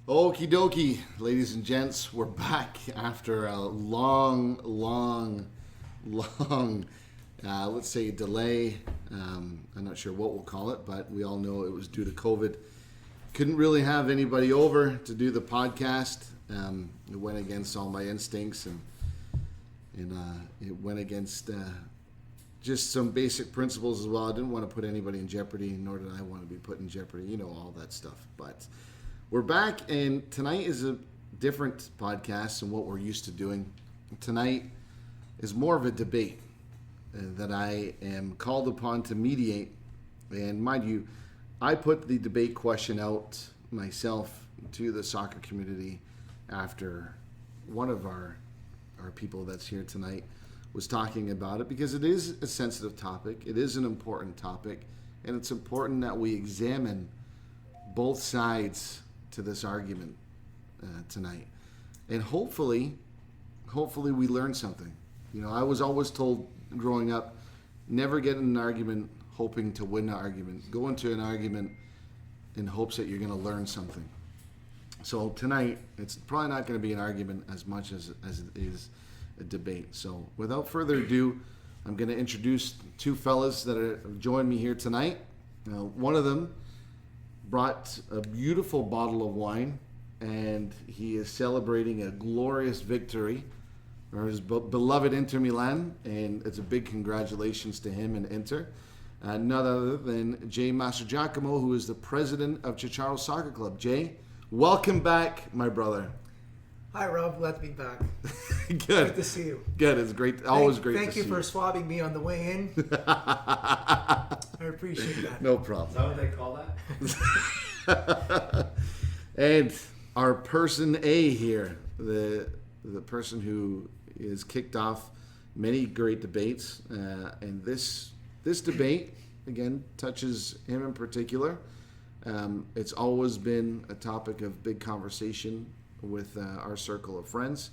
Okie dokie, ladies and gents, we're back after a long, let's say delay. I'm not sure what we'll call it, but we all know it was due to COVID. Couldn't really have anybody over to do the podcast. It went against all my instincts, and it went against just some basic principles as well. I didn't want to put anybody in jeopardy, nor did I want to be put in jeopardy. You know, all that stuff, but we're back, and tonight is a different podcast than what we're used to doing. Tonight is more of a debate that I am called upon to mediate. And mind you, I put the debate question out myself to the soccer community after one of our people that's here tonight was talking about it, because it is a sensitive topic. It is an important topic, and it's important that we examine both sides to this argument tonight, and hopefully we learn something. You know, I was always told growing up, never get in an argument hoping to win an argument. Go into an argument in hopes that you're going to learn something. So tonight, it's probably not going to be an argument as much as it is a debate. So without further ado, I'm going to introduce two fellas that have joined me here tonight. One of them brought a beautiful bottle of wine, and he is celebrating a glorious victory for his beloved Inter Milan, and it's a big congratulations to him and Inter. None other than Jay Mastrogiacomo, who is the president of Windsor Soccer Club. Jay, welcome back, my brother. Hi, Rob. Glad to be back. Good. Good to see you. Good. It's great. Always great to see you. Thank you for swabbing me on the way in. I appreciate that. No problem. Is that what they call that? And our person A here, the person who is kicked off many great debates, and this debate again touches him in particular. It's always been a topic of big conversation with our circle of friends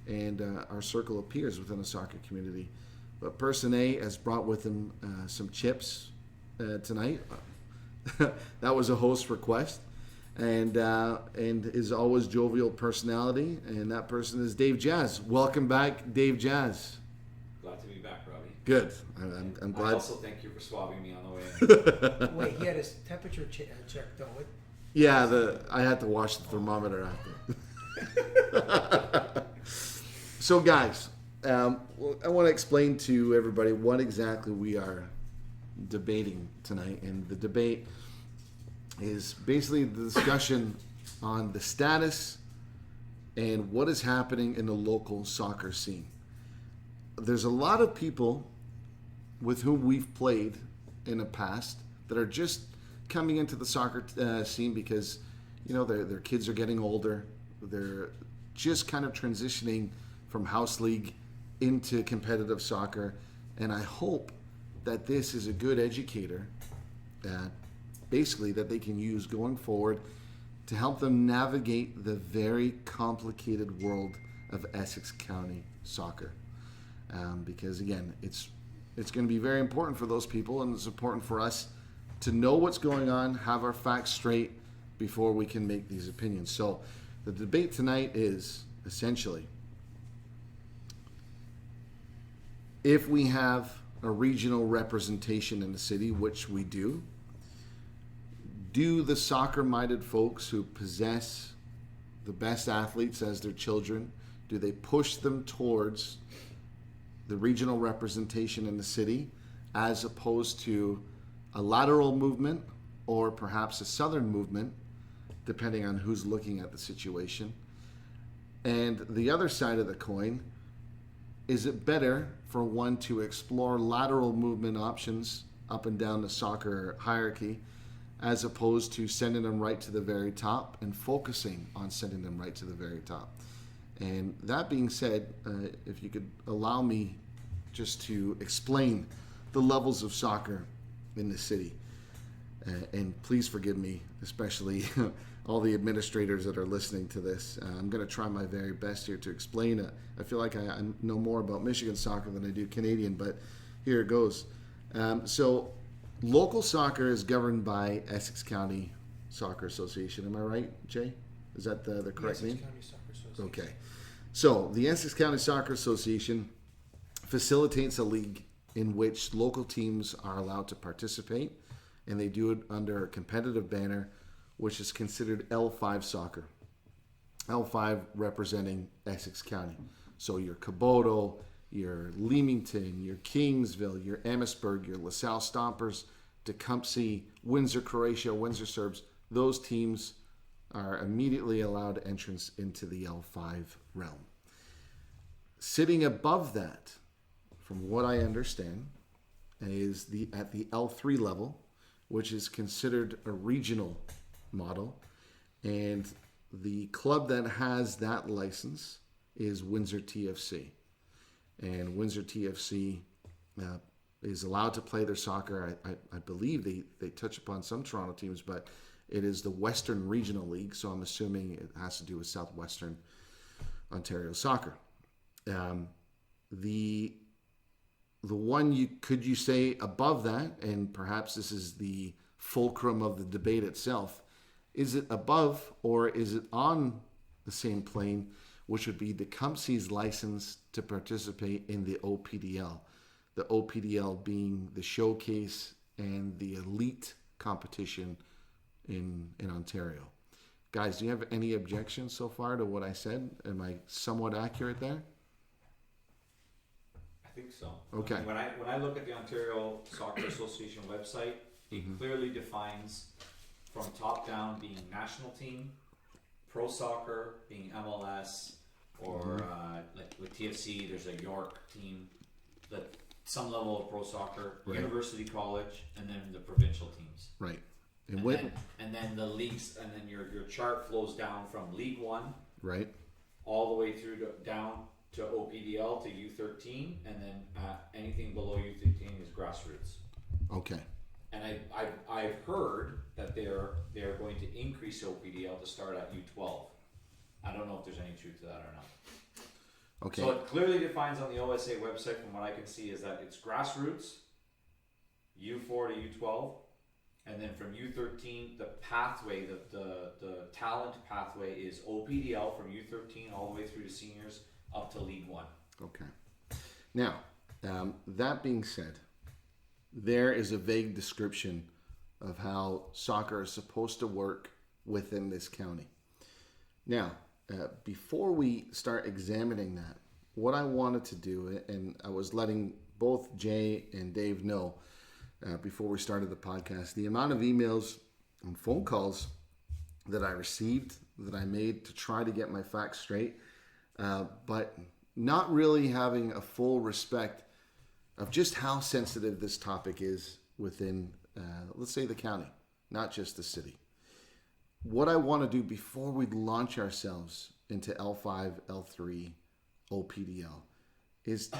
and our circle of peers within the soccer community. But person A has brought with him some chips tonight. That was a host request, and his always jovial personality, and that person is Dave Jazz. Welcome back, Dave Jazz. Glad to be back, Robbie. Good. I'm glad. I also thank you for swabbing me on the way in. Wait, he had his temperature checked, though. Yeah, I had to wash the thermometer after. So, guys, I want to explain to everybody what exactly we are debating tonight. And the debate is basically the discussion on the status and what is happening in the local soccer scene. There's a lot of people with whom we've played in the past that are just coming into the soccer scene because, you know, their kids are getting older. They're just kind of transitioning from house league into competitive soccer. And I hope that this is a good educator, basically, that they can use going forward to help them navigate the very complicated world of Essex County soccer. Because, again, it's going to be very important for those people, and it's important for us to know what's going on, have our facts straight before we can make these opinions. So the debate tonight is essentially, if we have a regional representation in the city, which we do the soccer-minded folks who possess the best athletes as their children, do they push them towards the regional representation in the city as opposed to a lateral movement or perhaps a southern movement, depending on who's looking at the situation? And the other side of the coin, is it better for one to explore lateral movement options up and down the soccer hierarchy as opposed to sending them right to the very top and focusing on sending them right to the very top? And that being said, if you could allow me just to explain the levels of soccer in the city. And please forgive me, especially all the administrators that are listening to this. I'm going to try my very best here to explain it. I feel like I know more about Michigan soccer than I do Canadian, but here it goes. So local soccer is governed by Essex County Soccer Association. Am I right, Jay? Is that the correct Essex name? County Soccer Association. Okay. So the Essex County Soccer Association facilitates a league in which local teams are allowed to participate, and they do it under a competitive banner, which is considered L5 soccer. L5 representing Essex County. So your Caboto, your Leamington, your Kingsville, your Amherstburg, your LaSalle Stompers, Tecumseh, Windsor Croatia, Windsor Serbs, those teams are immediately allowed entrance into the L5 realm. Sitting above that, from what I understand, is at the L3 level, which is considered a regional model, and the club that has that license is Windsor TFC, and Windsor TFC is allowed to play their soccer. I believe they touch upon some Toronto teams, but it is the Western Regional League, so I'm assuming it has to do with Southwestern Ontario Soccer. The one could you say above that, and perhaps this is the fulcrum of the debate itself, is it above or is it on the same plane, which would be Tecumseh's license to participate in the OPDL? The OPDL being the showcase and the elite competition in Ontario. Guys, do you have any objections so far to what I said? Am I somewhat accurate there? I think so. Okay. When I look at the Ontario Soccer Association website, it clearly defines from top down being national team, pro soccer being MLS, or like with TFC, there's a York team, some level of pro soccer, Right. University College, and then the provincial teams. Right. And then the leagues, and then your chart flows down from League One Right. all the way through down to OPDL to U13, and then anything below U13 is grassroots. Okay. And I've heard that they're going to increase OPDL to start at U12. I don't know if there's any truth to that or not. Okay. So it clearly defines on the OSA website, from what I can see, is that it's grassroots, U4 to U12, and then from U13, the pathway, the talent pathway is OPDL from U13 all the way through to seniors up to League One. Okay. Now, that being said, there is a vague description of how soccer is supposed to work within this county. Now, before we start examining that, what I wanted to do, and I was letting both Jay and Dave know before we started the podcast, the amount of emails and phone calls that I received, that I made to try to get my facts straight, but not really having a full respect of just how sensitive this topic is within, let's say, the county, not just the city. What I want to do before we launch ourselves into L5, L3, OPDL is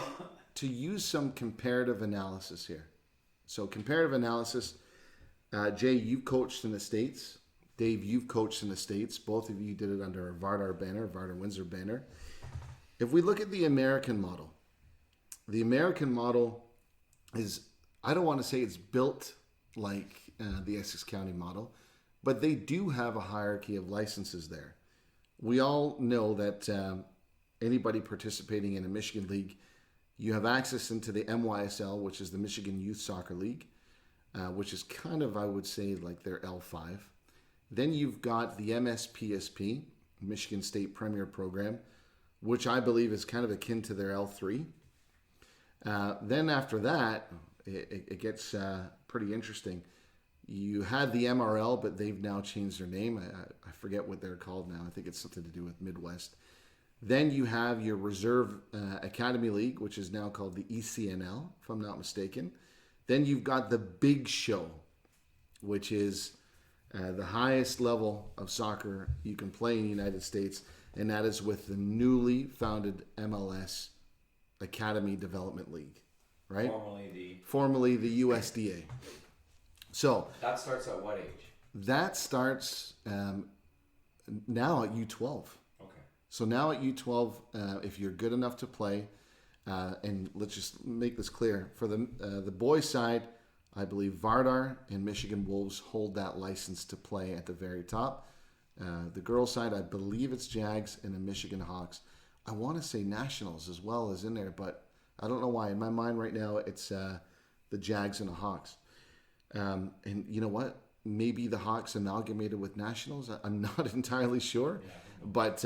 to use some comparative analysis here. So comparative analysis, Jay, you've coached in the States. Dave, you've coached in the States. Both of you did it under a Vardar banner, Vardar Windsor banner. If we look at the American model is, I don't want to say it's built like the Essex County model, but they do have a hierarchy of licenses there. We all know that anybody participating in a Michigan league, you have access into the MYSL, which is the Michigan Youth Soccer League, which is kind of, I would say, like their L5. Then you've got the MSPSP, Michigan State Premier Program, which I believe is kind of akin to their L3. Then after that, it gets pretty interesting. You had the MRL, but they've now changed their name. I forget what they're called now. I think it's something to do with Midwest. Then you have your Reserve Academy League, which is now called the ECNL, if I'm not mistaken. Then you've got the Big Show, which is the highest level of soccer you can play in the United States, and that is with the newly founded MLS Academy Development League, right? Formerly the USDA. So that starts at what age? That starts now at U12. Okay. So now at U12, if you're good enough to play, and let's just make this clear, for the boys' side, I believe Vardar and Michigan Wolves hold that license to play at the very top. The girls' side, I believe it's Jags and the Michigan Hawks. I want to say Nationals as well is in there, but I don't know why. In my mind right now, it's the Jags and the Hawks. And you know what? Maybe the Hawks amalgamated with Nationals. I'm not entirely sure. But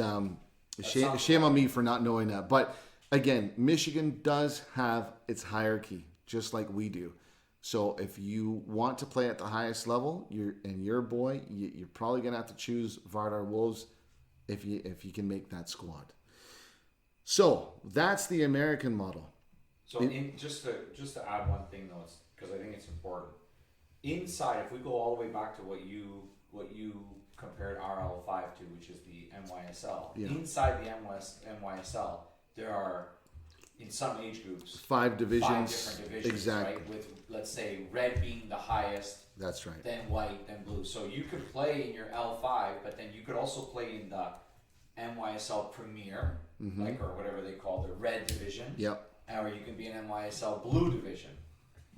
shame on me for not knowing that. But again, Michigan does have its hierarchy, just like we do. So if you want to play at the highest level, you're a boy, you're probably going to have to choose Vardar Wolves if you can make that squad. So that's the American model. So just to add one thing though, because I think it's important. Inside, if we go all the way back to what you compared RL5 to, which is the NYSL. Yeah. Inside the NYSL, there are, in some age groups, 5 divisions. 5 different divisions, Exactly. right? With, let's say, red being the highest, That's right. then white, then blue. So you could play in your L5, but then you could also play in the NYSL Premier, like, or whatever they call the red division. Yep. Or you can be an NYSL Blue division,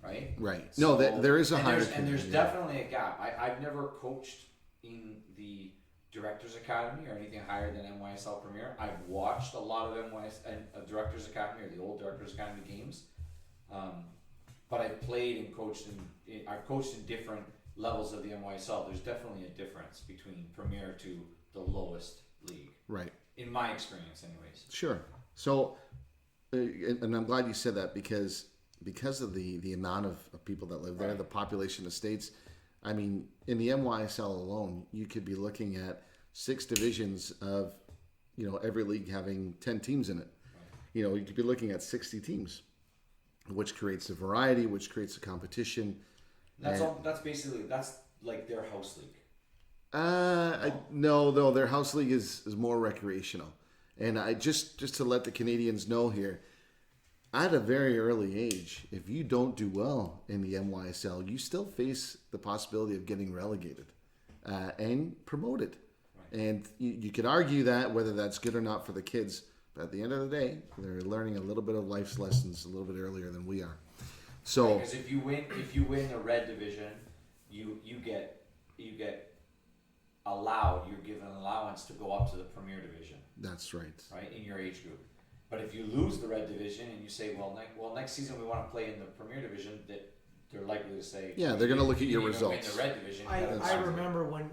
right? Right. No, there is a hierarchy. And there's definitely a gap. I've never coached in the Directors Academy or anything higher than NYSL Premier. I've watched a lot of Directors Academy or the old Directors Academy games, but I've played and coached I've coached in different levels of the NYSL. There's definitely a difference between Premier to the lowest league. Right. In my experience, anyways. Sure. So, and I'm glad you said that because of the amount of people that live there, Right. the population of states. I mean, in the NYSL alone, you could be looking at 6 divisions of, every league having 10 teams in it. Right. You could be looking at 60 teams, which creates a variety, which creates a competition. That's like their house league. No, their house league is more recreational. And I just to let the Canadians know here, at a very early age, if you don't do well in the NYSL, you still face the possibility of getting relegated and promoted. Right. And you could argue that whether that's good or not for the kids, but at the end of the day, they're learning a little bit of life's lessons a little bit earlier than we are. So, because if you win the red division, you get allowed. You're given an allowance to go up to the Premier division. that's right. Right, in your age group. But if you lose the red division and you say, next season we want to play in the Premier division, that they're likely to say, Yeah, they're going to look at your you results. Win the red division. I remember when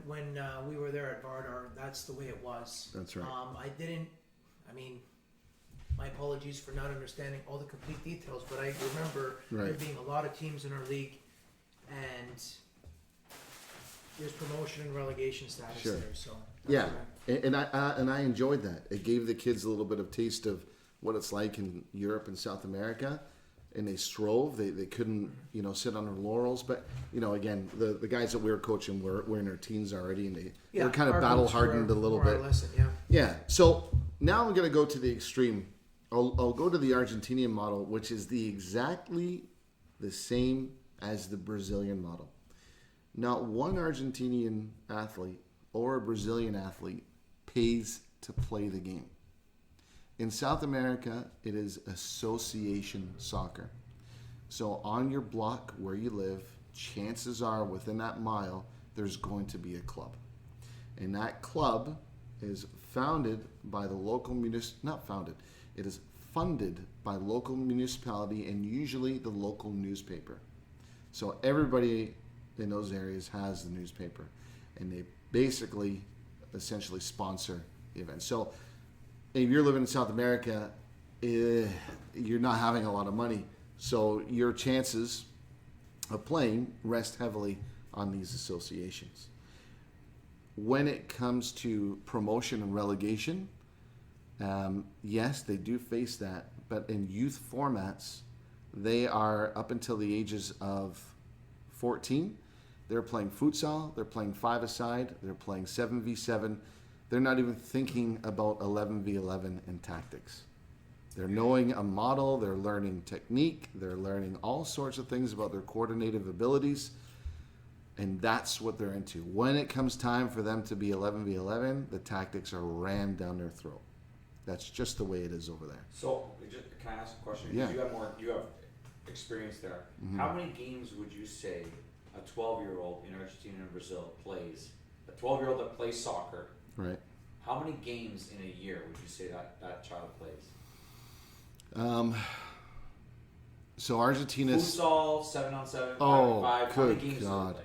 we were there at Vardar, that's the way it was. That's right. My apologies for not understanding all the complete details, but I remember there Right. being a lot of teams in our league, and there's promotion and relegation status Sure. there. So Yeah, and I enjoyed that. It gave the kids a little bit of taste of what it's like in Europe and South America, and they strove. They couldn't sit on their laurels. But again, the guys that we were coaching were in their teens already, and they were kind of our battle groups hardened were a little more bit. or less, yeah. Yeah. So now I'm going to go to the extreme. I'll go to the Argentinian model, which is exactly the same as the Brazilian model. Not one Argentinian athlete or a Brazilian athlete pays to play the game. In South America, it is association soccer. So on your block where you live, chances are within that mile, there's going to be a club. And that club is founded by the local it is funded by local municipality and usually the local newspaper. So everybody in those areas has the newspaper, and they basically essentially sponsor the event. So if you're living in South America, you're not having a lot of money, so your chances of playing rest heavily on these associations. When it comes to promotion and relegation, yes, they do face that, but in youth formats, they are up until the ages of 14. They're playing futsal, they're playing 5-a-side, they're playing 7v7. They're not even thinking about 11v11 and tactics. They're knowing a model, they're learning technique, they're learning all sorts of things about their coordinative abilities, and that's what they're into. When it comes time for them to be 11v11, the tactics are rammed down their throat. That's just the way it is over there. So, can I ask a question? Yeah. You have experience there. Mm-hmm. How many games would you say a 12-year-old in Argentina and Brazil plays a 12-year-old that plays soccer, Right. how many games in a year would you say that child plays? So Argentina's. Futsal, 7-on-7, 5-on-5. Oh, How many good games God. do they play?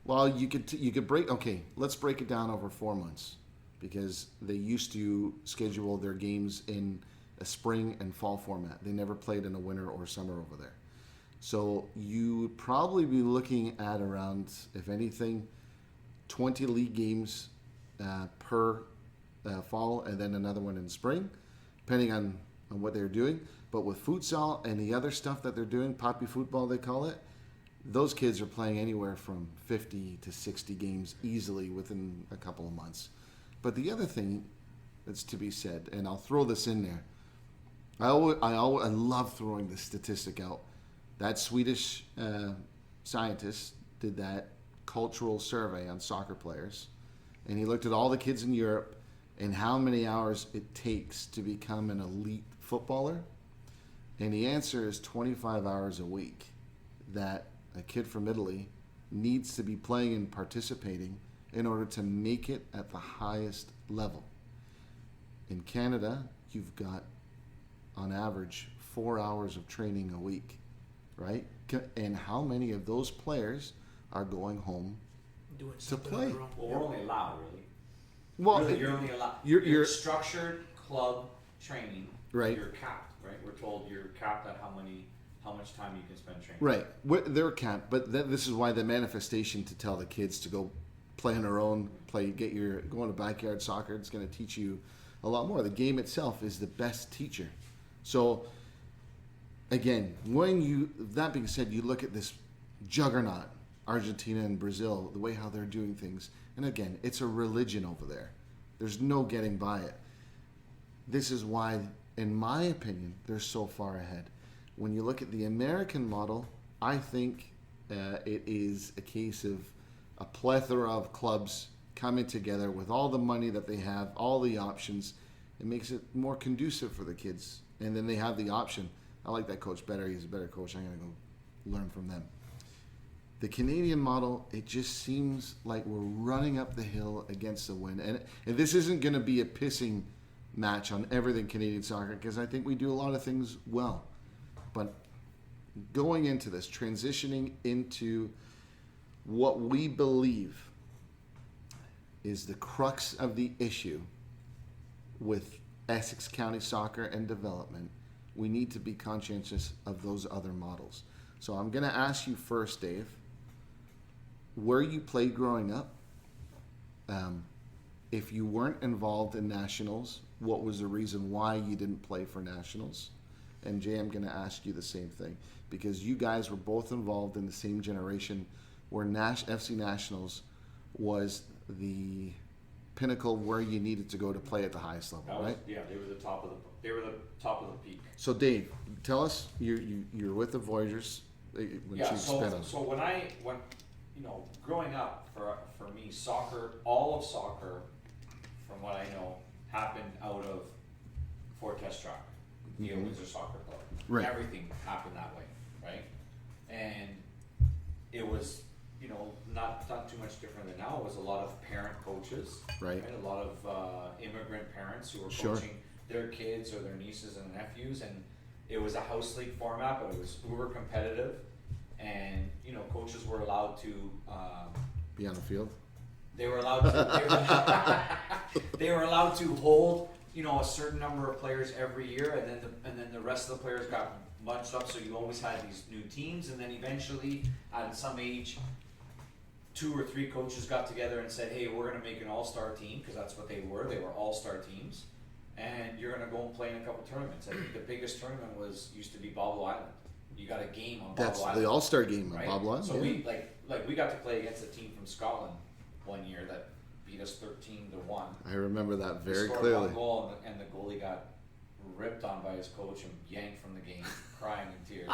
Well, you could break. Okay, let's break it down over 4 months, because they used to schedule their games in a spring and fall format. They never played in a winter or summer over there. So you would probably be looking at around, if anything, 20 league games per fall, and then another one in spring, depending on what they're doing. But with futsal and the other stuff that they're doing, poppy football they call it, those kids are playing anywhere from 50 to 60 games easily within a couple of months. But the other thing that's to be said, and I'll throw this in there, I love throwing this statistic out. That Swedish scientist did that cultural survey on soccer players, and he looked at all the kids in Europe and how many hours it takes to become an elite footballer. And the answer is 25 hours a week that a kid from Italy needs to be playing and participating in order to make it at the highest level. In Canada, you've got, on average, 4 hours of training a week, right? And how many of those players are going home Doing to something play? on their own. Well, we're only allowed, really. Well, Really, you're only allowed. you're- Structured club training. Right. You're capped, right? We're told you're capped at how much time you can spend training. right. They're capped, but this is why the manifestation to tell the kids to go play on their own, go into backyard soccer. It's going to teach you a lot more. The game itself is the best teacher. So, again, that being said, you look at this juggernaut, Argentina and Brazil, the way how they're doing things, and again, it's a religion over there. There's no getting by it. This is why, in my opinion, they're so far ahead. When you look at the American model, I think it is a case of a plethora of clubs coming together with all the money that they have, all the options. It makes it more conducive for the kids. And then they have the option. I like that coach better. He's a better coach. I'm going to go learn from them. The Canadian model, it just seems like we're running up the hill against the wind. And this isn't going to be a pissing match on everything Canadian soccer, because I think we do a lot of things well. But going into this, transitioning into what we believe is the crux of the issue with Essex County soccer and development, we need to be conscientious of those other models. So I'm going to ask you first, Dave, where you played growing up, if you weren't involved in nationals, what was the reason why you didn't play for nationals? And Jay, I'm going to ask you the same thing, because you guys were both involved in the same generation where FC Nationals was the pinnacle where you needed to go to play at the highest level, right? Yeah, they were the top of the peak. So Dave, tell us, you're with the Voyagers when Yeah, you spent on. so when growing up for me, soccer, all of soccer, from what I know, happened out of Fortress Track, the Windsor Soccer Club. Right. Everything happened that way, right? And it was, not too much different than now. It was a lot of parent coaches, Right. A lot of immigrant parents who were Sure. coaching their kids or their nieces and nephews, and it was a house league format, but it was uber competitive, and coaches were allowed to Be on the field? they were allowed to they were allowed to hold a certain number of players every year, and then the rest of the players got bunched up, so you always had these new teams, and then eventually at some age 2 or 3 coaches got together and said, hey, we're going to make an all-star team, because that's what they were all-star teams, and you're going to go and play in a couple tournaments. I think the biggest tournament used to be Bobble Island. You got a game on That's Bobble Island. the All-Star game Right? on Bob Island. So yeah. we got to play against a team from Scotland one year that beat us 13-1. I remember that We very scored clearly. one goal, and the goalie got ripped on by his coach and yanked from the game, crying in tears.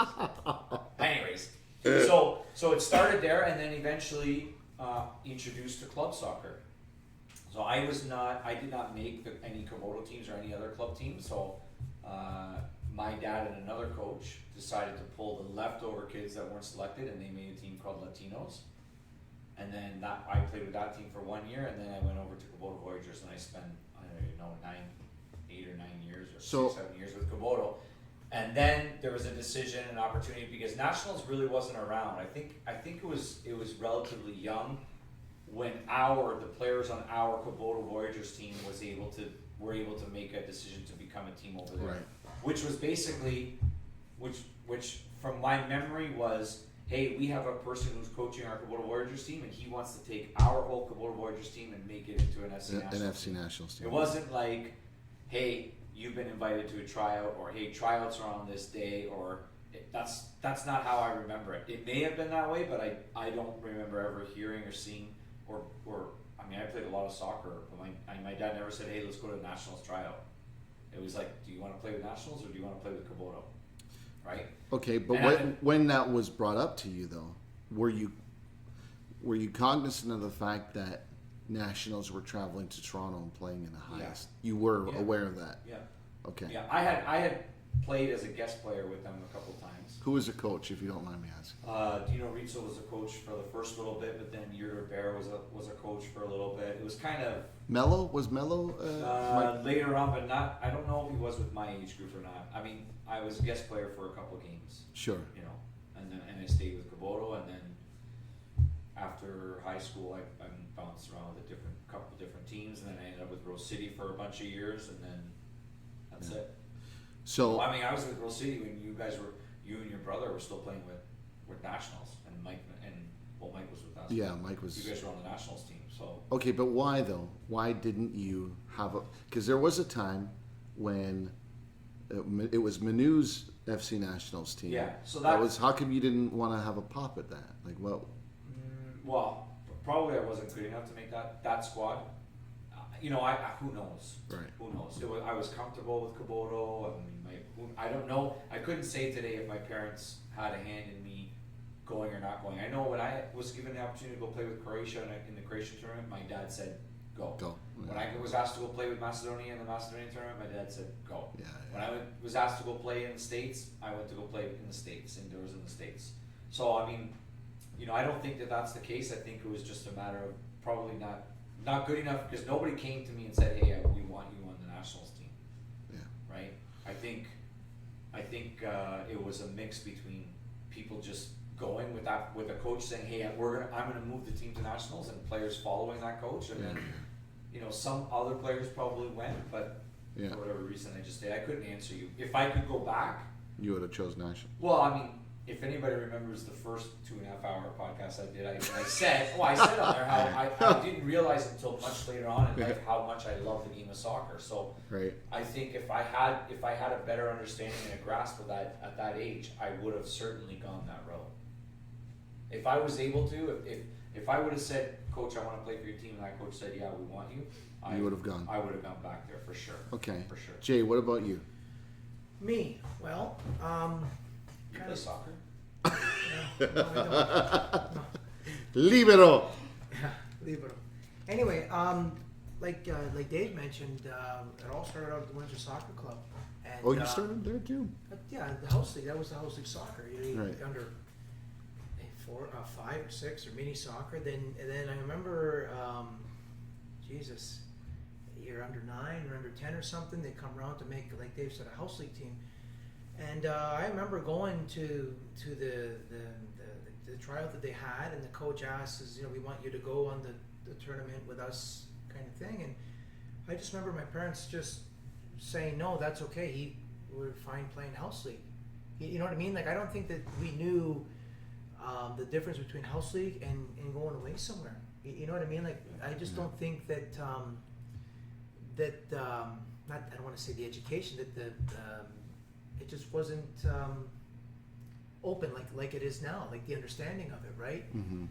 Anyways, so it started there, and then eventually introduced to club soccer. So I did not make any Komodo teams or any other club teams. So my dad and another coach decided to pull the leftover kids that weren't selected, and they made a team called Latinos. and then I played with that team for 1 year, and then I went over to Kubota Voyagers, and I spent, I don't even know, 8 or 9 years, or So- 6, 7 years with Kubota. And then there was a decision, an opportunity, because Nationals really wasn't around. I think it was relatively young when the players on our Kubota Voyagers team were able to make a decision to become a team over there, Right. which was basically, which from my memory was, hey, we have a person who's coaching our Kubota Voyagers team, and he wants to take our whole Kubota Voyagers team and make it into an FC An Nationals FC team. Nationals team. It wasn't like, hey, you've been invited to a tryout, or hey, tryouts are on this day, or that's not how I remember it. It may have been that way, but I don't remember ever hearing or seeing, or I mean, I played a lot of soccer, but my dad never said, hey, let's go to the Nationals tryout. It was like, do you want to play with Nationals, or do you want to play with Kubota? Right? Okay, but And when that was brought up to you, though, were you cognizant of the fact that Nationals were traveling to Toronto and playing in the highest? You were Yeah. aware of that? Yeah. Okay. Yeah, I had played as a guest player with them a couple times. Who was the coach, if you don't mind me asking? Dino Rizzo was a coach for the first little bit, but then Yurder Bear was a coach for a little bit. It was kind of Mello? Was Mello? later on, but not. I don't know if he was with my age group or not. I mean, I was a guest player for a couple games, Sure. you know, and I stayed with Kubota, and then after high school, I bounced around with a couple different teams, and then I ended up with Rose City for a bunch of years, and then that's it. So, Well, I mean, I was with Rose City when you and your brother were still playing with Nationals, and Mike was with us. yeah, Mike was... You guys were on the Nationals team, so. Okay, but why, though? Why didn't you have a... Because there was a time when it was Manu's FC Nationals team. Yeah, so that was... How come you didn't want to have a pop at that? Like, well... Well, probably I wasn't good enough to make that squad. You know, who knows? Right. Who knows? I was comfortable with Kubota. I mean, I don't know. I couldn't say today if my parents had a hand in me going or not going. I know when I was given the opportunity to go play with Croatia in the Croatian tournament, my dad said, go. Go. Yeah. When I was asked to go play with Macedonia in the Macedonian tournament, my dad said, go. Yeah, When I was asked to go play in the States, I went to go play in the States, indoors in the States. So, I mean, you know, I don't think that that's the case. I think it was just a matter of probably not good enough, because nobody came to me and said, hey, we want you on the Nationals team. Yeah. Right? I think it was a mix between people just going with a coach saying, hey, I'm gonna move the team to Nationals, and players following that coach, and then, you know, some other players probably went, but Yeah. for whatever reason I just did. I couldn't answer you. If I could go back, You would have chose National. well, I mean, if anybody remembers the first 2.5 hour podcast I did, I said on there how I didn't realize until much later on in life how much I love the game of soccer. So Right. I think if I had a better understanding and a grasp of that at that age, I would have certainly gone that road. If I was able to, if I would have said, Coach, I want to play for your team, and that coach said, yeah, we want you, You would have gone. I would have gone back there for sure. Okay. For sure. Jay, what about you? Me, well, You play soccer? no, I don't. No. Libero! Yeah, libero. Anyway, like Dave mentioned, it all started out at the Windsor Soccer Club. And, Oh, you started there too? Yeah, the house league. That was the house league soccer. Right. Under 5 or 6 or mini soccer. And then I remember, Jesus, you're under 9 or under 10 or something. They come around to make, like Dave said, a house league team. And I remember going to the tryout that they had, and the coach asked, we want you to go on the tournament with us, kind of thing. And I just remember my parents just saying, no, that's okay. We're fine playing house league. You know what I mean? Like, I don't think that we knew the difference between house league and going away somewhere. You know what I mean? Like, I just don't think that not, I don't want to say the education, that it just wasn't open like it is now, like the understanding of it, right? Mm-hmm.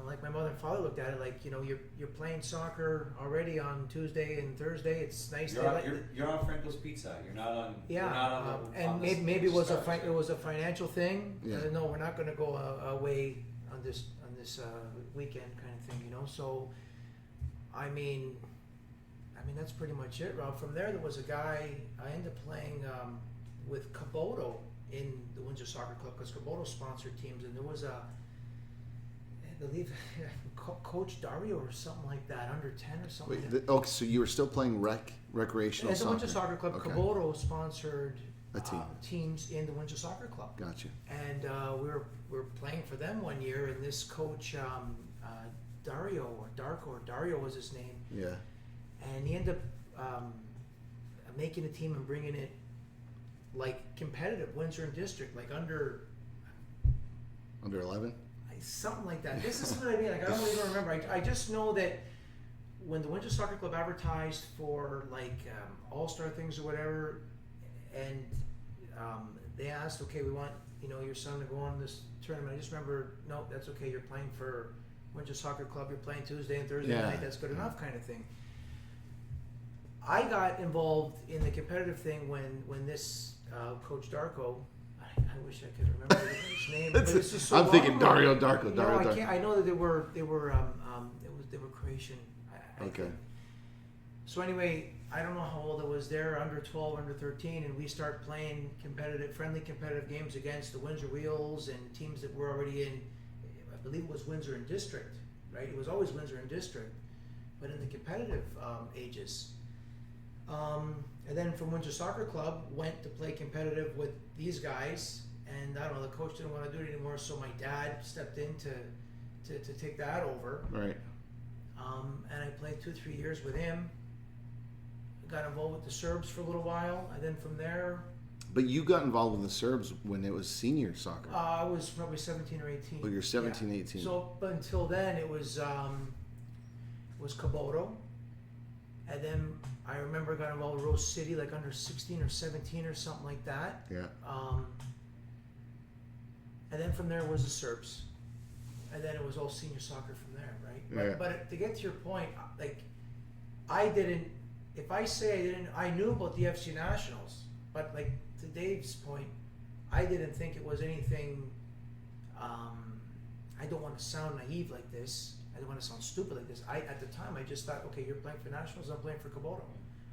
Like my mother and father looked at it like, you're playing soccer already on Tuesday and Thursday. It's nice. You're on Franco's Pizza. You're not on. Yeah, You're not on the, and on this, maybe it was stars, right? it was a financial thing. Yeah. No, we're not going to go away on this weekend kind of thing, So, I mean that's pretty much it, Rob. From there was a guy I ended up playing with Kubota in the Windsor Soccer Club, because Kubota sponsored teams, and there was believe Coach Dario or something like that, under 10 or something. Wait, okay, so you were still playing recreational At the soccer? Windsor Soccer Club, Okay. Kubota sponsored A team. teams in the Windsor Soccer Club. Gotcha. And we were playing for them one year, and this coach, Dario or Darko, or Dario was his name, Yeah. and he ended up making a team and bringing it like competitive, Windsor and District, like under 11? something like that. This is what I mean. Like, I don't even remember. I just know that when the Windsor Soccer Club advertised for like all-star things or whatever, and they asked, okay, we want your son to go on this tournament. I just remember, no, that's okay. You're playing for Windsor Soccer Club. You're playing Tuesday and Thursday night. That's good enough, kind of thing. I got involved in the competitive thing when this Coach Darko. I wish I could remember his name. But it's just so I'm thinking long Dario ago. Darko. No, I Darko. can't. I know that they were Croatian. I Okay. think. So anyway, I don't know how old I was there, under 12, under 13, and we start playing friendly competitive games against the Windsor Wheels and teams that were already in. I believe it was Windsor and District, right? It was always Windsor and District, but in the competitive ages. And then from Windsor Soccer Club, went to play competitive with these guys, and I don't know, the coach didn't want to do it anymore, so my dad stepped in to take that over. Right. And I played 2-3 years with him. Got involved with the Serbs for a little while, and then from there, But you got involved with the Serbs when it was senior soccer. I was probably 17 or 18. Oh, you're 17, Yeah. 18. So, but until then, it was Kubota, and then I remember got involved with Rose City, like under 16 or 17 or something like that. Yeah. And then from there was the Serbs, and then it was all senior soccer from there, right? Yeah. But to get to your point, like I didn't. If I say I didn't, I knew about the FC Nationals, but like to Dave's point, I didn't think it was anything. I don't want to sound naive like this. I don't want to sound stupid like this. At the time, I just thought, okay, you're playing for Nationals, I'm playing for Kubota.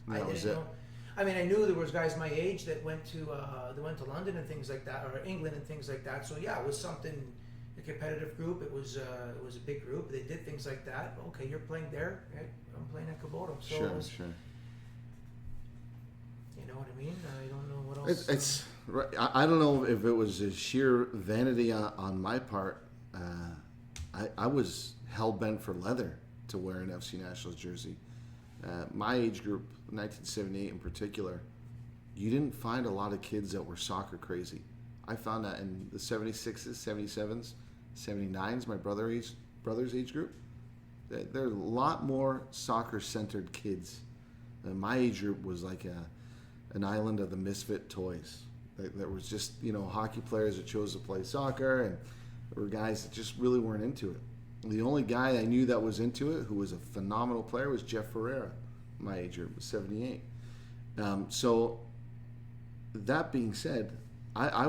That was didn't it. know. I mean, I knew there was guys my age that went to London and things like that, or England and things like that. So yeah, it was something. A competitive group. It was a big group. They did things like that. Okay, you're playing there. Right? I'm playing at Kubota. So Sure, it was, sure. you know what I mean? I don't know what else. It's right. I don't know if it was a sheer vanity on my part. I was hell bent for leather to wear an FC Nationals jersey. My age group, 1978 in particular, you didn't find a lot of kids that were soccer crazy. I found that in the 76s, 77s, 79s, my brother's age group. There are a lot more soccer-centered kids. My age group was like an island of the misfit toys. There was just, hockey players that chose to play soccer, and there were guys that just really weren't into it. The only guy I knew that was into it, who was a phenomenal player, was Jeff Ferreira. My age group was 78. So that being said, I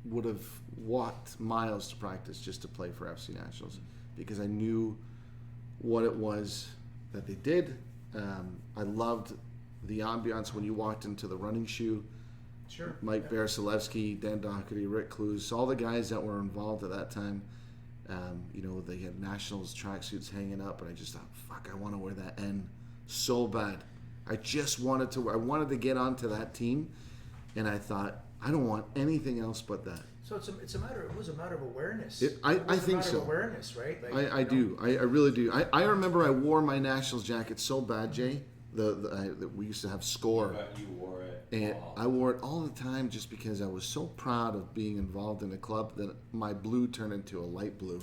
would have walked miles to practice just to play for FC Nationals because I knew what it was that they did. I loved the ambiance when you walked into the running shoe. Sure. Mike Barasilevsky, Dan Doherty, Rick Clues, all the guys that were involved at that time. They had Nationals tracksuits hanging up, and I just thought, fuck, I want to wear that N so bad. I wanted to get onto that team, and I thought, I don't want anything else but that. So it was a matter of awareness. I think a matter so. Of awareness, right? Like, I do. I really do. I remember I wore my Nationals jacket so bad, Jay. We used to have Score. But you wore it. And I wore it all the time just because I was so proud of being involved in a club that my blue turned into a light blue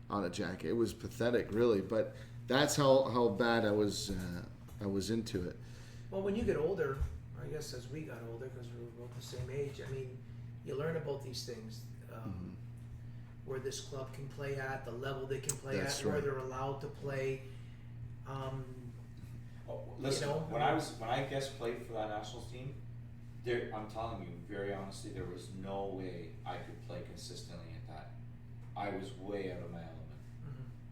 on a jacket. It was pathetic, really, but that's how bad I was into it. Well, when you get older, I guess as we got older, because we were both the same age, I mean, you learn about these things. Where this club can play at, the level they can play That's at, where right. they're allowed to play. Listen, you know, when I guest played for that nationals team, I'm telling you very honestly, there was no way I could play consistently at that. I was way out of my element.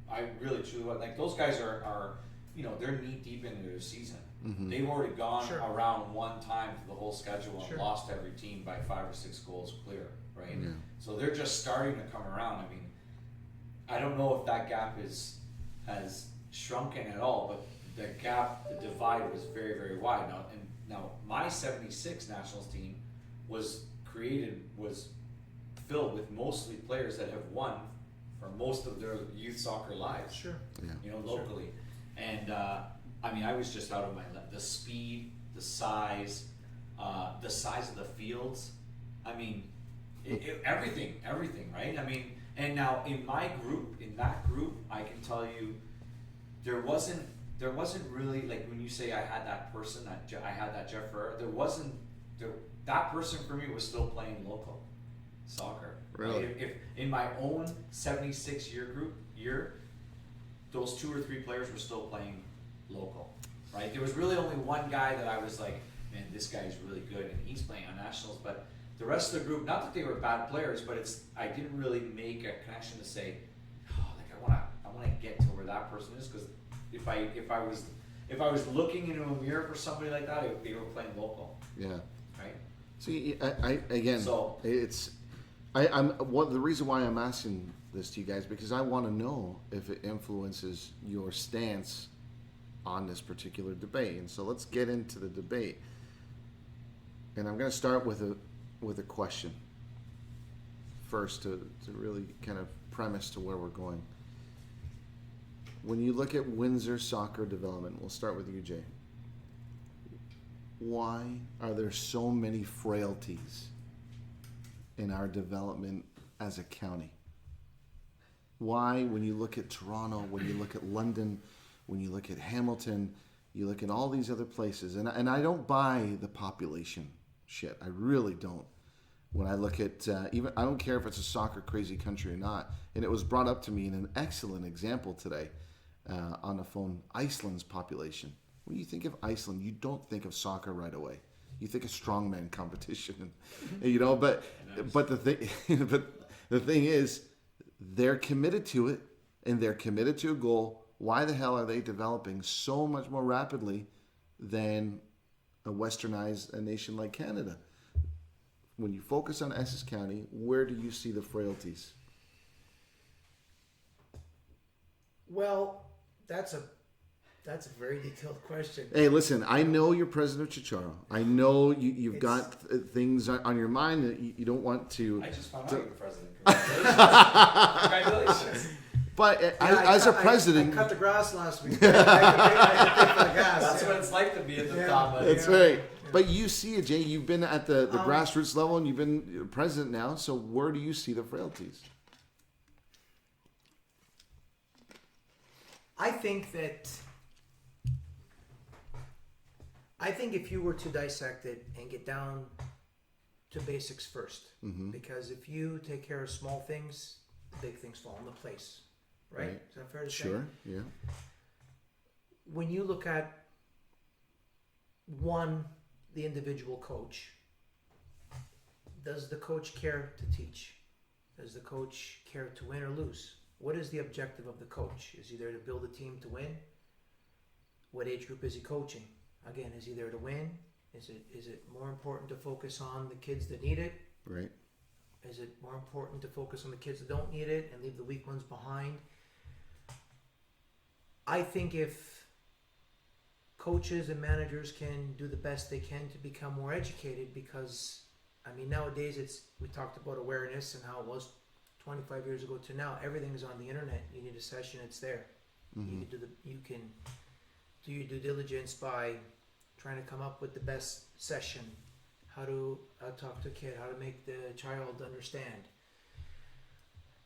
I really truly was. Like, those guys are they're knee deep into their season. They've already gone Sure. around one time for the whole schedule and Sure. lost every team by 5 or 6 goals clear, right? Yeah. So they're just starting to come around. I mean, I don't know if that gap has shrunken at all, but the divide was very, very wide. Now my 76 Nationals team was filled with mostly players that have won for most of their youth soccer lives. Sure. Yeah. Locally. And I was just out of my the speed, the size of the fields. Everything, right? And now in that group, I can tell you, there wasn't really, like when you say I had that person, I had that Jeff Ferrer, that person for me was still playing local soccer. Really? Right? If in my own 76 year, those 2 or 3 players were still playing local, right? There was really only one guy that I was like, man, this guy's really good and he's playing on nationals, but the rest of the group, not that they were bad players, but I didn't really make a connection to say, I want to get to where that person is, because if I was looking into a mirror for somebody like that, they were playing local. Yeah. Right. See, the reason why I'm asking this to you guys, because I want to know if it influences your stance on this particular debate. And so let's get into the debate. And I'm going to start with a question first to really kind of premise to where we're going. When you look at Windsor Soccer development, we'll start with you, Jay. Why are there so many frailties in our development as a county? Why, when you look at Toronto, when you look at London, when you look at Hamilton, you look at all these other places, and I don't buy the population shit. I really don't. When I look at I don't care if it's a soccer crazy country or not, and it was brought up to me in an excellent example today on the phone. Iceland's population. When you think of Iceland, you don't think of soccer right away. You think of strongman competition, but the thing is, they're committed to it, and they're committed to a goal. Why the hell are they developing so much more rapidly than a westernized nation like Canada? When you focus on Essex County, where do you see the frailties? Well, that's a very detailed question. Hey, listen, I know you're president of Chicharo. I know you've got things on your mind that you don't want to... I just found out you're president. Congratulations. But as a president... I cut the grass last week. I had to pay for the gas. That's what it's like to be at the top. That's right. But you see it, Jay. You've been at the grassroots level, and you've been president now. So where do you see the frailties? I think if you were to dissect it and get down to basics first, because if you take care of small things, the big things fall into place, right? Is that fair to say? Sure, yeah. When you look at the individual coach, does the coach care to teach? Does the coach care to win or lose? What is the objective of the coach? Is he there to build a team to win? What age group is he coaching? Again, is he there to win? Is it more important to focus on the kids that need it? Right. Is it more important to focus on the kids that don't need it and leave the weak ones behind? I think if coaches and managers can do the best they can to become more educated, because nowadays we talked about awareness and how it was 25 years ago to now. Everything is on the internet. You need a session, it's there. You can do your due diligence by trying to come up with the best session, how to talk to a kid, how to make the child understand.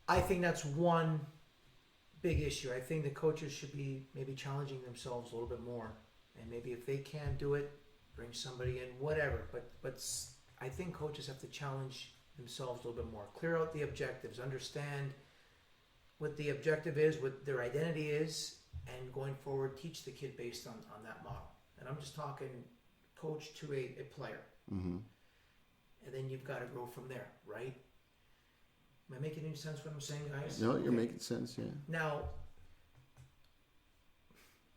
I think that's one big issue. I think the coaches should be maybe challenging themselves a little bit more, and maybe if they can't do it, bring somebody in, whatever. But I think coaches have to challenge themselves a little bit more. Clear out the objectives, understand what the objective is, what their identity is, and going forward, teach the kid based on that model. And I'm just talking coach to a player. And then you've got to grow from there, right? Am I making any sense what I'm saying, guys? No, you're making sense, yeah. Now,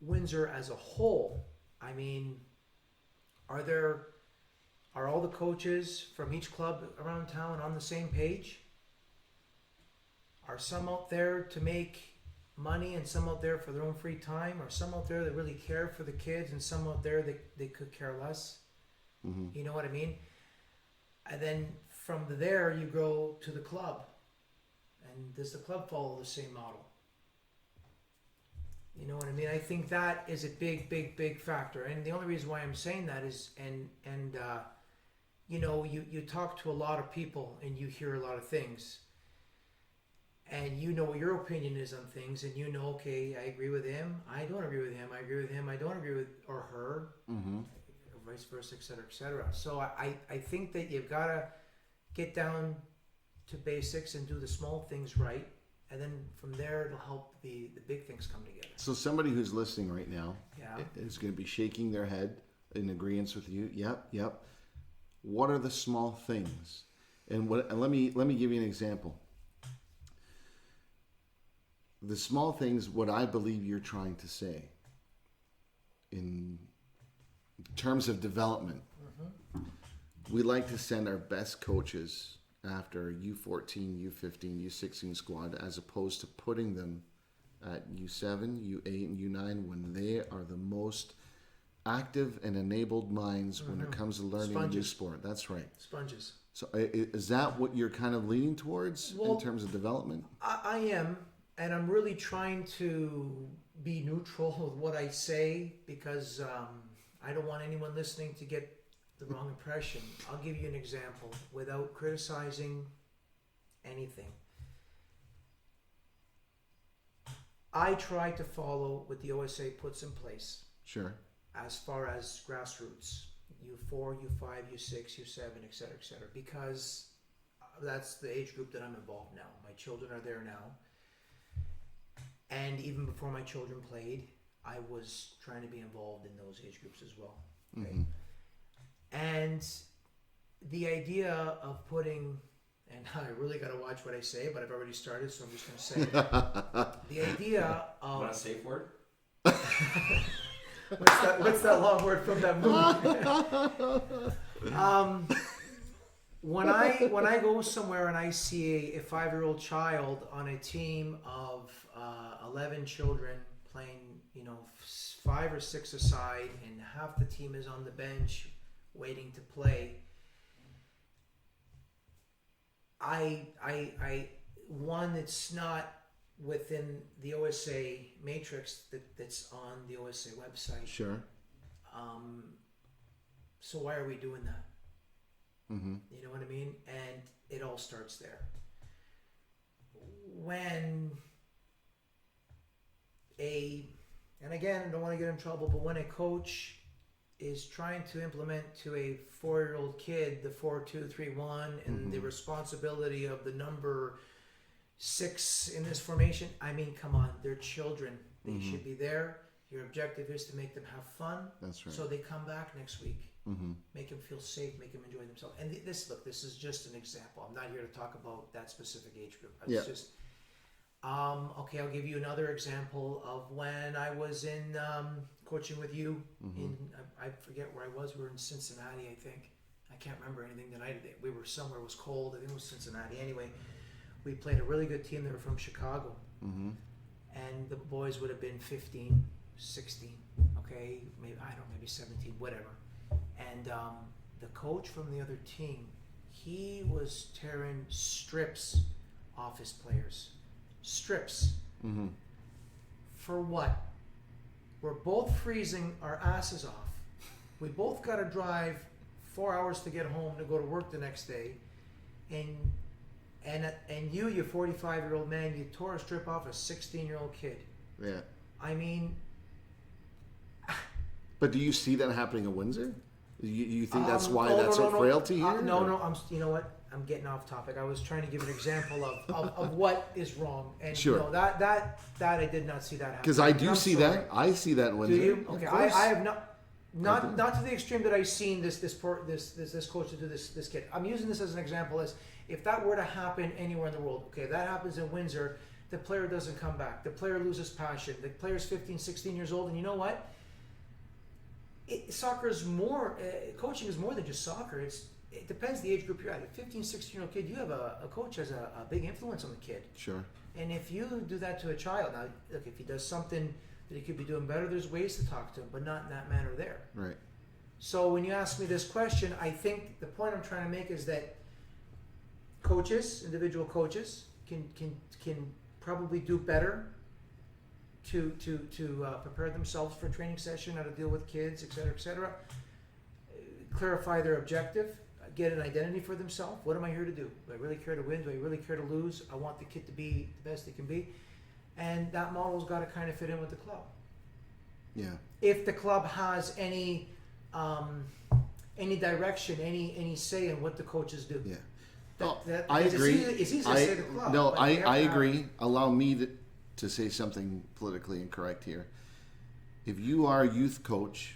Windsor as a whole, are all the coaches from each club around town on the same page? Are some out there to make money and some out there for their own free time? Or some out there that really care for the kids and some out there that they could care less? You know what I mean? And then from there you go to the club. And does the club follow the same model? You know what I mean? I think that is a big factor. And the only reason why I'm saying that is, you know, you talk to a lot of people and you hear a lot of things. And you know what your opinion is on things, and you know, okay, I agree with him, I don't agree with him, I agree with him, I don't agree with or her, or vice versa, etc., etc. So I think that you've got to get down to basics and do the small things right, and then from there it'll help the big things come together. So somebody who's listening right now Yeah. is going to be shaking their head in agreement with you. Yep. What are the small things? And let me give you an example. The small things, what I believe you're trying to say in terms of development, we like to send our best coaches after U14, U15, U16 squad, as opposed to putting them at U7, U8, and U9 when they are the most active and enabled minds when it comes to learning a new sport. That's right. Sponges. So is that what you're kind of leaning towards in terms of development? I am. And I'm really trying to be neutral with what I say because I don't want anyone listening to get the wrong impression. I'll give you an example without criticizing anything. I try to follow what the OSA puts in place. Sure. As far as grassroots, U4, U5, U6, U7, etc., because that's the age group that I'm involved now. My children are there now. And even before my children played, I was trying to be involved in those age groups as well. Okay? And the idea of putting, and I really got to watch what I say, but I've already started, so I'm just going to say it. The idea of... Want a safe word? What's that long word from that movie? When I go somewhere and I see a 5-year-old child on a team of 11 children playing, 5 or 6 aside, and half the team is on the bench waiting to play, I one, it's not within the OSA matrix that's on the OSA website. Sure. So why are we doing that? Mm-hmm. You know what I mean? And it all starts there. When and again, I don't want to get in trouble, but when a coach is trying to implement to a 4-year-old kid the 4-2-3-1 and the responsibility of the number 6 in this formation, I mean, come on, they're children. They should be there. Your objective is to make them have fun. That's right. So they come back next week. Make them feel safe, make them enjoy themselves. And this is just an example. I'm not here to talk about that specific age group. It's just, okay, I'll give you another example of when I was in coaching with you. I forget where I was. We were in Cincinnati, I think. I can't remember anything that I did. We were somewhere, it was cold. I think it was Cincinnati. Anyway, we played a really good team. They were from Chicago. And the boys would have been 15, 16, okay? Maybe 17, whatever. And the coach from the other team, he was tearing strips off his players. Strips. For what? We're both freezing our asses off. We both got to drive 4 hours to get home to go to work the next day. And you 45-year-old man, you tore a strip off a 16-year-old kid. Yeah. I mean... But do you see that happening in Windsor? You think that's why that's a frailty here? No. You know what? I'm getting off topic. I was trying to give an example of what is wrong, and sure. that I did not see that happen. Because I do see that. I see that in Windsor. Do you? Okay, I have not to the extreme that I've seen this coach to do this kid. I'm using this as an example as if that were to happen anywhere in the world. Okay, that happens in Windsor. The player doesn't come back. The player loses passion. The player's 15, 16 years old, and you know what? Soccer is more. Coaching is more than just soccer. it depends the age group you're at. A 15, 16-year-old kid, you have a coach has a big influence on the kid. Sure. And if you do that to a child, now, look, if he does something that he could be doing better, there's ways to talk to him, but not in that manner there. Right. So when you ask me this question, I think the point I'm trying to make is that coaches, individual coaches, can probably do better to prepare themselves for a training session, how to deal with kids, et cetera, clarify their objective, get an identity for themselves. What am I here to do? Do I really care to win? Do I really care to lose? I want the kid to be the best they can be. And that model's got to kind of fit in with the club. Yeah. If the club has any direction, any say in what the coaches do. Yeah. I agree. It's easy to say the club. No, but I agree. Allow me to say something politically incorrect here. If you are a youth coach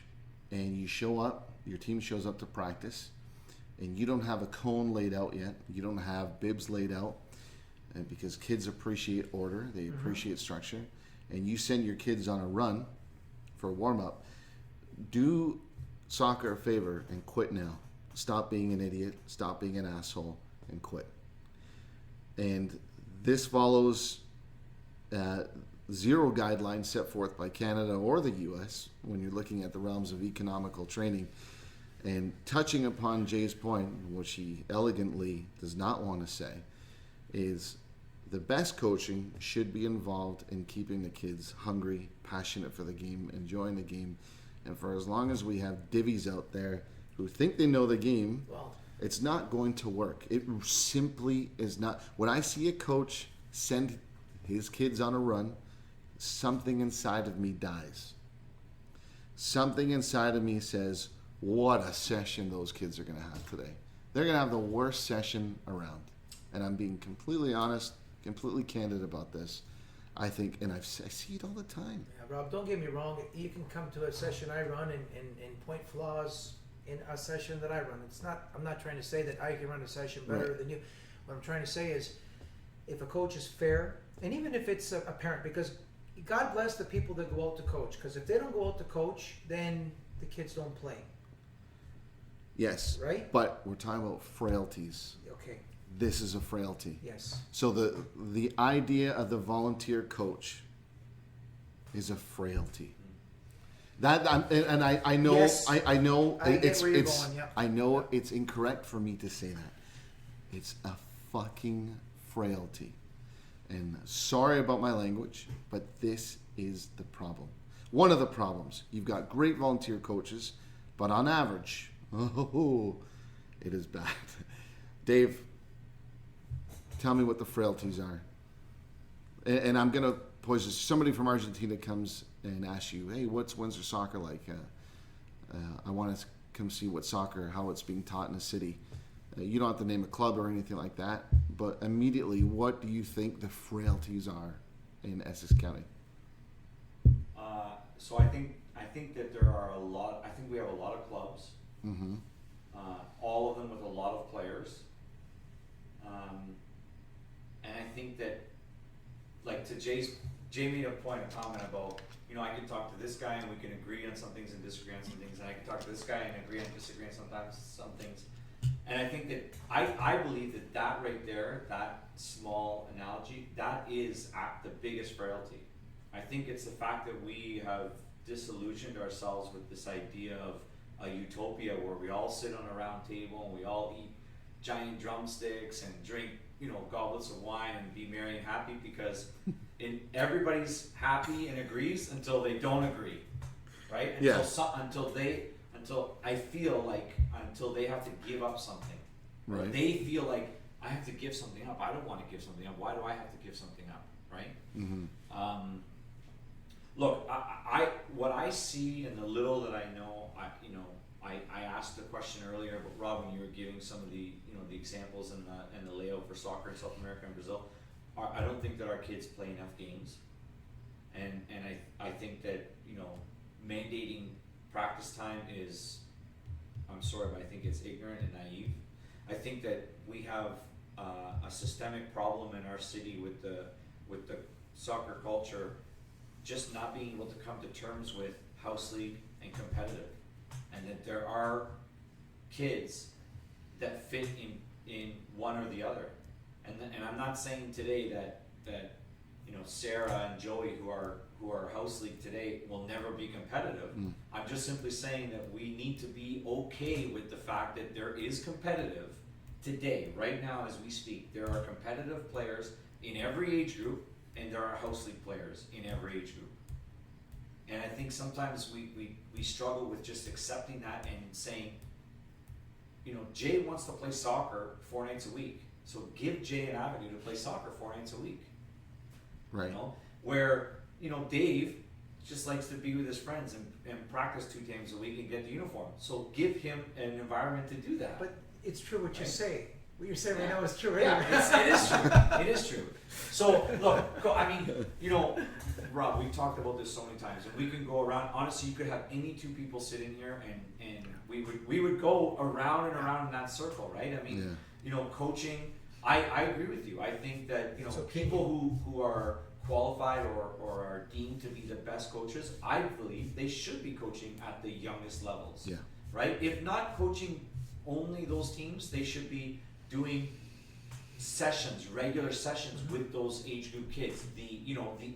and you show up, your team shows up to practice, and you don't have a cone laid out yet, you don't have bibs laid out, and because kids appreciate order, they appreciate structure, and you send your kids on a run for a warm-up, do soccer a favor and quit now. Stop being an idiot, stop being an asshole, and quit. And this follows zero guidelines set forth by Canada or the US when you're looking at the realms of economical training. And touching upon Jay's point, which he elegantly does not want to say, is the best coaching should be involved in keeping the kids hungry, passionate for the game, enjoying the game. And for as long as we have divvies out there who think they know the game, it's not going to work. It simply is not. When I see a coach send his kids on a run, something inside of me dies. Something inside of me says, what a session those kids are going to have today. They're going to have the worst session around. And I'm being completely honest, completely candid about this. I think, and I see it all the time. Yeah, Rob, don't get me wrong. You can come to a session I run and point flaws in a session that I run. I'm not trying to say that I can run a session better than you. What I'm trying to say is, if a coach is fair, and even if it's a parent, because God bless the people that go out to coach, because if they don't go out to coach, then the kids don't play. Yes. Right? But we're talking about frailties. Okay. This is a frailty. Yes. So the idea of the volunteer coach is a frailty. That I know. Yes. I know I get it's where you're going, yeah. I know it's incorrect for me to say that. It's a fucking frailty. And sorry about my language, but this is the problem. One of the problems. You've got great volunteer coaches, but on average, it is bad. Dave, tell me what the frailties are. And I'm going to pose this. Somebody from Argentina comes and asks you, hey, what's Windsor Soccer like? I want to come see what soccer, how it's being taught in the city. You don't have to name a club or anything like that, but immediately, what do you think the frailties are in Essex County? So I think that there are a lot. I think we have a lot of clubs. Mm-hmm. All of them with a lot of players. And I think that, like Jay made a point, a comment about, I can talk to this guy and we can agree on some things and disagree on some things, and I can talk to this guy and agree and disagree on sometimes some things. And I think that I believe that right there, that small analogy, that is the biggest frailty. I think it's the fact that we have disillusioned ourselves with this idea of a utopia where we all sit on a round table and we all eat giant drumsticks and drink, goblets of wine and be merry and happy, because everybody's happy and agrees until they don't agree, right? Until I feel like until they have to give up something. Right. They feel like I have to give something up. I don't want to give something up. Why do I have to give something up, right? Mm-hmm. Look, what I see in the little that I know, I asked the question earlier, but Rob, when you were giving some of the the examples and the layout for soccer in South America and Brazil, I don't think that our kids play enough games, and I think that mandating practice time is, I'm sorry, but I think it's ignorant and naive. I think that we have a systemic problem in our city with the soccer culture just not being able to come to terms with house league and competitive, and that there are kids that fit in one or the other. And I'm not saying today that Sarah and Joey, who are house league today, will never be competitive. I'm just simply saying that we need to be okay with the fact that there is competitive today, right now as we speak. There are competitive players in every age group, and there are house league players in every age group. And I think sometimes we struggle with just accepting that and saying, Jay wants to play soccer 4 nights a week, so give Jay an avenue to play soccer 4 nights a week. Right. Where Dave just likes to be with his friends and practice 2 times a week and get the uniform. So give him an environment to do that. But it's true what you Right. say. What you're saying right Yeah. now is true. Yeah, Anyway. it is true. It is true. So look, Rob, we've talked about this so many times, and we can go around. Honestly, you could have any 2 people sit in here, and we would go around and around in that circle, right? I mean, coaching. I agree with you. I think that So people who are qualified or are deemed to be the best coaches, I believe they should be coaching at the youngest levels. Yeah. Right? If not coaching only those teams, they should be doing sessions, regular sessions with those age group kids, the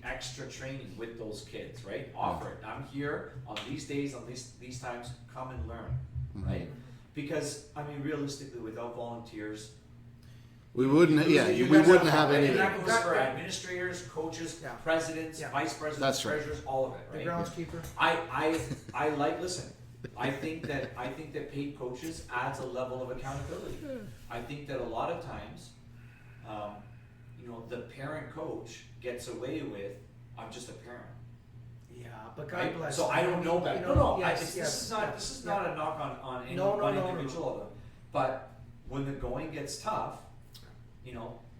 extra training with those kids, right? Offer it. I'm here on these days, on these times, come and learn, right? Because realistically, without volunteers, We wouldn't. you Yeah, lose it. we You guys wouldn't have- have any. And that goes for Exactly. administrators, coaches, Yeah. presidents, Yeah. vice presidents, That's right. treasurers, all of it, The right? groundskeeper. I like. Listen, I think that paid coaches adds a level of accountability. I think that a lot of times, the parent coach gets away with, I'm just a parent. Yeah, but God Right? bless. So I don't know that. Yes, This yes, is not. yeah, This is yeah. not a knock on any No, one no, no, individual of them. But when the going gets tough,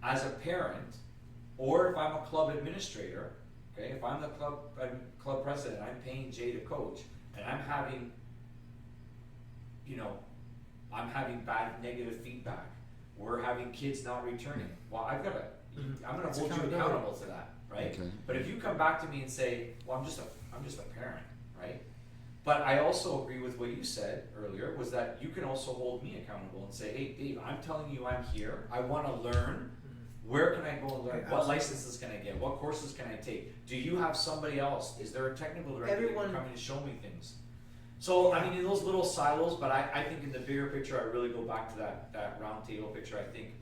as a parent, or if I'm a club administrator, okay, if I'm the club president, I'm paying Jay to coach, and I'm having bad negative feedback. We're having kids not returning. Well, I'm gonna It's hold you accountability. accountable to that, right? Okay. But if you come back to me and say, well, I'm just a parent, right? But I also agree with what you said earlier, was that you can also hold me accountable and say, hey, Dave, I'm telling you I'm here. I want to learn. Where can I go and learn? Okay, What absolutely. licenses can I get? What courses can I take? Do you have somebody else? Is there a technical director that Everyone- can come in and show me things? So, in those little silos, but I think in the bigger picture, I really go back to that round table picture. I think,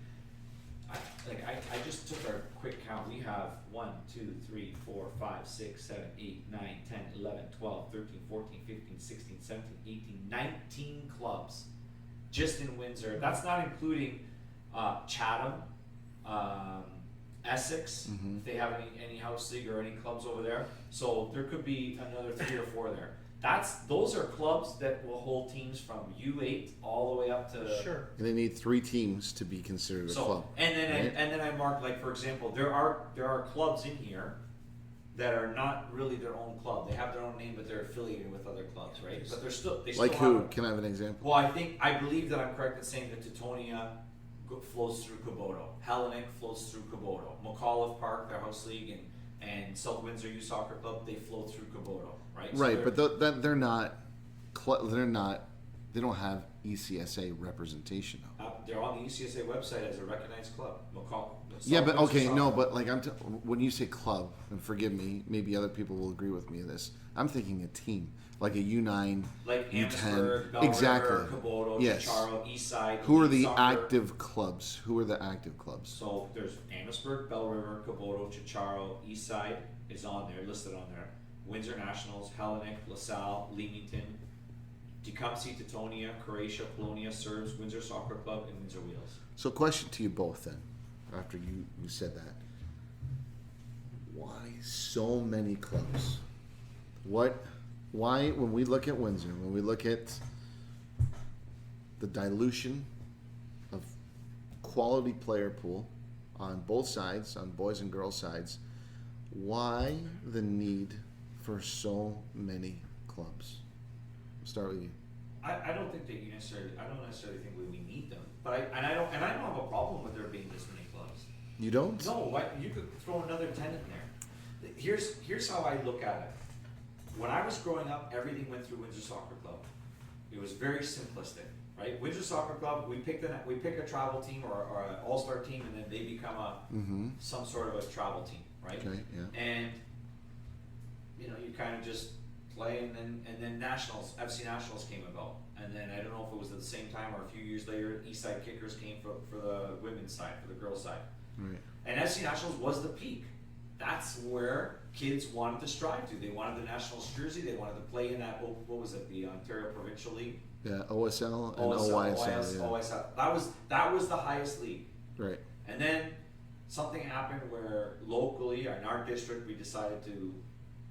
I just took our quick count. We have 1, 2, 3, 4, 5, 6, 7, 8, 9, 10, 11, 12, 13, 14, 15, 16, 17, 18, 19 clubs just in Windsor. That's not including Chatham, Essex, if they have any house league or any clubs over there. So there could be another 3 or 4 there. Those are clubs that will hold teams from U8 all the way up to Sure. And they need 3 teams to be considered a club. And then right? and then I mark, like, for example, there are clubs in here that are not really their own club. They have their own name, but they're affiliated with other clubs, right? But they still Like have who? Can I have an example? Well, I believe that I'm correct in saying that Teutonia flows through Kuboto, Hellenic flows through Kuboto, McAuliffe Park, their house league, and South Windsor Youth Soccer Club, they flow through Kuboto, right? So Right, but they're not. They don't have ECSA representation though. they're on the ECSA website as a recognized club. Yeah, South but Windsor okay, Soccer. no, but like when you say club, and forgive me, maybe other people will agree with me in this. I'm thinking a team, like a U9, Like U10, Amherstburg, Bell exactly. River, Kuboto, Yes. Chicharo, Eastside. Who are Youth the Soccer. active clubs? Who are the active clubs? So there's Amherstburg, Bell River, Kuboto, Chicharo, Eastside is on there, listed on there. Windsor Nationals, Hellenic, LaSalle, Leamington, Tecumseh, Teutonia, Croatia, Polonia, Serbs, Windsor Soccer Club, and Windsor Wheels. So, question to you both then, after you said that. Why so many clubs? Why, when we look at Windsor, when we look at the dilution of quality player pool on both sides, on boys and girls sides, why the need for so many clubs? We'll start with you. I don't think that you necessarily. I don't necessarily think we need them, but I don't have a problem with there being this many clubs. You don't? No, you could throw another 10 in there. Here's how I look at it. When I was growing up, everything went through Windsor Soccer Club. It was very simplistic, right? Windsor Soccer Club, we pick a travel team or an all-star team, and then they become some sort of a travel team, right? Okay, yeah. And you know, you kind of just play, and then Nationals, FC Nationals came about, and then I don't know if it was at the same time or a few years later, Eastside Kickers came for the women's side, for the girls' side, Right. and FC Nationals was the peak. That's where kids wanted to strive to. They wanted the Nationals jersey. They wanted to play in that. What was it? The Ontario Provincial League. Yeah, OSL and OSL, OYSL. Yeah. OSL. That was the highest league. Right. And then something happened where locally in our district we decided to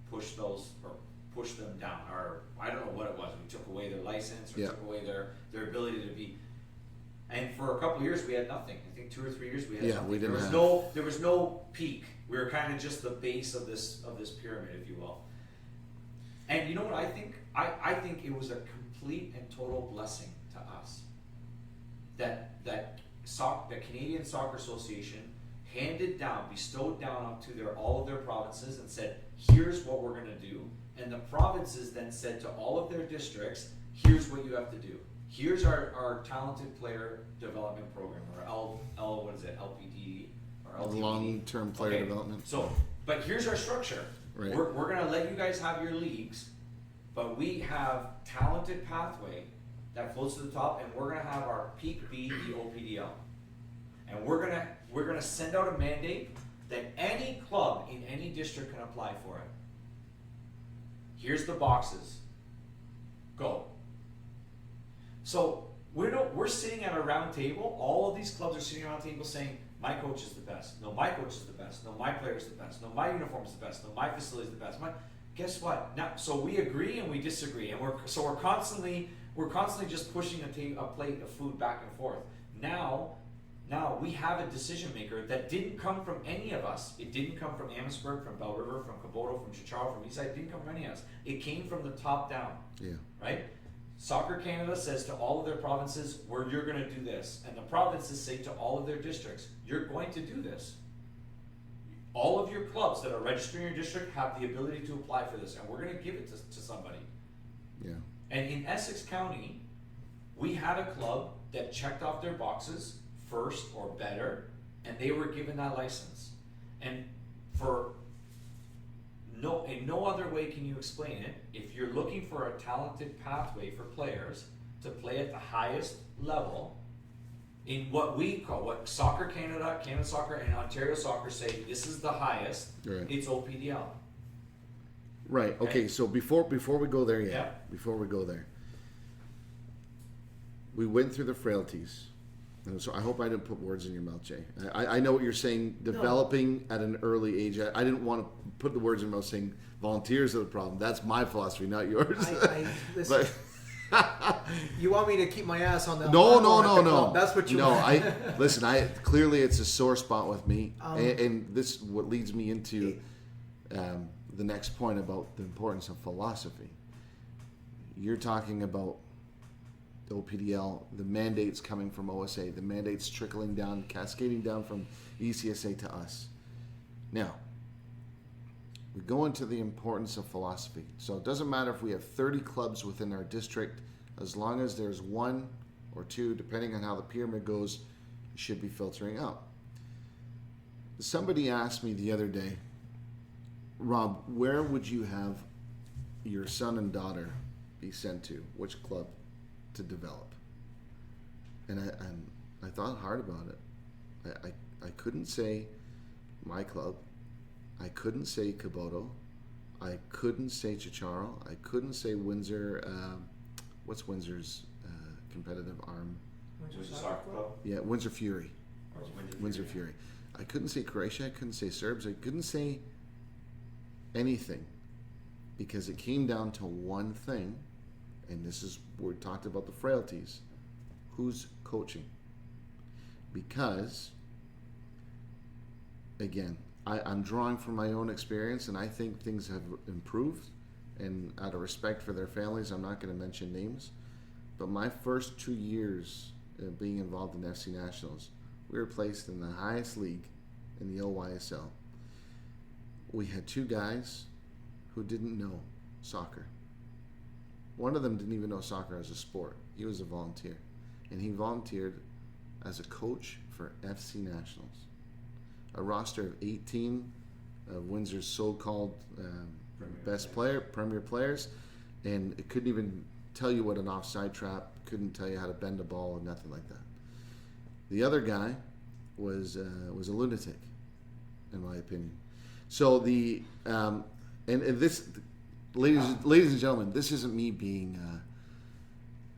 push them down. Or I don't know what it was. We took away their license or took away their ability to be. And for a couple of years we had nothing. I think 2 or 3 years we had nothing. We didn't There was no peak. We were kind of just the base of this pyramid, if you will. And you know what I think? I think it was a complete and total blessing to us that the Canadian Soccer Association bestowed down up to all of their provinces and said, here's what we're going to do. And the provinces then said to all of their districts, here's what you have to do. Here's our talented player development program, or LPD, or LTPD. Long-term player development. So, but here's our structure. Right. We're going to let you guys have your leagues, but we have talented pathway that floats to the top, and we're going to have our peak B, the OPDL. And we're going to send out a mandate that any club in any district can apply for it. Here's the boxes. Go. So we're sitting at a round table. All of these clubs are sitting around the table saying, my coach is the best. No, my coach is the best. No, my player is the best. No, my uniform is the best. No, my facility is the best. Guess what? Now, so we agree and we disagree, and we're constantly just pushing a plate of food back and forth. Now we have a decision maker that didn't come from any of us. It didn't come from Amherstburg, from Bell River, from Kubota, from Chicharo, from Eastside. It didn't come from any of us. It came from the top down. Yeah. Right? Soccer Canada says to all of their provinces, you're going to do this. And the provinces say to all of their districts, you're going to do this. All of your clubs that are registering your district have the ability to apply for this, and we're going to give it to somebody. Yeah. And in Essex County, we had a club that checked off their boxes, first or better, and they were given that license. And in no other way can you explain it. If you're looking for a talented pathway for players to play at the highest level, in what Soccer Canada, Canada Soccer, and Ontario Soccer say this is the highest, Right. It's OPDL. Right. Okay. So before we go there yet, Yeah. before we go there, we went through the frailties. And so I hope I didn't put words in your mouth, Jay. I know what you're saying, developing at an early age. I didn't want to put the words in your mouth saying volunteers are the problem. That's my philosophy, not yours. Listen, you want me to keep my ass on the No. club. That's what you want. Listen. Clearly it's a sore spot with me, and this is what leads me into the next point about the importance of philosophy. You're talking about the OPDL, the mandates coming from OSA, the mandates trickling down, cascading down from ECSA to us. Now, we go into the importance of philosophy. So it doesn't matter if we have 30 clubs within our district, as long as there's 1 or 2, depending on how the pyramid goes, it should be filtering out. Somebody asked me the other day, Rob, where would you have your son and daughter be sent to? Which club to develop? And I thought hard about it. I couldn't say my club. I couldn't say Kubota. I couldn't say Chicharo. I couldn't say Windsor. What's Windsor's competitive arm? Windsor Soccer Club? Yeah, Windsor Fury. Or Windsor Fury. I couldn't say Croatia. I couldn't say Serbs. I couldn't say anything because it came down to one thing, and this is where we talked about the frailties. Who's coaching? Because, again, I'm drawing from my own experience, and I think things have improved. And out of respect for their families, I'm not going to mention names. But my first 2 years being involved in FC Nationals, we were placed in the highest league in the OYSL. We had 2 guys who didn't know soccer. One of them didn't even know soccer as a sport. He was a volunteer. And he volunteered as a coach for FC Nationals. A roster of 18 of Windsor's so-called premier players. And it couldn't even tell you what an offside trap, couldn't tell you how to bend a ball, and nothing like that. The other guy was a lunatic, in my opinion. So and this, ladies and gentlemen, this isn't me being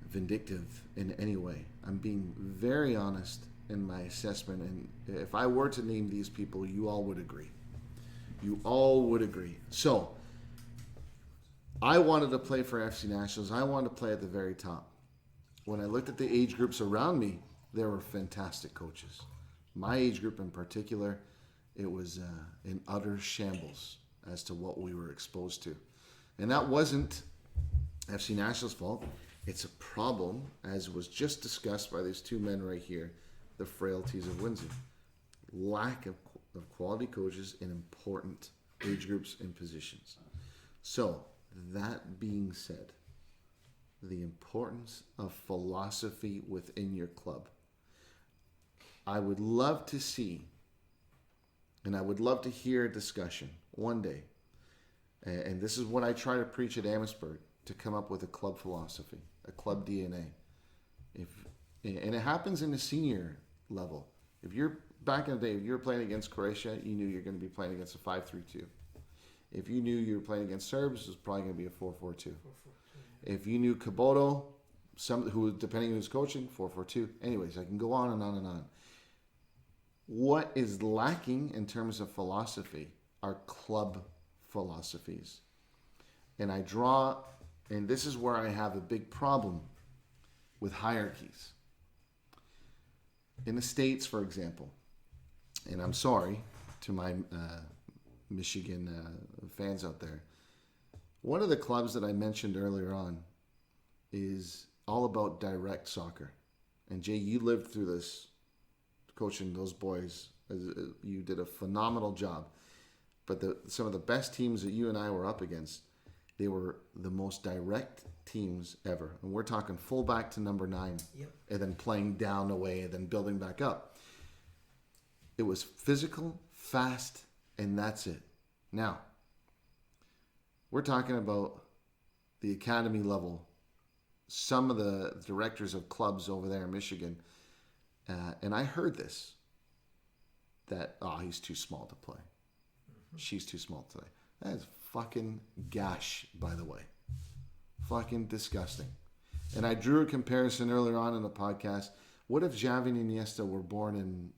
vindictive in any way. I'm being very honest in my assessment, and if I were to name these people, you all would agree. You all would agree. So I wanted to play for FC Nationals. I wanted to play at the very top. When I looked at the age groups around me, there were fantastic coaches. My age group in particular, it was in utter shambles as to what we were exposed to. And that wasn't FC Nationals' fault. It's a problem, as was just discussed by these two men right here, the frailties of Windsor. Lack of quality coaches in important age groups and positions. So, that being said, the importance of philosophy within your club. I would love to see, and I would love to hear a discussion one day, and this is what I try to preach at Amherstburg, to come up with a club philosophy, a club DNA. And it happens in the senior level. If you're back in the day, if you were playing against Croatia, you knew you're going to be playing against a 5-3-2. If you knew you were playing against Serbs, it was probably going to be a 4-4-2. If you knew Kaboto, depending on who's coaching, 4-4-2. Anyways, I can go on and on and on. What is lacking in terms of philosophy are club philosophies. And this is where I have a big problem with hierarchies. In the States, for example, and I'm sorry to my Michigan fans out there, one of the clubs that I mentioned earlier on is all about direct soccer. And Jay, you lived through this, coaching those boys. You did a phenomenal job. But some of the best teams that you and I were up against, they were the most direct teams ever. And we're talking fullback to number 9. Yep. And then playing down the way and then building back up. It was physical, fast, and that's it. Now, we're talking about the academy level. Some of the directors of clubs over there in Michigan, and I heard this, that, he's too small to play. Mm-hmm. She's too small to play. That is fucking gash, by the way. Fucking disgusting. And I drew a comparison earlier on in the podcast. What if Xavi and Iniesta were born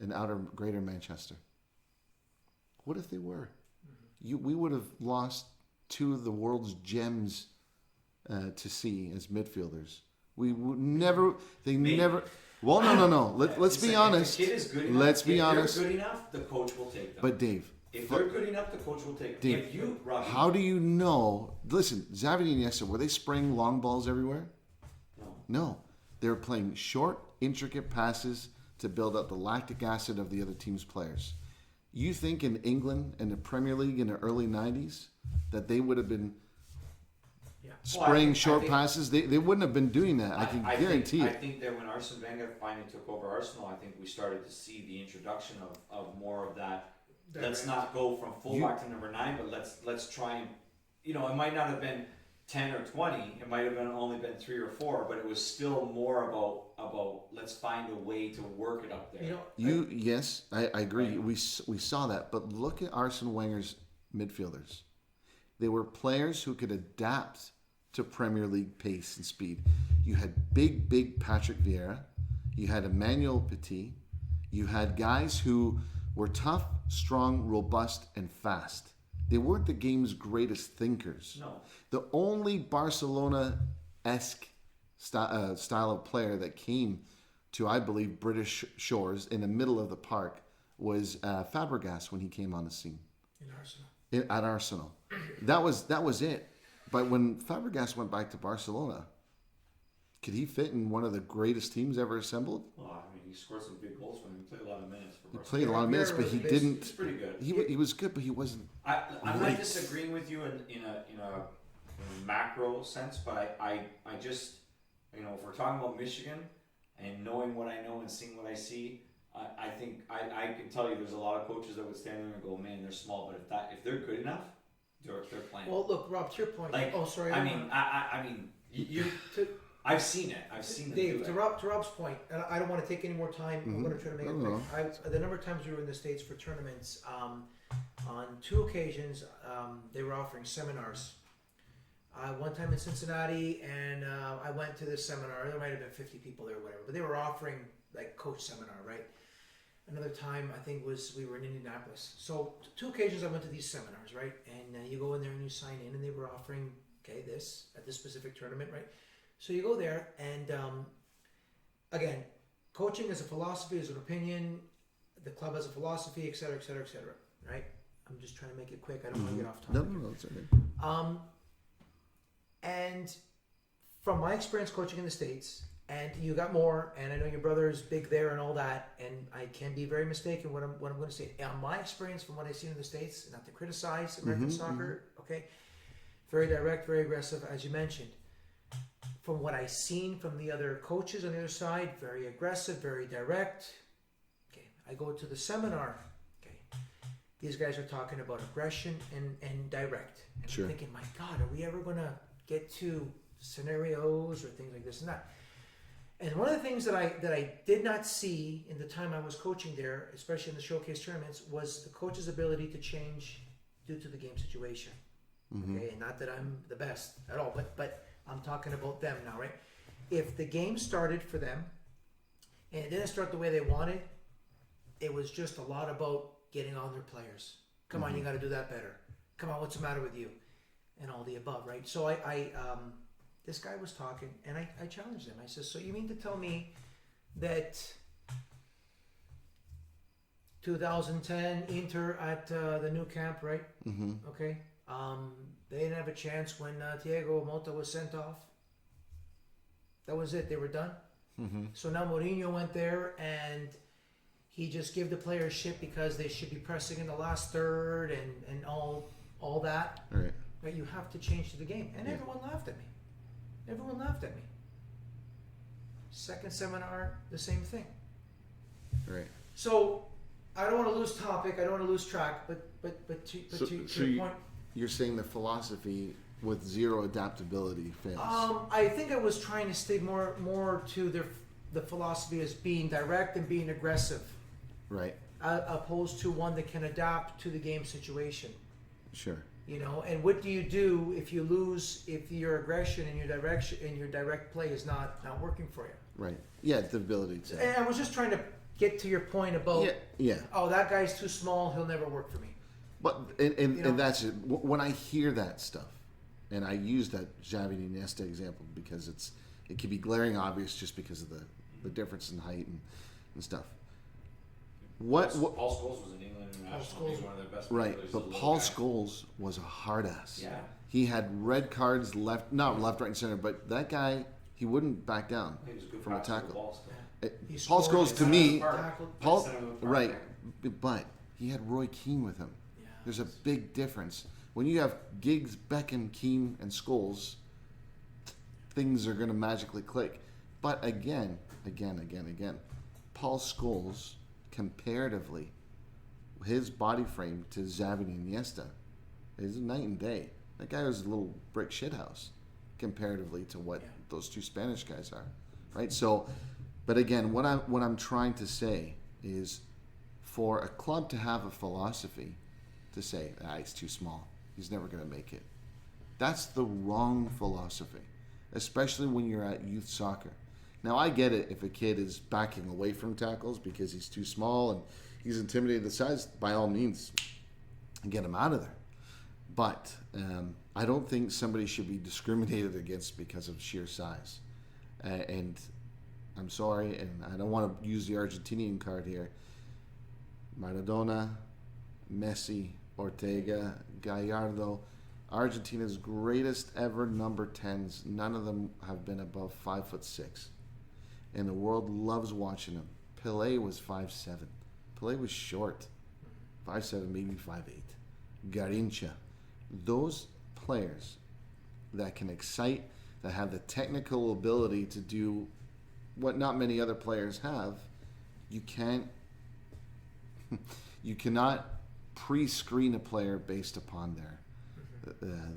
in outer Greater Manchester? What if they were? Mm-hmm. We would have lost two of the world's gems to see as midfielders. We would never. They Maybe. Never. Well, no. Let's be honest. If the kid is good enough, let's be honest. If they're good enough, the coach will take them. But Dave, if they're good enough, the coach will take them. Dave, how do you know? Listen, Xavi and Iniesta, were they spraying long balls everywhere? No. They were playing short, intricate passes to build up the lactic acid of the other team's players. You think in England and the Premier League in the early 90s that they would have been spraying short passes? They wouldn't have been doing that. I can guarantee it. I think that when Arsene Wenger finally took over Arsenal, I think we started to see the introduction of more of that. Let's not go from fullback to number 9, but let's try and, it might not have been 10 or 20. It might have only been 3 or 4, but it was still more about let's find a way to work it up there. Yes, I agree. Right. We saw that, but look at Arsene Wenger's midfielders. They were players who could adapt to Premier League pace and speed. You had big Patrick Vieira. You had Emmanuel Petit. You had guys who were tough, strong, robust, and fast. They weren't the game's greatest thinkers. No. The only Barcelona-esque style of player that came to, I believe, British shores in the middle of the park was Fabregas when he came on the scene. In Arsenal. At Arsenal. That was it. But when Fabregas went back to Barcelona, could he fit in one of the greatest teams ever assembled? Well, he scored some big goals when he played a lot of minutes for Barcelona. He played a lot of minutes, but he didn't. He's pretty good. He was good, but he wasn't. I'm not disagreeing with you in a macro sense, but I just, you know, if we're talking about Michigan and knowing what I know and seeing what I see, I think I can tell you there's a lot of coaches that would stand there and go, man, they're small, but if they're good enough, they're playing. Well, look, Rob, to your point. Like, oh, sorry. I mean, I've seen it. I've seen them Dave, do to it. Rob's point, and I don't want to take any more time. I'm going to try to make it quick. The number of times we were in the States for tournaments, on 2 occasions, they were offering seminars. One time in Cincinnati, and I went to this seminar. There might have been 50 people there, or whatever, but they were offering like coach seminar, right? Another time, I think we were in Indianapolis. So 2 occasions I went to these seminars, right? And you go in there and you sign in, and they were offering this at this specific tournament, right? So you go there, and again, coaching is a philosophy, is an opinion. The club has a philosophy, et cetera, et cetera, et cetera, right? I'm just trying to make it quick. I don't want to get off topic. No, it's okay. And from my experience coaching in the States, and you got more, and I know your brother's big there and all that, and I can be very mistaken what I'm going to say. On my experience from what I've seen in the States, not to criticize American soccer, okay, very direct, very aggressive, as you mentioned. From what I've seen from the other coaches on the other side, very aggressive, very direct. Okay, I go to the seminar. Okay, these guys are talking about aggression and direct. And Sure. I'm thinking, my God, are we ever going to get to scenarios or things like this and that? And one of the things that I did not see in the time I was coaching there, especially in the showcase tournaments, was the coach's ability to change due to the game situation. Okay, and not that I'm the best at all, but I'm talking about them now, right? If the game started for them and it didn't start the way they wanted, it was just a lot about getting on their players. Come on, you got to do that better. Come on, what's the matter with you? And all the above, right? So I this guy was talking, and I challenged him. I said, so you mean to tell me that 2010 Inter at the new camp, right? Okay. They didn't have a chance when Thiago Motta was sent off. That was it. They were done. So now Mourinho went there and he just gave the players shit because they should be pressing in the last third and all that. Right. Right? You have to change to the game. And everyone laughed at me. Everyone laughed at me. Second seminar, the same thing. Right. So I don't want to lose topic. I don't want to lose track. But to your point. You're saying the philosophy with zero adaptability fails. I think I was trying to stay more to the philosophy as being direct and being aggressive, Right. Opposed to one that can adapt to the game situation. Sure. You know, and what do you do if you lose, if your aggression and your direct play is not working for you? Right. Yeah, the ability to. And I was just trying to get to your point about, Yeah. oh, that guy's too small, he'll never work for me. But and You know? that's it. When I hear that stuff, and I use that Xavi and Iniesta example because it can be glaring obvious just because of the difference in height and stuff. What Paul Scholes was an England international. He's one of their best right? players. But Paul Scholes was a hard ass. Yeah. He had red cards not left, right, and center. But that guy, he wouldn't back down He was a good from a passer of the tackle. ball still. He Paul scored Scholes to in me, tackled. Paul, Center of the park right? there. But he had Roy Keane with him. Yeah. There's a big difference. When you have Giggs, Beckham, Keane, and Scholes, things are going to magically click. But again, Paul Scholes, comparatively, his body frame to Xavi and Iniesta is night and day. That guy was a little brick shithouse comparatively to what those two Spanish guys are, right? So, but again, what I'm trying to say is, for a club to have a philosophy to say, he's too small, he's never going to make it. That's the wrong philosophy, especially when you're at youth soccer. Now, I get it if a kid is backing away from tackles because he's too small and he's intimidated the size, by all means, get him out of there. But I don't think somebody should be discriminated against because of sheer size. And I'm sorry, and I don't want to use the Argentinian card here. Maradona, Messi, Ortega, Gallardo, Argentina's greatest ever number 10s, none of them have been above 5'6". And the world loves watching them. Pelé was 5'7". Pelé was short, 5'7", maybe 5'8". Garrincha. Those players that can excite, that have the technical ability to do what not many other players have, you cannot pre-screen a player based upon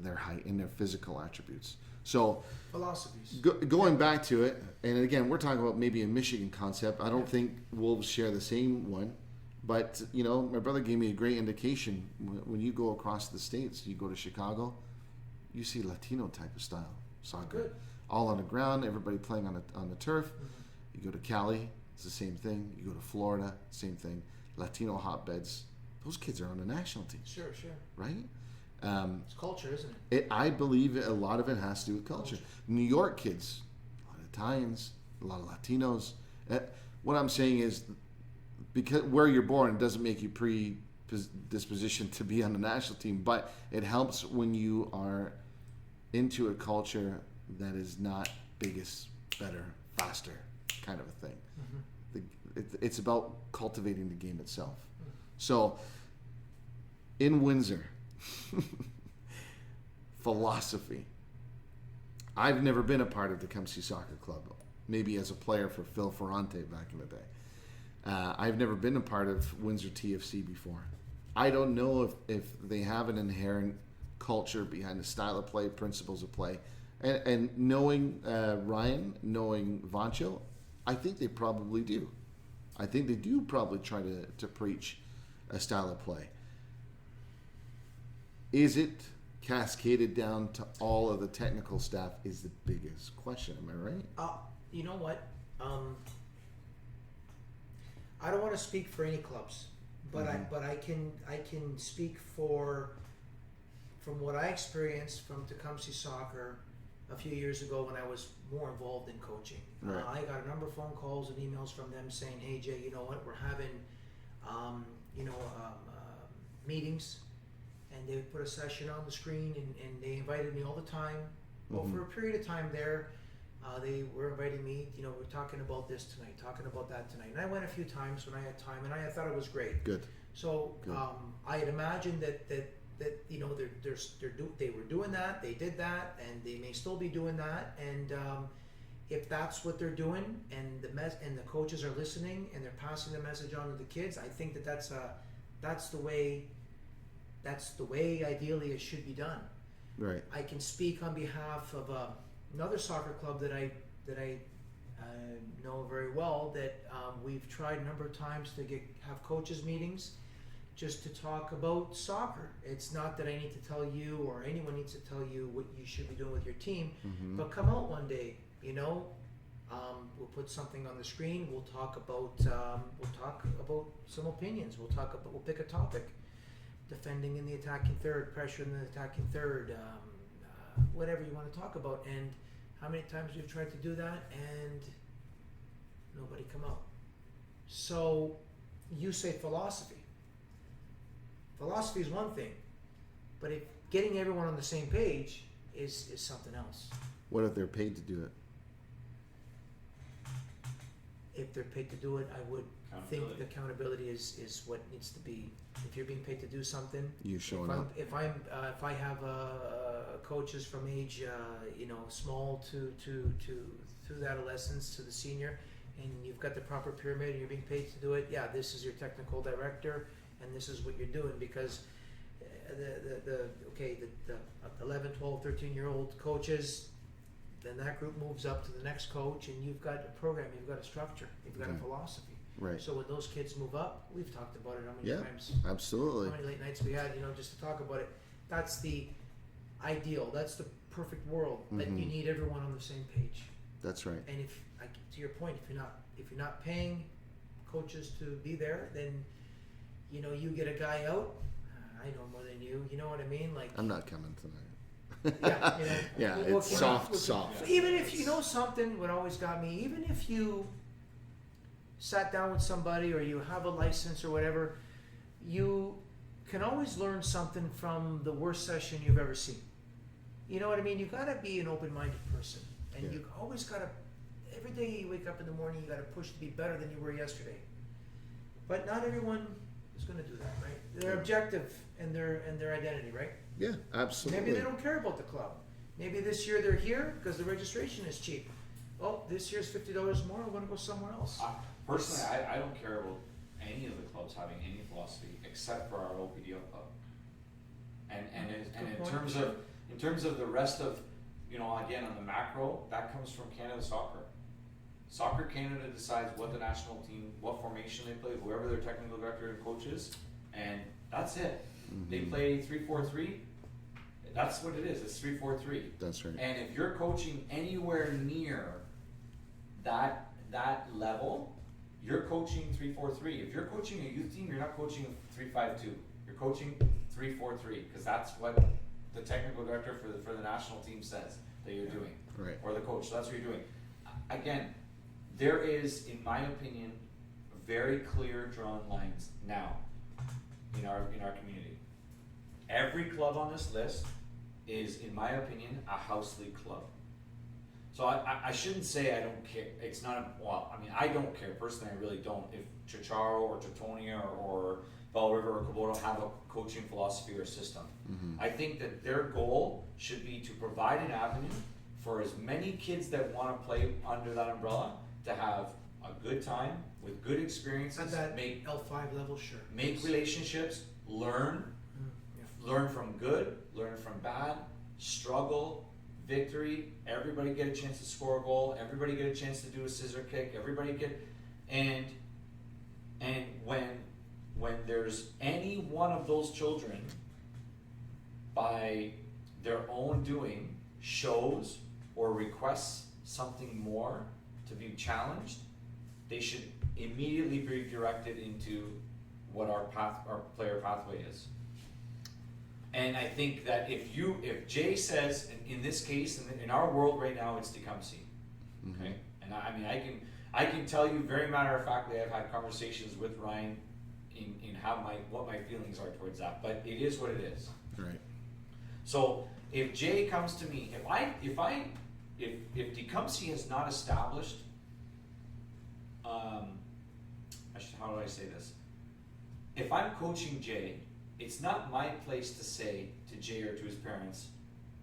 their height and their physical attributes. So Philosophies. going back to it, and again, we're talking about maybe a Michigan concept. I don't think Wolves share the same one, but my brother gave me a great indication. When you go across the states, you go to Chicago, you see Latino type of style soccer, Good. all on the ground, everybody playing on the turf. You go to Cali, it's the same thing. You go to Florida, same thing. Latino hotbeds, those kids are on the national team, Sure. right? It's culture, isn't it? I believe a lot of it has to do with culture. New York kids, a lot of Italians, a lot of Latinos. What I'm saying is, because where you're born doesn't make you predispositioned to be on the national team, but it helps when you are into a culture that is not biggest, better, faster kind of a thing. It's about cultivating the game itself. So, in Windsor, philosophy. I've never been a part of the Tecumseh Soccer Club, maybe as a player for Phil Ferrante back in the day. I've never been a part of Windsor TFC before. I don't know if they have an inherent culture behind the style of play, principles of play. And knowing Ryan, knowing Vancho, I think they probably do. I think they do probably try to preach a style of play. Is it cascaded down to all of the technical staff is the biggest question. Am I right? You know what? I don't want to speak for any clubs, but I can speak from what I experienced from Tecumseh Soccer a few years ago when I was more involved in coaching. Right. I got a number of phone calls and emails from them saying, "Hey Jay, you know what? We're having meetings." And they would put a session on the screen, and they invited me all the time. Well, for a period of time there, they were inviting me. We're talking about this tonight, talking about that tonight. And I went a few times when I had time, and I thought it was great. Good. So Good. I had imagined that they were doing that, they did that, and they may still be doing that. And if that's what they're doing, and the coaches are listening and they're passing the message on to the kids, I think that's the way ideally it should be done. Right. I can speak on behalf of another soccer club that I know very well, that we've tried a number of times to have coaches meetings just to talk about soccer. It's not that I need to tell you or anyone needs to tell you what you should be doing with your team, but come out one day, we'll put something on the screen, we'll talk about some opinions, we'll pick a topic. Defending in the attacking third, pressure in the attacking third, whatever you want to talk about. And how many times we've tried to do that and nobody come out. So you say philosophy. Philosophy is one thing, but if getting everyone on the same page is something else. What if they're paid to do it? If they're paid to do it, I would think the accountability is what needs to be. If you're being paid to do something, You showing up. If I have coaches from age small to through adolescence to the senior, and you've got the proper pyramid and you're being paid to do it, yeah, this is your technical director and this is what you're doing, because the 11, 12, 13-year-old coaches, then that group moves up to the next coach, and you've got a program, you've got a structure, you've got a philosophy. Right. So when those kids move up, we've talked about it how many times. Absolutely. How many late nights we had, just to talk about it. That's the ideal. That's the perfect world. That you need everyone on the same page. That's right. And to your point, if you're not paying coaches to be there, then you get a guy out. I know more than you. You know what I mean? Like, I'm not coming tonight. yeah, Yeah, Well, it's soft. Even if something, what always got me, even if you sat down with somebody or you have a license or whatever, you can always learn something from the worst session you've ever seen. You know what I mean? You gotta be an open-minded person, and you always gotta. Every day you wake up in the morning, you gotta push to be better than you were yesterday. But not everyone is gonna do that, right? Their objective and their identity, right? Yeah, absolutely. Maybe they don't care about the club. Maybe this year they're here because the registration is cheap. Oh, this year's $50 more. I want to go somewhere else. Personally, I don't care about any of the clubs having any philosophy except for our OPDL club. And in terms of the rest of, you know, again on the macro, that comes from Canada Soccer. Soccer Canada decides what the national team, what formation they play, whoever their technical director and coach is, and that's it. Mm-hmm. They play 3-4-3. That's what it is. It's 3-4-3. That's right. And if you're coaching anywhere near that level, you're coaching 3-4-3. If you're coaching a youth team, you're not coaching 3-5-2. You're coaching 3-4-3 because that's what the technical director for the national team says that you're doing, Right. or the coach. So that's what you're doing. Again, there is, in my opinion, very clear drawn lines now in our community. Every club on this list is, in my opinion, a house league club. So I shouldn't say I don't care. It's not I don't care personally. I really don't. If Chicharo or Teutonia or Bell River or Kubota have a coaching philosophy or system. Mm-hmm. I think that their goal should be to provide an avenue for as many kids that want to play under that umbrella to have a good time with good experiences. At that make L5 level, sure. make relationships, learn from good, learn from bad, struggle, victory. Everybody get a chance to score a goal. Everybody get a chance to do a scissor kick. Everybody get and when there's any one of those children by their own doing shows or requests something more to be challenged, they should immediately be directed into what our player pathway is. And I think that if Jay says, in this case, in our world right now, it's Tecumseh, okay? And I can tell you very matter of factly, I've had conversations with Ryan in what my feelings are towards that, but it is what it is. Right. So if Jay comes to me, if Tecumseh has not established, how do I say this? If I'm coaching Jay, it's not my place to say to Jay or to his parents,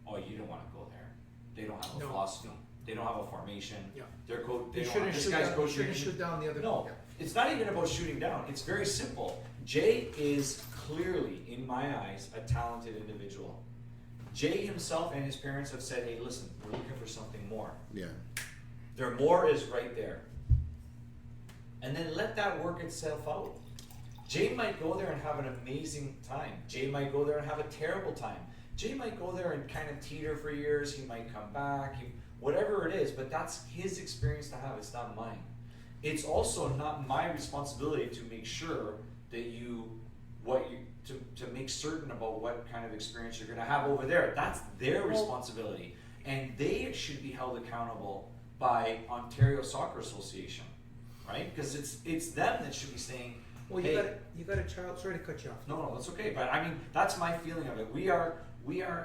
"Oh, you don't want to go there. They don't have a philosophy. No. They don't have a formation. Yeah. They're You shouldn't shoot down the other. No, Yeah. it's not even about shooting down. It's very simple. Jay is clearly, in my eyes, a talented individual. Jay himself and his parents have said, "Hey, listen, we're looking for something more." Yeah. Their more is right there. And then let that work itself out. Jay might go there and have an amazing time. Jay might go there and have a terrible time. Jay might go there and kind of teeter for years. He might come back. Whatever it is, but that's his experience to have. It's not mine. It's also not my responsibility to make sure that to make certain about what kind of experience you're going to have over there. That's their responsibility, and they should be held accountable by Ontario Soccer Association, right? Because it's them that should be saying, Well, hey, you got a child. Sorry to cut you off. No, that's okay. But I mean, that's my feeling of it. We are.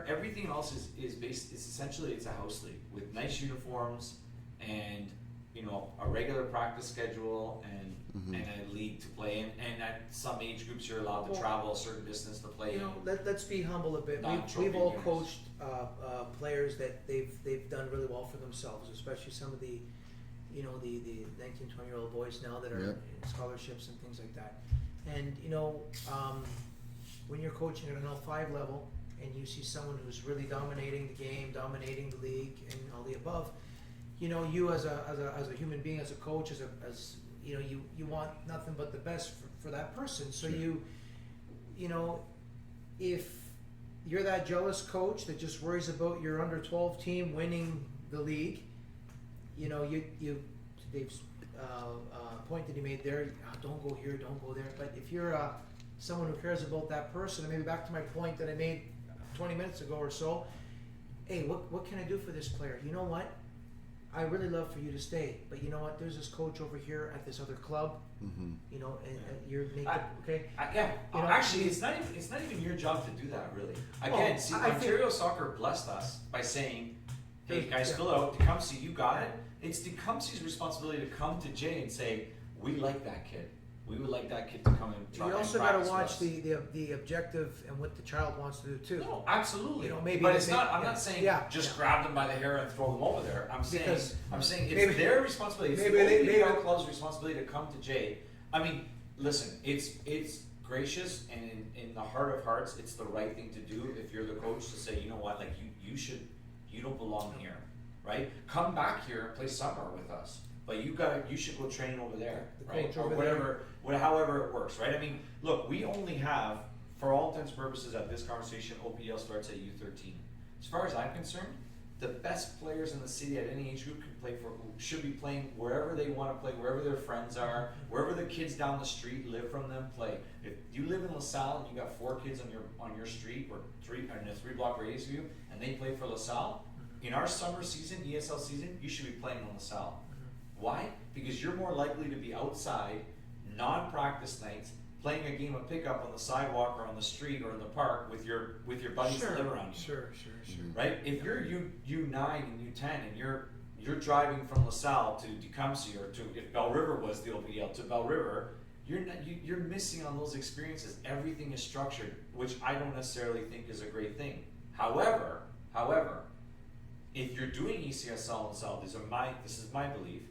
Everything else is based. It's essentially it's a house league with nice uniforms and a regular practice schedule and a league to play in. And at some age groups, you're allowed to travel a certain distance to play. Let's be humble a bit. We've all coached players that they've done really well for themselves, especially some of the 19, 20-year-old boys now that are in scholarships and things like that. And when you're coaching at an L5 level and you see someone who's really dominating the game, dominating the league, and all the above, you as a human being, as a coach, you want nothing but the best for that person. So if you're that jealous coach that just worries about your under 12 team winning the league, Dave's point that he made there, don't go here, don't go there. But if you're someone who cares about that person, and maybe back to my point that I made 20 minutes ago or so, hey, what can I do for this player? You know what? I really love for you to stay, but you know what? There's this coach over here at this other club, and you're making okay. Actually, it's not even your job to do that, really. Again, Ontario Soccer blessed us by saying, "Hey guys, fill it out. Tecumseh, you got it." It's Tecumseh's responsibility to come to Jay and say, "We like that kid. We would like that kid to come and try. You also got to watch the objective and what the child wants to do too. No, absolutely. You know, maybe but it's they- not. I'm yeah. not saying Yeah, just yeah. grab them by the hair and throw them over there. I'm saying it's maybe- their responsibility. It's maybe the they- OPL maybe- club's responsibility to come to Jay. I mean, listen, it's gracious, and in the heart of hearts, it's the right thing to do if you're the coach to say, you know what, like you don't belong here, right? Come back here and play summer with us. But you should go train over there, The right? coach Or over whatever, however it works, right? I mean, look, we only have, for all intents and purposes, at this conversation, OPL starts at U13. As far as I'm concerned, the best players in the city at any age group should be playing wherever they want to play, wherever their friends are, wherever the kids down the street live from them play. If you live in LaSalle and you got 4 kids on your street or in a 3-block radius of you, and they play for LaSalle, in our summer season, ESL season, you should be playing on LaSalle. Why? Because you're more likely to be outside, non-practice nights, playing a game of pickup on the sidewalk or on the street or in the park with your buddies that live around you. Sure. Right? If you're U9 and U10 and you're driving from LaSalle to Tecumseh, or to, if Bell River was the OPL, to Bell River, you're missing on those experiences. Everything is structured, which I don't necessarily think is a great thing. However, if you're doing ECSL in LaSalle, this is my belief.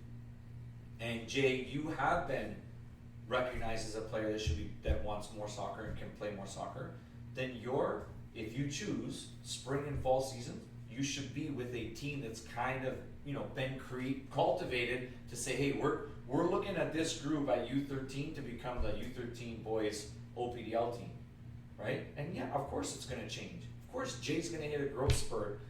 And Jay, you have been recognized as a player that wants more soccer and can play more soccer. Then if you choose spring and fall season, you should be with a team that's kind of been cultivated to say, hey, we're looking at this group at U13 to become the U13 boys OPDL team, right? And yeah, of course it's going to change. Of course, Jay's going to hit a growth spurt.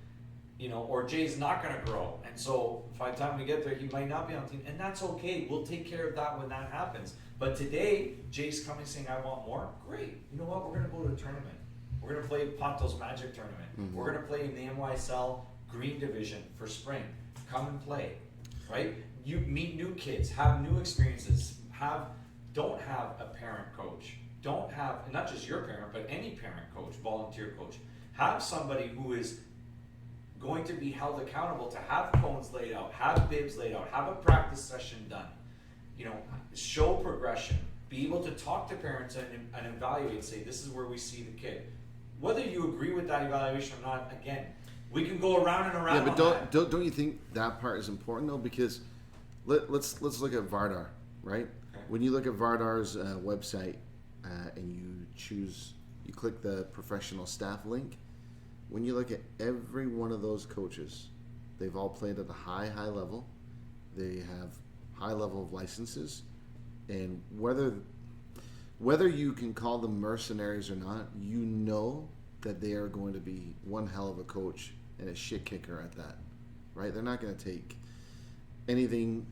Or Jay's not going to grow. And so by the time we get there, he might not be on the team. And that's okay. We'll take care of that when that happens. But today, Jay's coming saying, I want more. Great. You know what? We're going to go to a tournament. We're going to play Ponto's Magic Tournament. Mm-hmm. We're going to play in the NYSL Green Division for spring. Come and play, right? You meet new kids, have new experiences. Don't have a parent coach. Don't have, not just your parent, but any parent coach, volunteer coach. Have somebody who is going to be held accountable to have cones laid out, have bibs laid out, have a practice session done, show progression, be able to talk to parents and evaluate, say, this is where we see the kid. Whether you agree with that evaluation or not, again, we can go around and around. Yeah, but don't you think that part is important though? Because let's look at Vardar, right? Okay. When you look at Vardar's website and you click the professional staff link. When you look at every one of those coaches, they've all played at a high level. They have high level of licenses, and whether you can call them mercenaries or not, you know that they are going to be one hell of a coach and a shit kicker at that, right? They're not going to take anything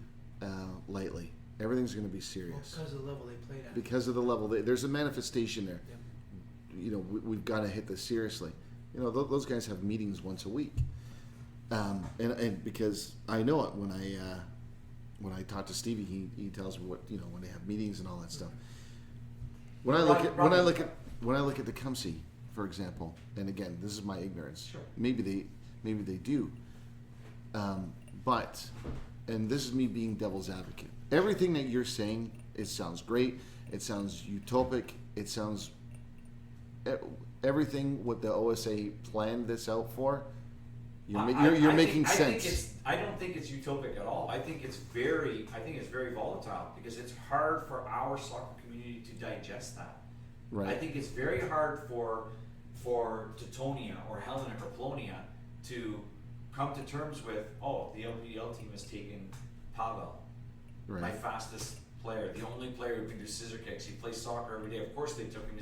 lightly. Everything's going to be serious. Well, because of the level they played at. Because of the level, there's a manifestation there. Yep. We've got to hit this seriously. Those guys have meetings once a week, and because I know it when I talk to Stevie, he tells me what when they have meetings and all that stuff. When I look at the Tecumseh, for example, and again, this is my ignorance. Sure. Maybe they do, but this is me being devil's advocate. Everything that you're saying, it sounds great. It sounds utopic. It sounds. Everything what the OSA planned this out for, you're making sense. I don't think it's utopic at all. I think it's very volatile because it's hard for our soccer community to digest that. Right. I think it's very hard for Teutonia or Helena or Polonia to come to terms with, the LPL team has taken Pavel, right, my fastest player, the only player who can do scissor kicks. He plays soccer every day. Of course they took him.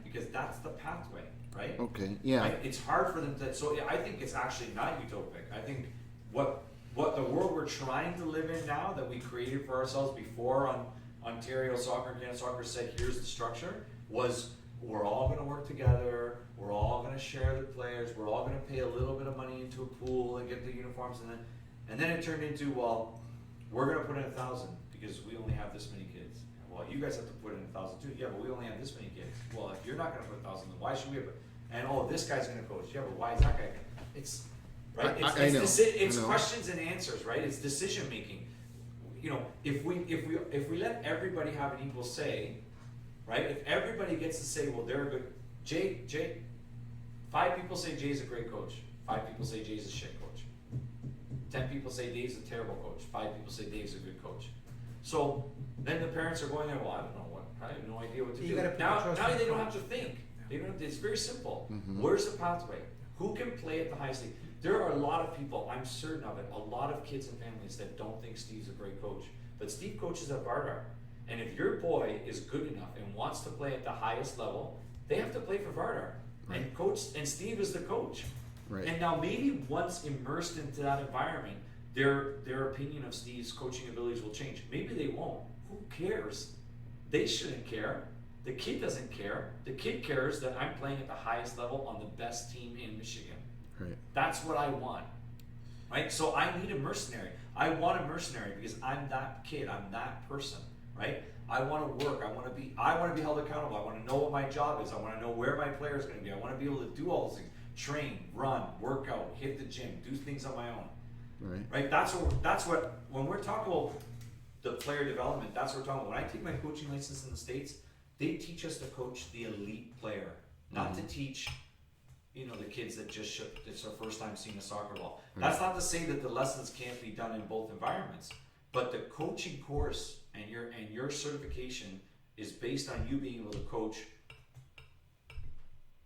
Because that's the pathway, right? Okay, yeah. Right? It's hard for them to. So I think it's actually not utopic. I think what the world we're trying to live in now that we created for ourselves before Ontario Soccer and Canada Soccer said, here's the structure, was we're all going to work together. We're all going to share the players. We're all going to pay a little bit of money into a pool and get the uniforms, and then it turned into, we're going to put in 1,000 because we only have this many kids. Well, you guys have to put in 1,000 too. Yeah, but we only have this many kids. Well, if you're not going to put 1,000, then why should we have it? And this guy's going to coach. Yeah, but why is that guy? It's right. It's I know. questions and answers, right? It's decision making. if we let everybody have an equal say, right? If everybody gets to say, well, they're a good Jay, 5 people say Jay's a great coach. 5 people say Jay's a shit coach. 10 people say Dave's a terrible coach. 5 people say Dave's a good coach. So then the parents are going there, well, I don't know what, I have no idea what to do. Now they don't have to think. They don't. It's very simple. Where's the pathway? Who can play at the highest league? There are a lot of people, I'm certain of it, a lot of kids and families that don't think Steve's a great coach. But Steve coaches at Vardar. And if your boy is good enough and wants to play at the highest level, they have to play for Vardar. Right. And Steve is the coach. Right. And now maybe once immersed into that environment, their opinion of Steve's coaching abilities will change. Maybe they won't. Who cares? They shouldn't care. The kid doesn't care. The kid cares that I'm playing at the highest level on the best team in Michigan. Right. That's what I want. Right? So I need a mercenary. I want a mercenary because I'm that kid. I'm that person. Right? I want to work. I want to be held accountable. I want to know what my job is. I want to know where my player is going to be. I want to be able to do all those things. Train, run, work out, hit the gym, do things on my own. Right? That's what when we're talking about the player development, that's what we're talking about. When I take my coaching license in the States, they teach us to coach the elite player, not to teach, the kids that it's their first time seeing a soccer ball. That's not to say that the lessons can't be done in both environments, but the coaching course and your certification is based on you being able to coach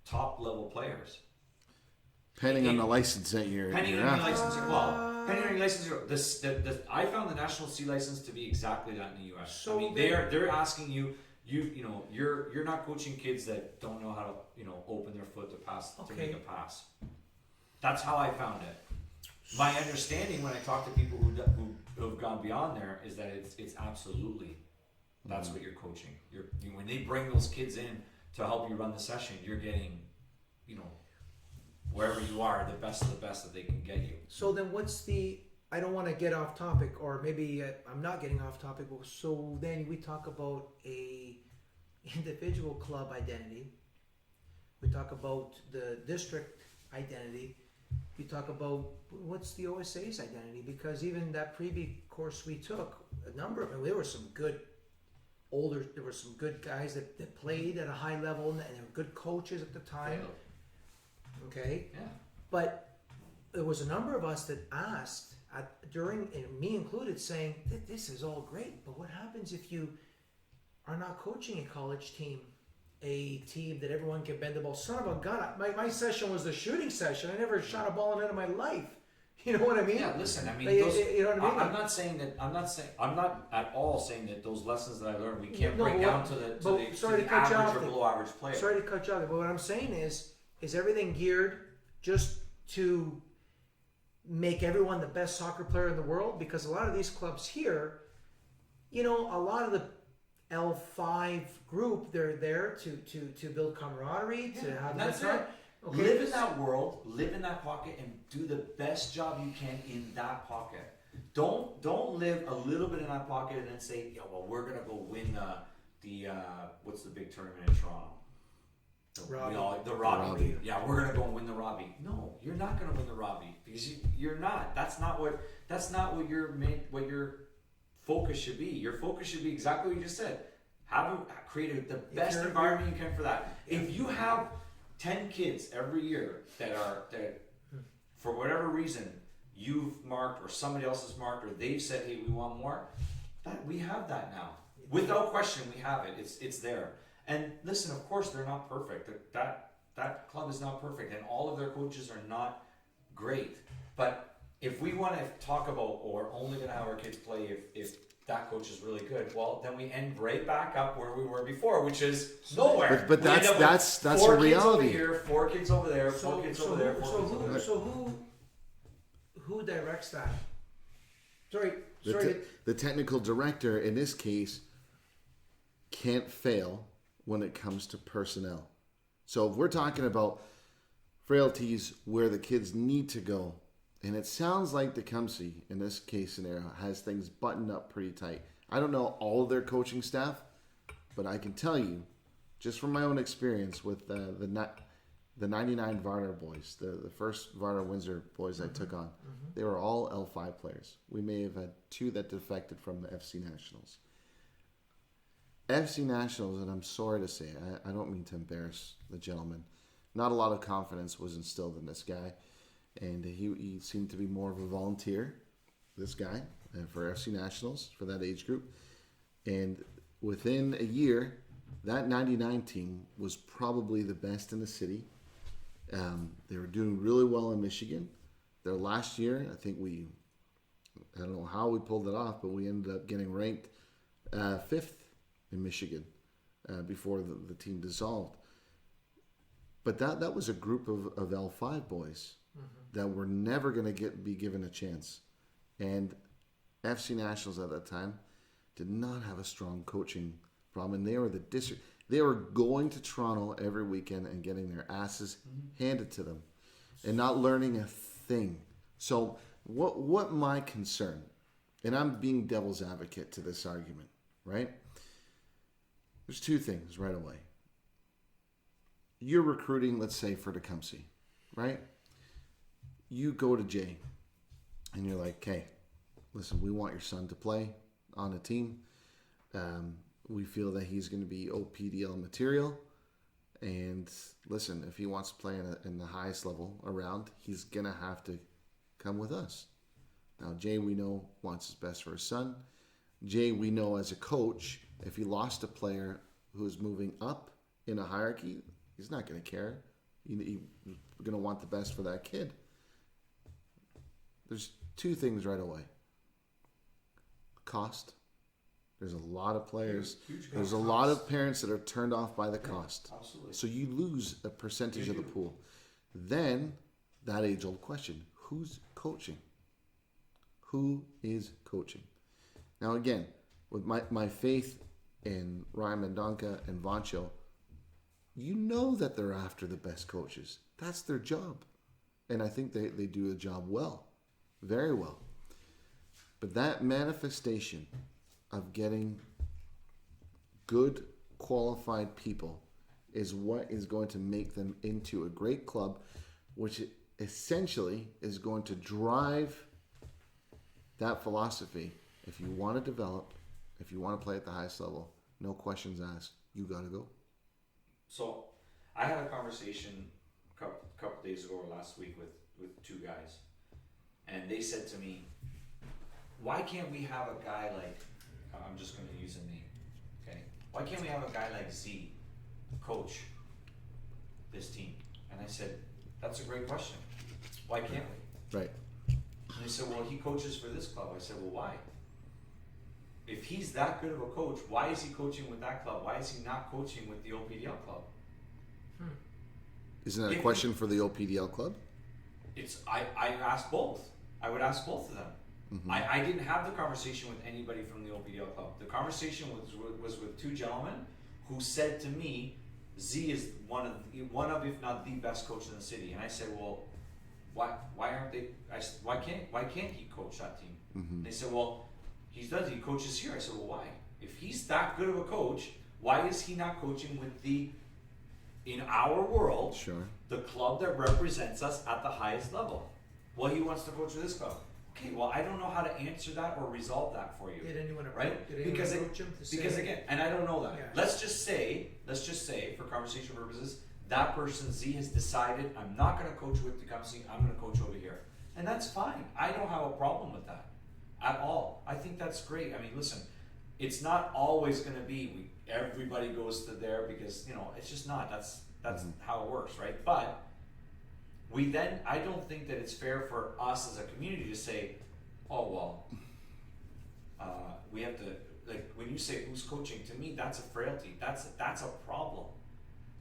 top level players. Depending on the license that you're Depending on your license, I found the National C license to be exactly that in the U.S. So they're asking you, you're not coaching kids that don't know how to, open their foot to pass to make a pass. That's how I found it. My understanding when I talk to people who have gone beyond there is that it's absolutely that's what you're coaching. When they bring those kids in to help you run the session, you're getting, wherever you are, the best of the best that they can get you. So then I don't want to get off topic, or maybe I'm not getting off topic, so then we talk about a individual club identity. We talk about the district identity. We talk about what's the OSA's identity, because even that preview course we took, there were some good guys that played at a high level, and they were good coaches at the time. Okay? Yeah. But there was a number of us that asked, and me included, saying that this is all great, but what happens if you are not coaching a college team, a team that everyone can bend the ball? Son of a gun, my session was the shooting session. I never shot a ball in the end of my life. You know what I mean? Yeah, listen, I mean, you know what I mean? I'm not at all saying that those lessons that I learned, we can't break down to the average or below average player. Sorry to cut you off, but what I'm saying is everything geared just to make everyone the best soccer player in the world? Because a lot of these clubs here, a lot of the L5 group, they're there to build camaraderie, to have that's time. Okay. Live in that world, live in that pocket, and do the best job you can in that pocket. Don't live a little bit in that pocket and then say, we're gonna go win the what's the big tournament in Toronto? The Robbie. Yeah, we're gonna go and win the Robbie. No, you're not gonna win the Robbie because you're not. That's not what your focus should be. Your focus should be exactly what you just said. Create the best environment you can for that. If you have 10 kids every year that for whatever reason you've marked or somebody else has marked or they've said, hey, we want more, that we have that now. Without question, we have it. It's there. And listen, of course, they're not perfect. That club is not perfect, and all of their coaches are not great. But if we want to talk about, we're only going to have our kids play if that coach is really good, well, then we end right back up where we were before, which is nowhere. But that's a reality. 4 kids over here, 4 kids over there, 4 kids over there. So who directs that? Sorry. The technical director in this case can't fail when it comes to personnel. So if we're talking about frailties where the kids need to go, and it sounds like Tecumseh, in this case scenario, has things buttoned up pretty tight. I don't know all of their coaching staff, but I can tell you, just from my own experience with the 99 Varner boys, the first Varner Windsor boys I took on, they were all L5 players. We may have had 2 that defected from the FC Nationals. FC Nationals, and I'm sorry to say, I don't mean to embarrass the gentleman, not a lot of confidence was instilled in this guy, and he seemed to be more of a volunteer, this guy, for FC Nationals, for that age group. And within a year, that 99 team was probably the best in the city. They were doing really well in Michigan. Their last year, I think I don't know how we pulled it off, but we ended up getting ranked 5th in Michigan before the team dissolved. But that was a group of L5 boys that were never going to be given a chance. And FC Nationals at that time did not have a strong coaching problem, and they were the district. They were going to Toronto every weekend and getting their asses handed to them, and not learning a thing. So, what my concern, and I'm being devil's advocate to this argument, right? There's 2 things right away. You're recruiting, let's say, for Tecumseh, right? You go to Jay, and you're like, "Okay, listen, we want your son to play on a team. We feel that he's going to be OPDL material. And listen, if he wants to play in the highest level around, he's going to have to come with us." Now, Jay, we know, wants his best for his son. Jay, we know as a coach, if he lost a player who is moving up in a hierarchy, he's not going to care. He's going to want the best for that kid. There's 2 things right away. Cost. There's a lot of players. There's a lot of parents that are turned off by the cost. Absolutely. So you lose a percentage of the pool. Then, that age-old question, who's coaching? Who is coaching? Now again, with my faith in Ryan Mendonca and Vancho, you know that they're after the best coaches. That's their job. And I think they do the job well. Very well. But that manifestation of getting good, qualified people is what is going to make them into a great club, which essentially is going to drive that philosophy. If you want to develop, if you want to play at the highest level, no questions asked, you got to go. So I had a conversation a couple days ago or last week with 2 guys, and they said to me, "Why can't we have a guy like," I'm just going to use a name, okay? "Why can't we have a guy like Z coach this team?" And I said, "That's a great question. Why can't we?" Right. And they said, "Well, he coaches for this club." I said, "Well, why? If he's that good of a coach, why is he coaching with that club? Why is he not coaching with the OPDL club?" Isn't that a question for the OPDL club? I asked both. I would ask both of them. Mm-hmm. I didn't have the conversation with anybody from the OPDL club. The conversation was with 2 gentlemen who said to me, "Z is one of if not the best coach in the city." And I said, "Well, why aren't they? Why can't he coach that team?" Mm-hmm. They said, "Well, he coaches here." I said, "Well, why? If he's that good of a coach, why is he not coaching with in our world, Sure. the club that represents us at the highest level?" "Well, he wants to coach for this club." Okay, well, I don't know how to answer that or resolve that for you. Did anyone right? approach him to say? Because again, and I don't know that. Yeah. Let's just say, for conversation purposes, that person Z has decided, "I'm not going to coach with Tecumseh. I'm going to coach over here," and that's fine. I don't have a problem with that at all. I think that's great. I mean, listen, it's not always going to be everybody goes to there because it's just not. That's how it works, right? But I don't think that it's fair for us as a community to say, "Oh well, we have to," like when you say who's coaching, to me that's a frailty. That's a problem,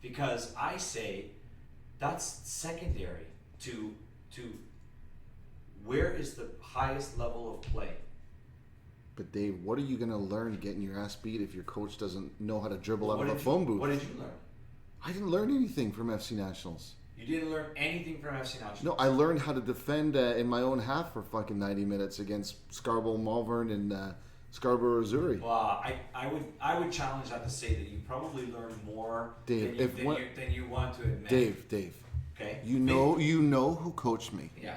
because I say that's secondary to where is the highest level of play. But Dave, what are you going to learn getting your ass beat if your coach doesn't know how to dribble out of a What phone booth? What did you learn? I didn't learn anything from FC Nationals. You didn't learn anything from FC Nationals. No, I learned how to defend in my own half for fucking 90 minutes against Scarborough Malvern and Scarborough Missouri. Well, I would challenge that to say that you probably learned more Dave, than you want to admit. Dave, Okay. You know who coached me. Yeah.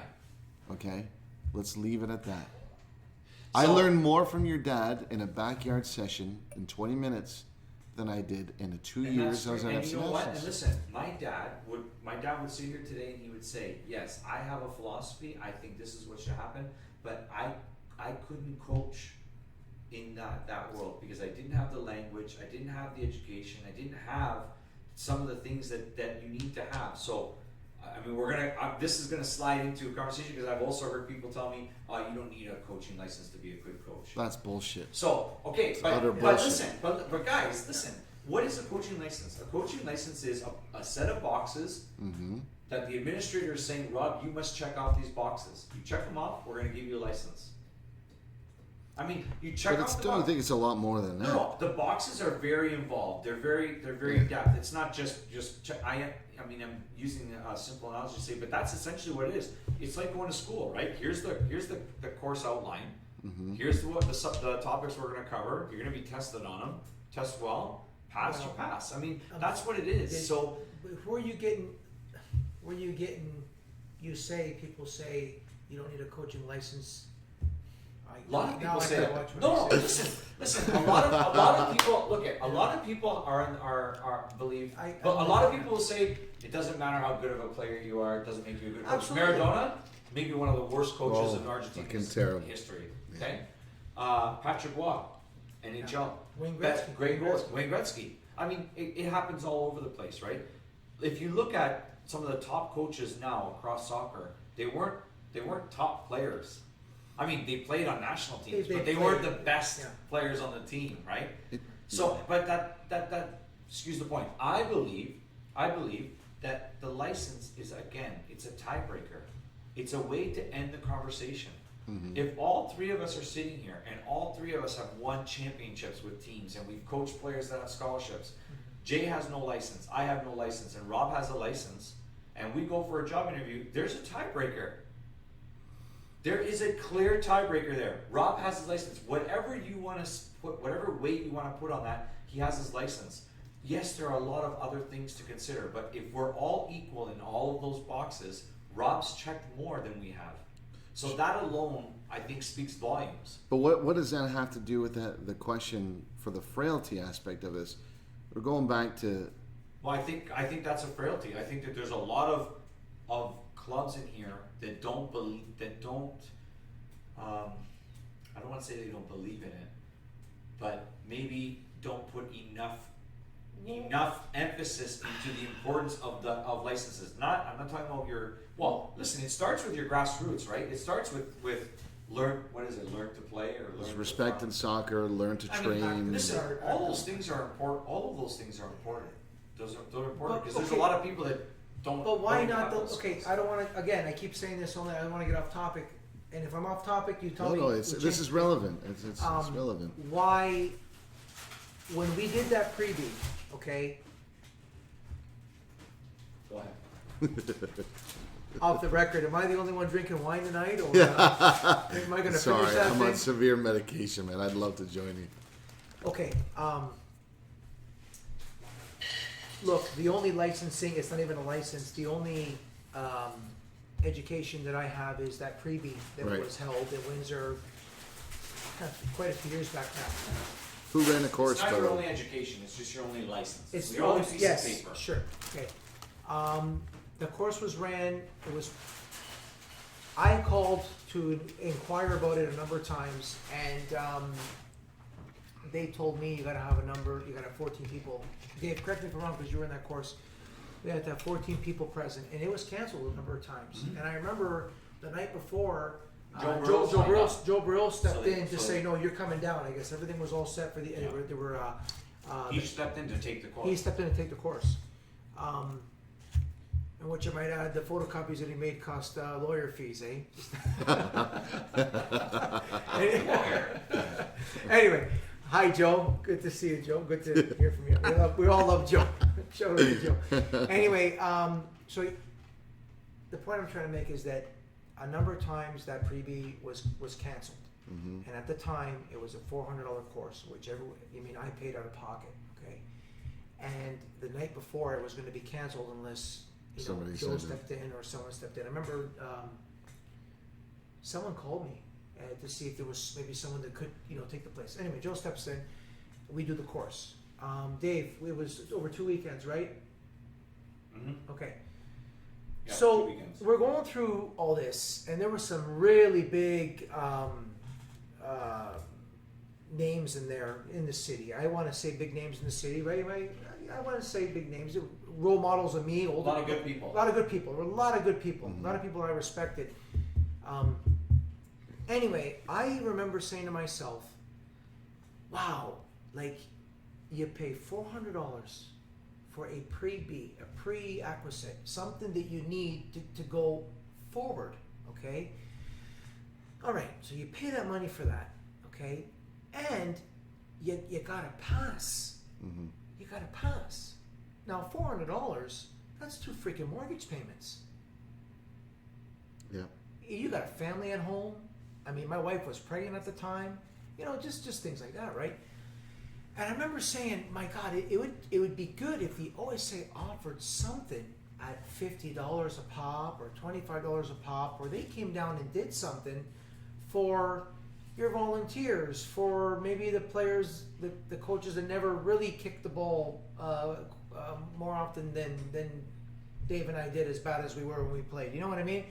Okay, let's leave it at that. I So- learned more from your dad in a backyard session in 20 minutes than I did in the 2 And years that's I was at great. And FC you know what? And Nationals. listen, my dad would sit here today and he would say, yes, I have a philosophy. I think this is what should happen, but I couldn't coach in that world because I didn't have the language, I didn't have the education, I didn't have some of the things that you need to have. So, I mean, this is gonna slide into a conversation because I've also heard people tell me, oh, you don't need a coaching license to be a good coach. That's bullshit. So, okay, utter but bullshit. listen, but guys, listen. What is a coaching license? A coaching license is a set of boxes that the administrator is saying, Rob, you must check off these boxes. You check them off, we're going to give you a license. I mean, you check But off the still, I box. think it's a lot more than that. No, the boxes are very involved. They're very in depth. It's not just check. I mean, I'm using a simple analogy to say, but that's essentially what it is. It's like going to school, right? Here's the course outline. Here's the topics we're going to cover. You're going to be tested on them. Test well, pass, you pass. I mean, that's what it is. So where you people say you don't need a coaching license. a lot of people say that. that. No, listen. A lot of people look at. A lot of people are believe. But a lot of people will say it doesn't matter how good of a player you are. It doesn't make you a good coach. Absolutely. Maradona, maybe one of the worst coaches in fucking Argentina's terrible. history. Okay, Patrick Waugh, NHL, Wayne Gretzky. great goals. Wayne Gretzky. I mean, it happens all over the place, right? If you look at some of the top coaches now across soccer, they weren't top players. I mean, they played on national teams, but they weren't the best players on the team, right? But that excuse the point. I believe that the license is, again, it's a tiebreaker. It's a way to end the conversation. If all three of us are sitting here and all three of us have won championships with teams and we've coached players that have scholarships, Jay has no license, I have no license, and Rob has a license, and we go for a job interview, there's a tiebreaker. There is a clear tiebreaker there. Rob has his license. Whatever you want to put, whatever weight you want to put on that, he has his license. Yes, there are a lot of other things to consider, but if we're all equal in all of those boxes, Rob's checked more than we have. So that alone, I think, speaks volumes. But what does that have to do with the question for the frailty aspect of this? We're going back to. Well, I think that's a frailty. I think that there's a lot of clubs in here that don't believe, I don't want to say they don't believe in it, but maybe don't put enough emphasis into the importance of licenses. I'm not talking about listen, it starts with your grassroots, right? It starts with learn to play or learn Respect to in soccer, learn to train. Listen, all those things are important. All of those things are important. Those are important because there's a okay. lot of people that don't. But why don't not? have those Okay, skills. I don't want to. Again, I keep saying this only. I don't want to get off topic. And if I'm off topic, you tell me. No, this is relevant. It's relevant. Why, when we did that preview, okay, Go ahead. off the record, am I the only one drinking wine tonight, or am I going to Sorry, finish that I'm thing? on severe medication, man. I'd love to join you. Okay. Look, the only licensing, it's not even a license, the only education that I have is that preview that Right. was held at Windsor quite a few years back now. Who ran the course? It's not by your the way? only education. It's just your only license. It's your only piece yes, of paper. sure, okay. The course was ran, I called to inquire about it a number of times, and they told me you gotta have a number, you gotta have 14 people. Dave, correct me if I'm wrong, because you were in that course. We had to have 14 people present, and it was canceled a number of times. And I remember the night before, Joe Brill stepped in to say, no, you're coming down. I guess everything was all set for the, there were, He stepped in to take the course. he stepped in to take the course. And what you might add, the photocopies that he made cost lawyer fees, eh? Anyway, hi Joe. Good to see you, Joe. Good to hear from you. We all love Joe. Shout out to Joe. Anyway, so the point I'm trying to make is that a number of times that freebie was canceled. And at the time, it was a $400 course, which I paid out of pocket, okay? And the night before, it was going to be canceled unless Somebody Joe said that. stepped in or someone stepped in. I remember someone called me to see if there was maybe someone that could, take the place. Anyway, Joe steps in. We do the course. Dave, it was over 2 weekends, right? Mm-hmm. Okay. Yeah, So 2 weekends. we're going through all this, and there were some really big names in there in the city. I want to say big names in the city, right? I want to say big names, role models of me. A lot of good people. A lot of good people. There were a lot of good people. Mm-hmm. A lot of people I respected. Anyway, I remember saying to myself, "Wow, like you pay $400 for a pre-B, a pre-acquisite, something that you need to go forward, okay? All right, so you pay that money for that, okay? And you gotta pass. Mm-hmm. You gotta pass. Now, $400, that's 2 freaking mortgage payments. Yeah. You got a family at home. I mean, my wife was pregnant at the time. Just things like that, right? And I remember saying, my God, it would be good if the OSA offered something at $50 a pop or $25 a pop, or they came down and did something for your volunteers, for maybe the players, the coaches that never really kicked the ball more often than Dave and I did, as bad as we were when we played. You know what I mean?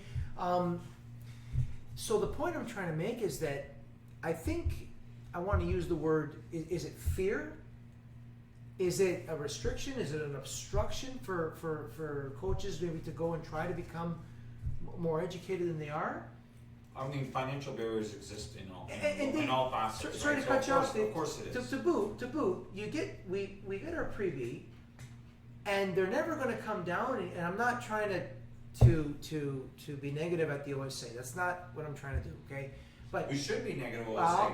So the point I'm trying to make is that I think I want to use the word, is it fear? Is it a restriction? Is it an obstruction for coaches maybe to go and try to become more educated than they are? I mean, financial barriers exist in all And all facets. Sorry right? to cut you off. Of course it is. To boot, we get our preview, and they're never going to come down. And I'm not trying to be negative at the OSA. That's not what I'm trying to do. Okay, but We should be negative.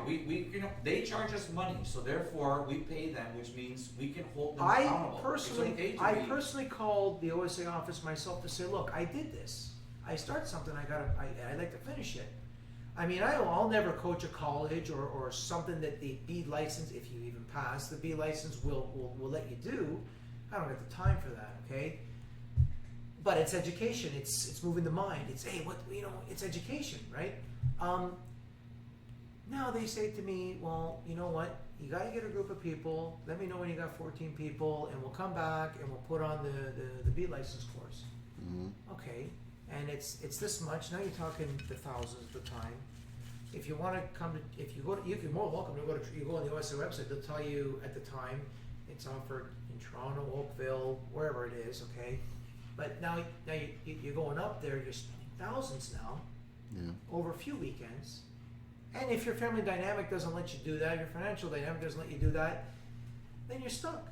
We they charge us money, so therefore we pay them, which means we can hold them accountable. It's okay to I be- personally called the OSA office myself to say, look, I did this. I start something. I'd like to finish it. I mean, I'll never coach a college or something that the B license, if you even pass, the B license will let you do. I don't have the time for that, okay? But it's education. It's moving the mind. It's, hey, it's education, right? Now they say to me, well, you know what? You got to get a group of people. Let me know when you got 14 people, and we'll come back and we'll put on the B license course. Mm-hmm. Okay, and it's this much. Now you're talking the thousands at the time. If you want to come to, if you go to, you're more welcome to go to. You go on the OSA website. They'll tell you at the time it's offered in Toronto, Oakville, wherever it is. Okay, but now you're going up there. You're spending thousands now Yeah. over a few weekends. And if your family dynamic doesn't let you do that, your financial dynamic doesn't let you do that, then you're stuck.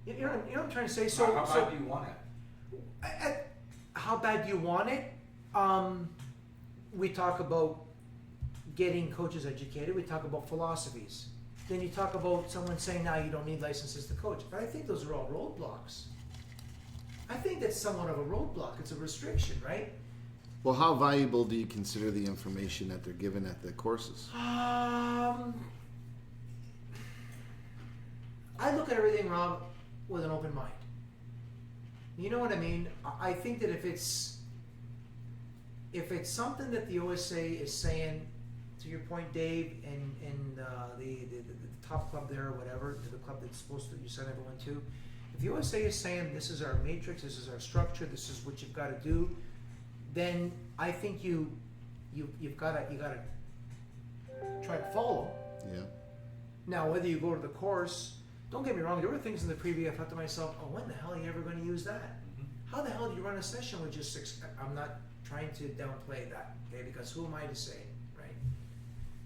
You know what I'm trying to say? how bad do you want it? How bad do you want it? We talk about getting coaches educated. We talk about philosophies. Then you talk about someone saying, now you don't need licenses to coach. But I think those are all roadblocks. I think that's somewhat of a roadblock. It's a restriction, right? Well, how valuable do you consider the information that they're given at the courses? I look at everything, Rob, with an open mind. You know what I mean? I think that if it's something that the OSA is saying, to your point, Dave, and the top club there or whatever, the club that's supposed to you send everyone to, if the OSA is saying this is our matrix, this is our structure, this is what you've got to do, then I think you've got to try to follow. Yeah. Now, whether you go to the course, don't get me wrong, there were things in the preview I thought to myself, oh, when the hell are you ever going to use that? How the hell do you run a session with just 6? I'm not trying to downplay that, okay, because who am I to say, right?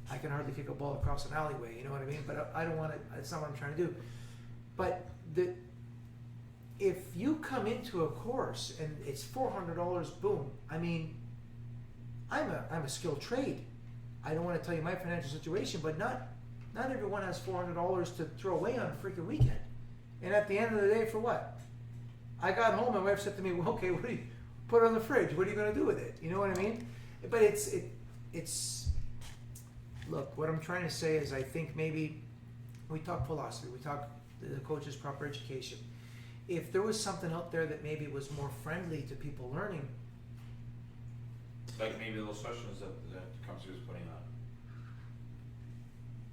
I can hardly kick a ball across an alleyway, you know what I mean? But I don't want to, that's not what I'm trying to do. But if you come into a course and it's $400, boom, I mean, I'm a skilled trade. I don't want to tell you my financial situation, but not everyone has $400 to throw away on a freaking weekend. And at the end of the day, for what? I got home, my wife said to me, well, okay, what do you put it on the fridge? What are you going to do with it? You know what I mean? But it's look, what I'm trying to say is I think maybe we talk philosophy, we talk the coach's proper education. if there was something out there that maybe was more friendly to people learning, Like maybe those sessions that Council was putting on.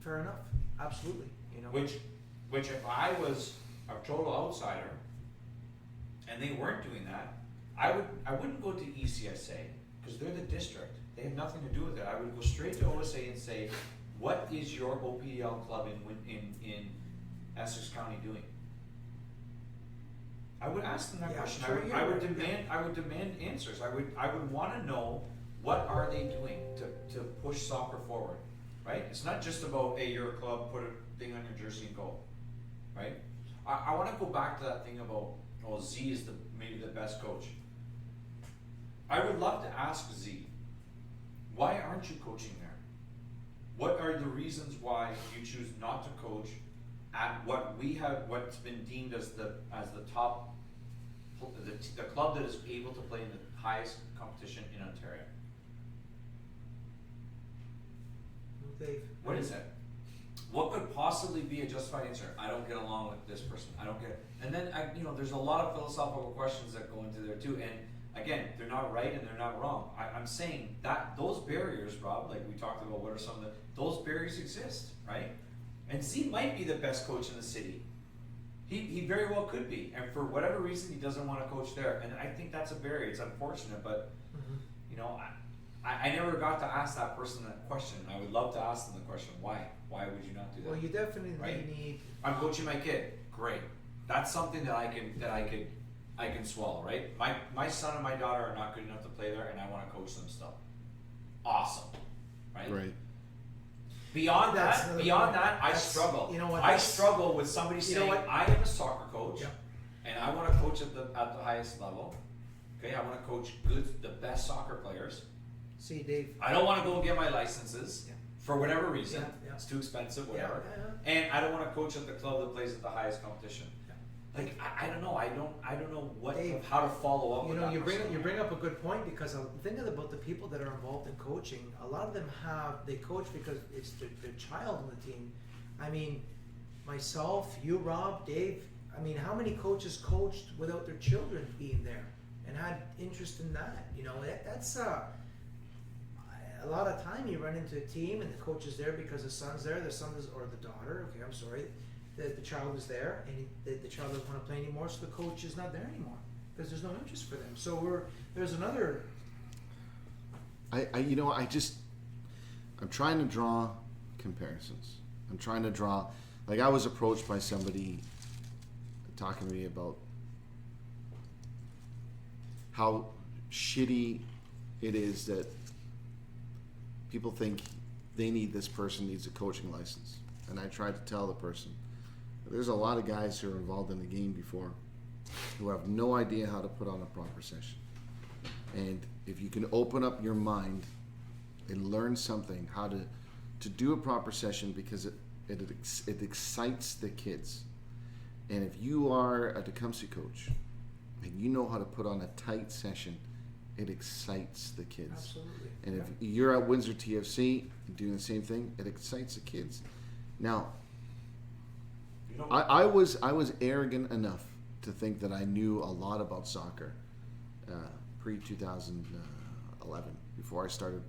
fair enough. Absolutely. You know. Which if I was a total outsider and they weren't doing that, I wouldn't go to ECSA because they're the district. They have nothing to do with it. I would go straight to OSA and say, what is your OPL club in Essex County doing? I would ask them that Yeah, question. sure, I would yeah. demand answers. I would want to know what are they doing to push soccer forward, right? It's not just about, hey, you're a club, put a thing on your jersey and go, right? I want to go back to that thing about, oh, Z is maybe the best coach. I would love to ask Z, why aren't you coaching there? What are the reasons why you choose not to coach at what's been deemed as the top, the club that is able to play in the highest competition in Ontario? Dave. What is it? What could possibly be a justified answer? I don't get along with this person. I don't get. And then there's a lot of philosophical questions that go into there too. And again, they're not right and they're not wrong. I'm saying that those barriers, Rob, like we talked about, what are some of those barriers exist, right? And Z might be the best coach in the city. He very well could be, and for whatever reason, he doesn't want to coach there. And I think that's a barrier. It's unfortunate, but I never got to ask that person that question. I would love to ask them the question, why? Why would you not do that? Well, you definitely Right. need. I'm coaching my kid. Great. That's something that I can swallow, right? My son and my daughter are not good enough to play there, and I want to coach them still. Awesome, right? Right. Beyond That's that, another beyond point. that, I That's- struggle. you know what, I that's- struggle with somebody you know saying, what? I am a soccer coach, Yeah. and I want to coach at the highest level. Okay, I want to coach the best soccer players. See, Dave. I don't want to go and get my licenses Yeah. for whatever reason. Yeah, yeah. It's too expensive, Yeah, whatever. yeah. And I don't want to coach at the club that plays at the highest competition. Like I don't know. I don't know Dave, how to follow up. You with know, that person. you bring up a good point because I'm thinking about the people that are involved in coaching. A lot of them they coach because it's their child on the team. I mean, myself, you, Rob, Dave. I mean, how many coaches coached without their children being there and had interest in that? You know, that's a lot of time you run into a team and the coach is there because the son's there, or the daughter. Okay, I'm sorry. The child is there, and the child doesn't want to play anymore, so the coach is not there anymore because there's no interest for them. So there's another. I'm trying to draw comparisons. I'm trying to draw, like I was approached by somebody talking to me about how shitty it is that people think this person needs a coaching license. And I tried to tell the person, there's a lot of guys who are involved in the game before who have no idea how to put on a proper session. And if you can open up your mind and learn something, how to do a proper session, because it excites the kids. And if you are a Tecumseh coach and you know how to put on a tight session, it excites the kids. Absolutely. And if you're at Windsor TFC doing the same thing, it excites the kids. Now, I was arrogant enough to think that I knew a lot about soccer pre-2011, before I started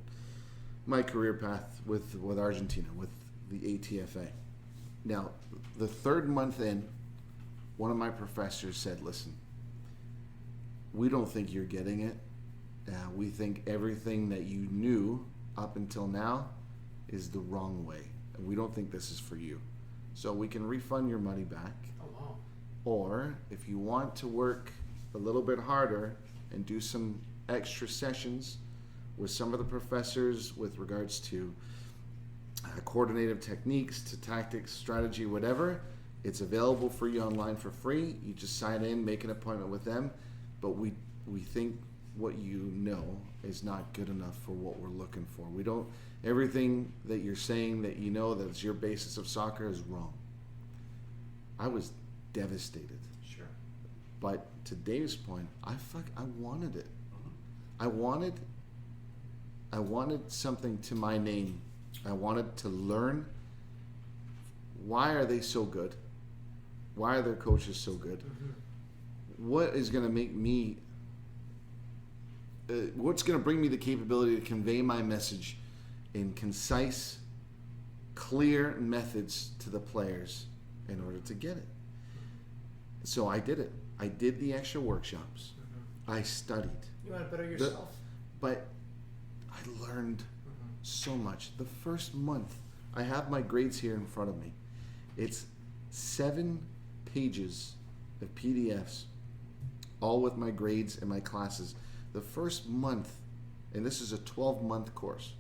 my career path with Argentina, with the ATFA. Now, the third month in, one of my professors said, listen, we don't think you're getting it. We think everything that you knew up until now is the wrong way. And we don't think this is for you. So we can refund your money back. Oh wow. Or if you want to work a little bit harder and do some extra sessions with some of the professors with regards to coordinative techniques, to tactics, strategy, whatever, it's available for you online for free. You just sign in, make an appointment with them. But we think what you know is not good enough for what we're looking for. We don't, everything that you're saying that you know that's your basis of soccer is wrong. I was devastated. Sure. But to Dave's point, I wanted it. I wanted something to my name. I wanted to learn, why are they so good? Why are their coaches so good? Mm-hmm. what is going to make me, what's going to bring me the capability to convey my message in concise, clear methods to the players in order to get it. So I did it. I did the extra workshops. I studied. You want to better yourself. But I learned so much. The first month, I have my grades here in front of me. It's 7 pages of PDFs, all with my grades and my classes. The first month, and this is a 12-month course,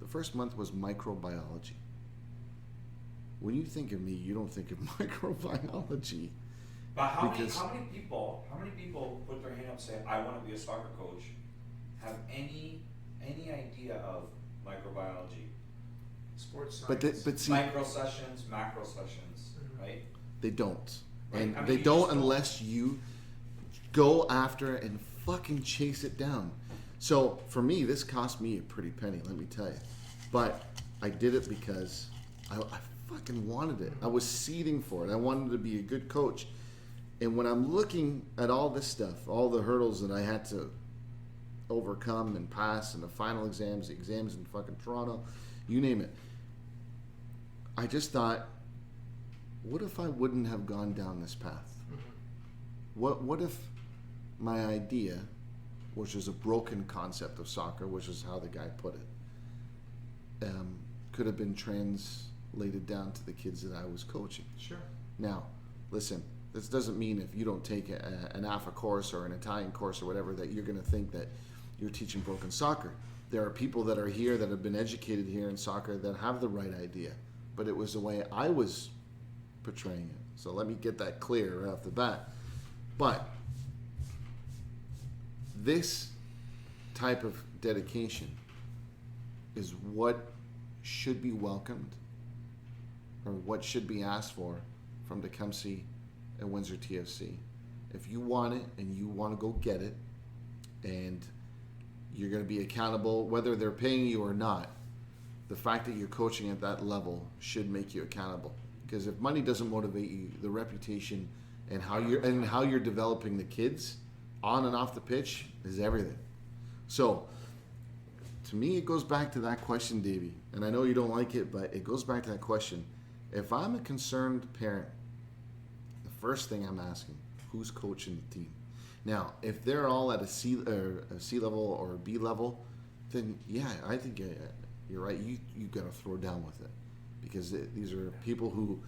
the first month was microbiology. When you think of me, you don't think of microbiology. But how many people put their hand up and say, I want to be a soccer coach, have any idea of microbiology? Sports science. But see, micro sessions, macro sessions, right? they don't. Right. And I mean, they you don't just don't. unless you go after it and fucking chase it down. So for me, this cost me a pretty penny, let me tell you. But I did it because I fucking wanted it. I was seeding for it. I wanted to be a good coach. And when I'm looking at all this stuff, all the hurdles that I had to overcome and pass, and the final exams, the exams in fucking Toronto, you name it, I just thought, what if I wouldn't have gone down this path? What if my idea, which is a broken concept of soccer, which is how the guy put it, could have been translated down to the kids that I was coaching? Sure. Now, listen, this doesn't mean if you don't take an AFA course or an Italian course or whatever that you're going to think that you're teaching broken soccer. There are people that are here that have been educated here in soccer that have the right idea, but it was the way I was portraying it. So let me get that clear right off the bat. But this type of dedication is what should be welcomed, or what should be asked for from Tecumseh and Windsor TFC. If you want it and you want to go get it, and you're going to be accountable whether they're paying you or not, the fact that you're coaching at that level should make you accountable. Because if money doesn't motivate you, the reputation and how you're developing the kids on and off the pitch is everything. So to me, it goes back to that question, Davey. And I know you don't like it, but it goes back to that question. If I'm a concerned parent, the first thing I'm asking, who's coaching the team? Now, if they're all at a C level or a B level, then yeah, I think you're right. You got to throw down with it, because these are people who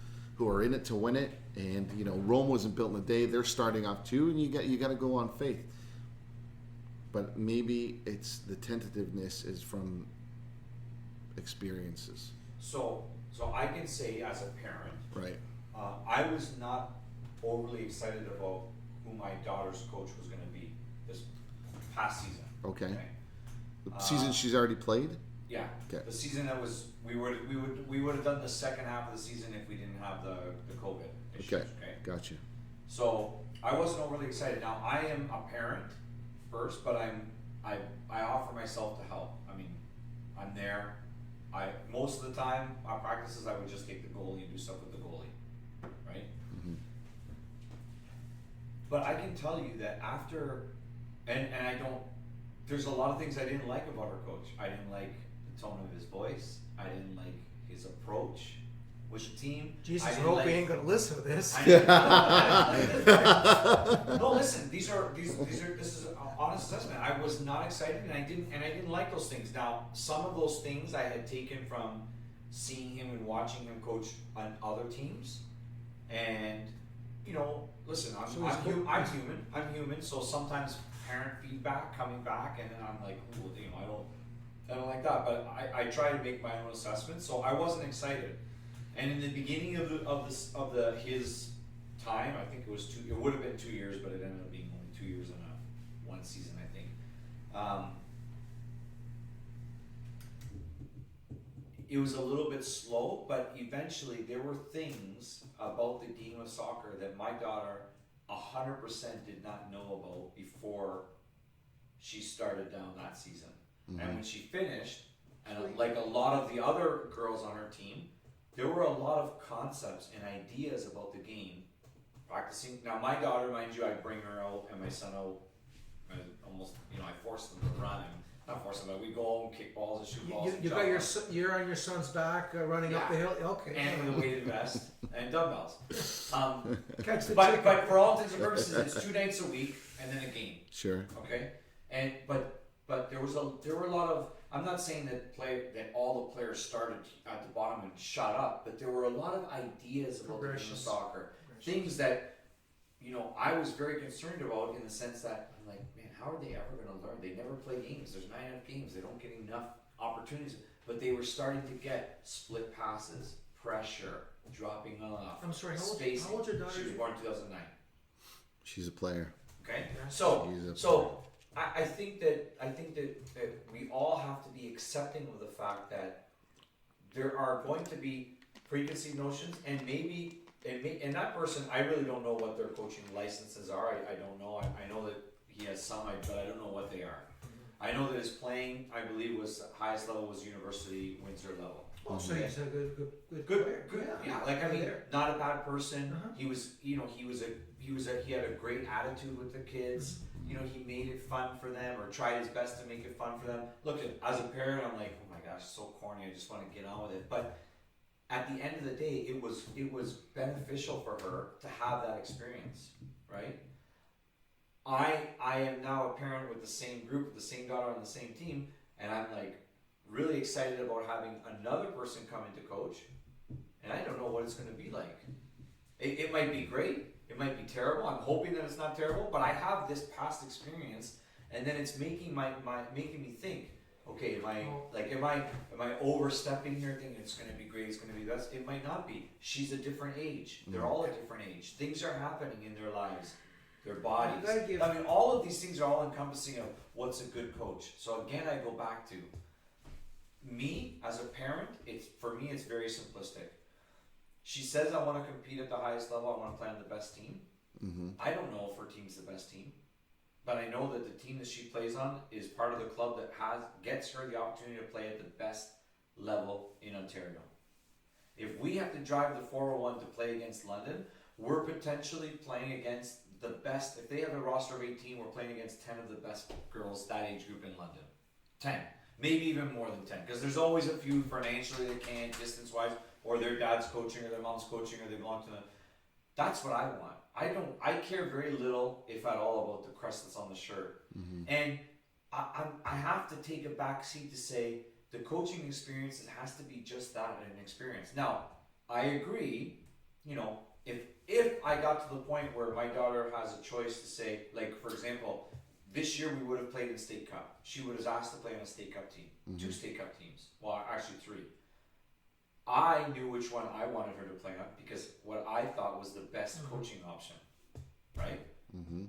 are in it to win it. And you know, Rome wasn't built in a day. They're starting off too, and you got to go on faith. But maybe it's the tentativeness is from experiences. So I can say as a parent, Right. I was not overly excited about who my daughter's coach was going to be this past season. Okay. The season she's already played? Yeah. Okay. The season that was we would have done the second half of the season if we didn't have the COVID issues. Okay. Gotcha. So I wasn't overly excited. Now I am a parent first, but I offer myself to help. I mean, I'm there. Most of the time our practices I would just take the goalie and do stuff with the goalie, right? Mm-hmm. But I can tell you that after, and I don't, there's a lot of things I didn't like about our coach. I didn't like the tone of his voice. I didn't like his approach with the team. Jesus, I didn't hope like, we ain't gonna listen to this. No, listen. These are this is an honest assessment. I was not excited, and I didn't like those things. Now, some of those things I had taken from seeing him and watching him coach on other teams, and you know, listen, I'm human. So sometimes parent feedback coming back, and then I'm like, ooh, you know, I don't like that. But I try to make my own assessment. So I wasn't excited. And in the beginning of his time, I think it was it would have been 2 years, but it ended up being only 2 years and one season, I think. It was a little bit slow, but eventually there were things about the game of soccer that my daughter 100% did not know about before she started down that season. Mm-hmm. And when she finished, and like a lot of the other girls on her team, there were a lot of concepts and ideas about the game practicing. Now my daughter, mind you, I bring her out and my son out, and almost, I force them to run, and not force them, but we go home, kick balls and shoot balls. You got you're on your son's back running up the hill. Okay. And with a weighted vest and dumbbells. Catch the But chicken. for all intents and purposes, it's 2 nights a week and then a game. Sure. Okay, and but there were a lot of. I'm not saying that all the players started at the bottom and shut up, but there were a lot of ideas about the game of soccer, things that I was very concerned about, in the sense that I'm like, man, how are they ever going to learn? They never play games. There's 9 enough games. They don't get enough opportunities. But they were starting to get split passes, pressure, dropping off. I'm sorry. spacing. How old's your daughter? She was born in 2009. She's a player. Okay, Yeah. so I think that we all have to be accepting of the fact that there are going to be preconceived notions, and and that person, I really don't know what their coaching licenses are. I don't know. I know that he has some, but I don't know what they are. I know that his playing, I believe, was highest level was University Windsor level. Oh, so he's a good player. Good. Yeah. Like, I mean, not a bad person. Uh-huh. He was, he had a great attitude with the kids. He made it fun for them, or tried his best to make it fun for them. Look, as a parent, I'm like, oh my gosh, it's so corny. I just want to get on with it. But at the end of the day, it was beneficial for her to have that experience, right? I am now a parent with the same group, with the same daughter on the same team, and I'm like really excited about having another person come in to coach, and I don't know what it's going to be like. It might be great. It might be terrible. I'm hoping that it's not terrible, but I have this past experience, and then it's making making me think. Okay, am I overstepping here, thinking it's going to be great, it's going to be best? It might not be. She's a different age. They're all a different age. Things are happening in their lives, their bodies. I mean, all of these things are all encompassing of what's a good coach. So again, I go back to me as a parent. For me, it's very simplistic. She says, I want to compete at the highest level. I want to play on the best team. Mm-hmm. I don't know if her team's the best team, but I know that the team that she plays on is part of the club that gets her the opportunity to play at the best level in Ontario. If we have to drive the 401 to play against London, we're potentially playing against the best. If they have a roster of 18, we're playing against 10 of the best girls that age group in London. 10. Maybe even more than 10. Because there's always a few financially they can't, distance-wise, or their dad's coaching, or their mom's coaching, or they belong to them. That's what I want. I care very little, if at all, about the crest that's on the shirt. Mm-hmm. And I have to take a back seat to say the coaching experience, it has to be just that, an experience. Now, I agree, if I got to the point where my daughter has a choice to say, like, for example, this year we would have played in State Cup. She would have asked to play on a State Cup team. Mm-hmm. 2 State Cup teams. Well, actually 3. I knew which one I wanted her to play on because what I thought was the best coaching option, right? Mm-hmm.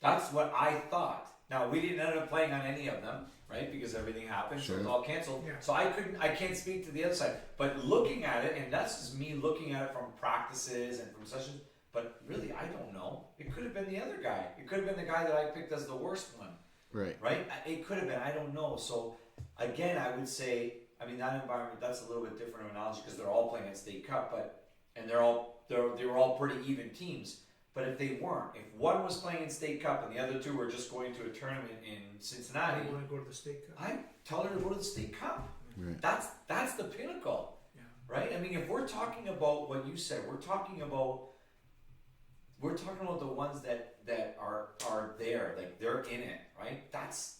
That's what I thought. Now, we didn't end up playing on any of them, right? Because everything happened, so it was all canceled. Yeah. So I can't speak to the other side. But looking at it, and that's just me looking at it from practices and from sessions, but really, I don't know. It could have been the other guy. It could have been the guy that I picked as the worst one. Right. Right? It could have been. I don't know. So, again, I would say, that environment, that's a little bit different of analogy because they're all playing at State Cup, and they were all pretty even teams. But if they weren't, if one was playing in State Cup and the other 2 were just going to a tournament in Cincinnati, I want to go to the State Cup. I tell her to go to the State Cup. Right. That's the pinnacle, right? If we're talking about what you said, we're talking about the ones that are there, like they're in it, right? That's,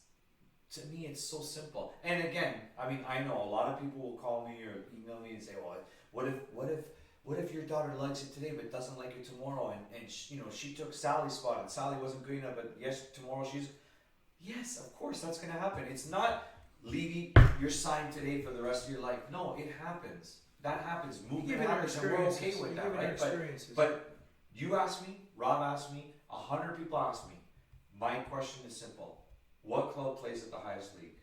to me, it's so simple. And again, I know a lot of people will call me or email me and say, well, what if your daughter likes it today but doesn't like it tomorrow? And she took Sally's spot and Sally wasn't good enough, but tomorrow yes, of course, that's going to happen. It's not, Levy, you're signed today for the rest of your life. No, it happens. That happens. Movement happens, and we're okay with that, right? But you asked me, Rob asked me, 100 people asked me. My question is simple. What club plays at the highest league?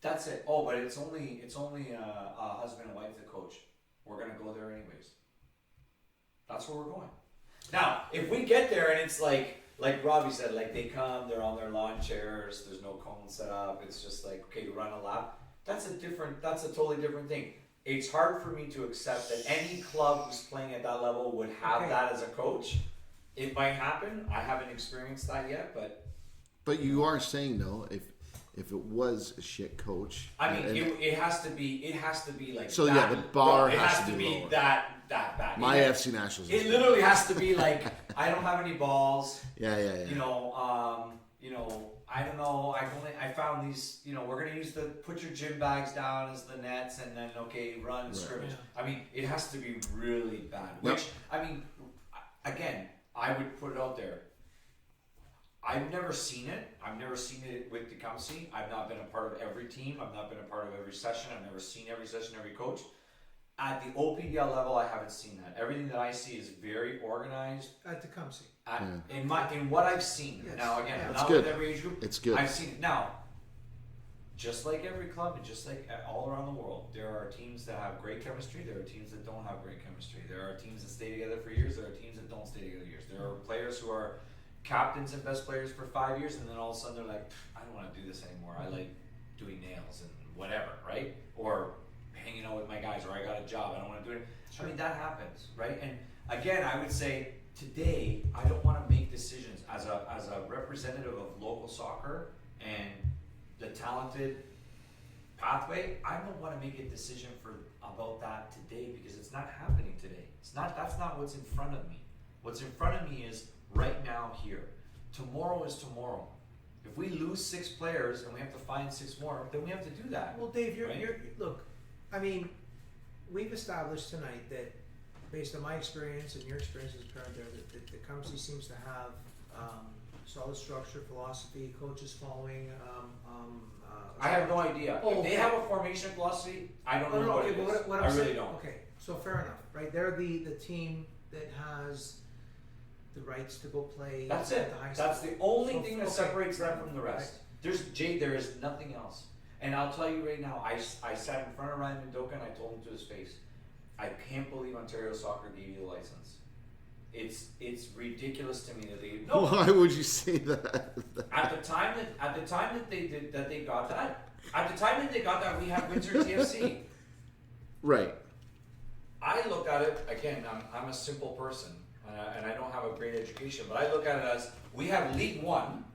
That's it. Oh, but it's only a husband and wife that coach. We're gonna go there anyways. That's where we're going. Now, if we get there and it's like Robbie said, like they come, they're on their lawn chairs, there's no cone set up, it's just like, okay, run a lap. That's a totally different thing. it's hard for me to accept that any club who's playing at that level would have Okay. that as a coach. It might happen. I haven't experienced that yet, But you are saying though, if it was a shit coach, I mean, and- it has to be. It has to be like. So, that, yeah, the bar it has has to to be be lower. that bad. my it, FC Nationals. It literally has to be like, I don't have any balls. Yeah. You know, I don't know. I found these. You know, we're gonna use put your gym bags down as the nets, and then run and Right. scrimmage. Yeah. I mean, it has to be really bad. Yep. Which I mean, again, I would put it out there. I've never seen it. I've never seen it with Tecumseh. I've not been a part of every team. I've not been a part of every session. I've never seen every session, every coach. At the OPDL level, I haven't seen that. Everything that I see is very organized. At Tecumseh. In what I've seen. Yes. Now again, Yeah. It's not good. with every age group. It's good. I've seen it now. Just like every club, and just like all around the world, there are teams that have great chemistry. There are teams that don't have great chemistry. There are teams that stay together for years. There are teams that don't stay together years. There are players who are captains and best players for 5 years, and then all of a sudden they're like, I don't want to do this anymore. I like doing nails and whatever, right? Or hanging out with my guys, or I got a job. I don't want to do it. I mean, that happens, right? And again, I would say today, I don't want to make decisions as a representative of local soccer and the talented pathway. I don't want to make a decision about that today because it's not happening today. That's not what's in front of me. What's in front of me is right now here. Tomorrow is tomorrow. If we lose 6 players and we have to find 6 more, then we have to do that. Well, Dave, Right. look. I mean, we've established tonight that, based on my experience and your experience as a parent there, that Tecumseh seems to have solid structure, philosophy, coaches following. I have no idea. Oh, If they have a formation philosophy, I don't know what it is. What I I'm really saying, don't. okay, so fair enough, right? They're the team that has the rights to go play. That's at it. the highest That's level. the only So, thing that okay. separates them from the rest. There is nothing else. And I'll tell you right now, I sat in front of Ryan Mendoka and I told him to his face, I can't believe Ontario Soccer gave you the license. It's ridiculous to me that they no. Why would you say that? At the time that they got that, we had Windsor TFC. Right. I look at it again. I'm a simple person, and I don't have a great education. But I look at it as we have League One,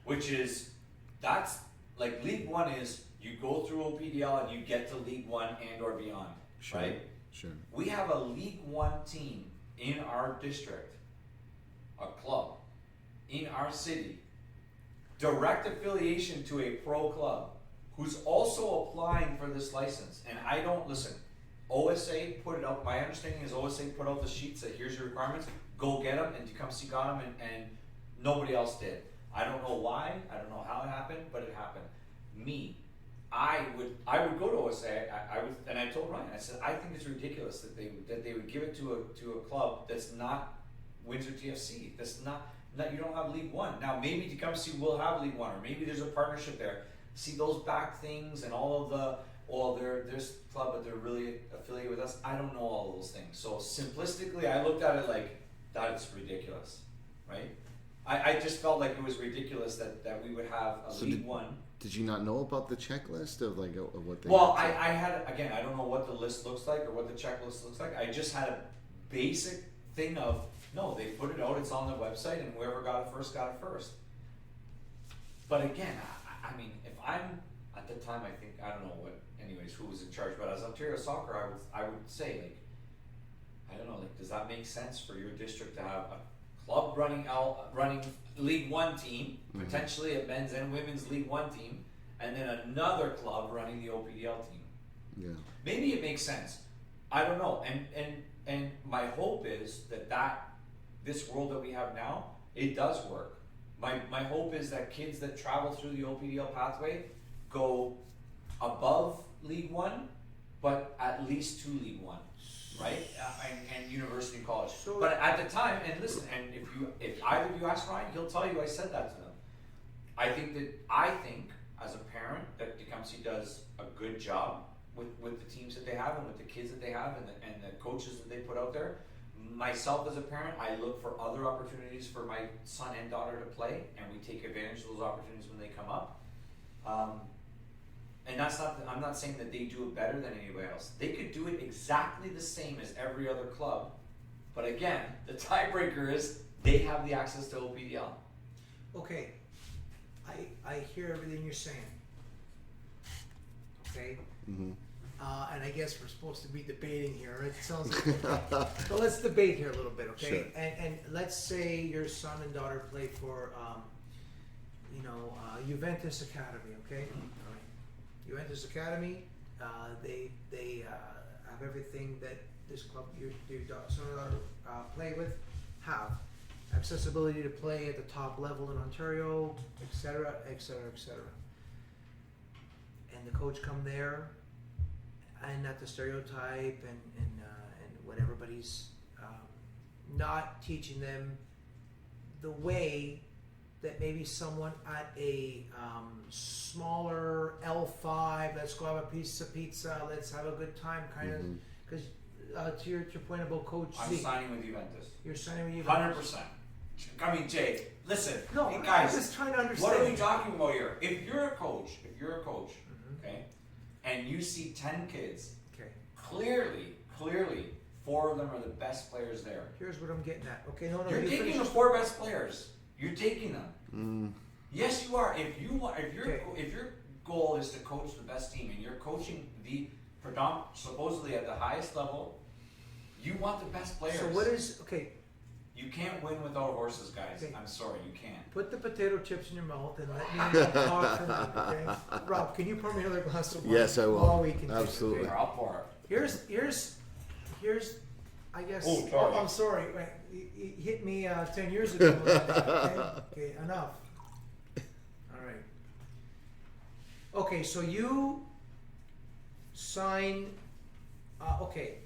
which is League One is you go through OPDL and you get to League One and or beyond, Sure. right? Sure. We have a League One team in our district, a club in our city, direct affiliation to a pro club, who's also applying for this license. And I don't listen. OSA put it up. My understanding is OSA put out the sheets that here's your requirements. Go get them, and Tecumseh got them, and nobody else did. I don't know why. I don't know how it happened, but it happened. I would go to OSA. I would, and I told Ryan. I said I think it's ridiculous that they would give it to a club that's not Windsor TFC. That's not you don't have League One. Now maybe Tecumseh will have League One, or maybe there's a partnership there. See those back things and all of the. Well, they're this club, but they're really affiliated with us. I don't know all of those things. So simplistically, I looked at it like that's ridiculous, right? I just felt like it was ridiculous that we would have a So League One. Did you not know about the checklist of of what they? Well, had to- I had, again, I don't know what the list looks like or what the checklist looks like. I just had a basic thing of, no, they put it out, it's on the website, and whoever got it first. But again, I mean, if I'm, at the time, I don't know who was in charge, but as Ontario Soccer, I would say, like, I don't know, like, does that make sense for your district to have a club running League One team, potentially a men's and women's League One team, and then another club running the OPDL team? Yeah. Maybe it makes sense. I don't know. And my hope is that this world that we have now, it does work. My hope is that kids that travel through the OPDL pathway go above League One, but at least to League One, right? And university and college. So- but at the time, and listen, and if either of you ask Ryan, he'll tell you I said that to them. I think as a parent that Tecumseh does a good job with the teams that they have and with the kids that they have and the coaches that they put out there. Myself as a parent, I look for other opportunities for my son and daughter to play, and we take advantage of those opportunities when they come up. and I'm not saying that they do it better than anybody else. They could do it exactly the same as every other club, but again, the tiebreaker is they have the access to OPDL. Okay, I hear everything you're saying. Okay? And I guess we're supposed to be debating here. It sounds like, so let's debate here a little bit, okay? Sure. And let's say your son and daughter play for, Juventus Academy, okay? All right. Juventus Academy, they have everything that this club, your son and daughter play with, have. Accessibility to play at the top level in Ontario, etc., etc., etc. And the coach come there, and not the stereotype and what everybody's not teaching them the way that maybe someone at a smaller L5, let's go have a piece of pizza, let's have a good time kind of, because to your point about Coach I'm Z, signing with Juventus. you're signing with Juventus. 100%. I mean, Jay, listen, No, hey, I'm guys, just trying to understand. what are we talking about here? If you're a coach, okay, and you see 10 kids, Okay, clearly, 4 of them are the best players there. here's what I'm getting at. Okay, no, You're you taking finish. the 4 best players. You're taking them. Yes, you are. If your goal is to coach the best team, and you're coaching the supposedly at the highest level, you want the best players. So what is, okay, You can't win without horses, guys. Okay. I'm sorry, you can't. put the potato chips in your mouth and let me talk for a minute, okay? Rob, can you pour me another glass of wine? Yes, I will. While we continue, Absolutely. okay? I'll pour it. Here's, I guess. Oh, sorry. I'm sorry. Wait, he hit me 10 years ago. Okay, enough. All right. Okay, so you sign. Okay,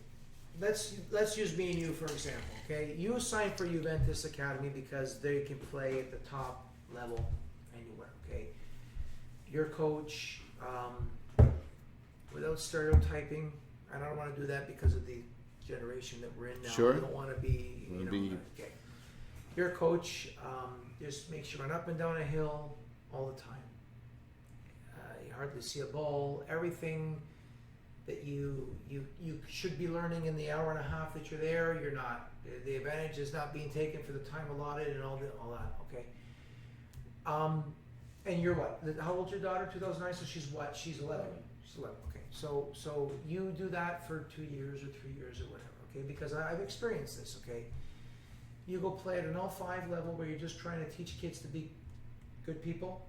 let's use me and you for example. Okay, you sign for Juventus Academy because they can play at the top level anywhere. Okay, your coach, without stereotyping, and I don't want to do that because of the generation that we're in now. Sure. We don't want to be, okay. Your coach just makes you run up and down a hill all the time. You hardly see a ball. Everything that you should be learning in the hour and a half that you're there, you're not. The advantage is not being taken for the time allotted and all that. Okay. And you're what? How old's your daughter? 2009. So she's what? She's 11. She's 11. Okay. So you do that for 2 years or 3 years or whatever. Okay. Because I've experienced this. Okay. You go play at an L5 level where you're just trying to teach kids to be good people,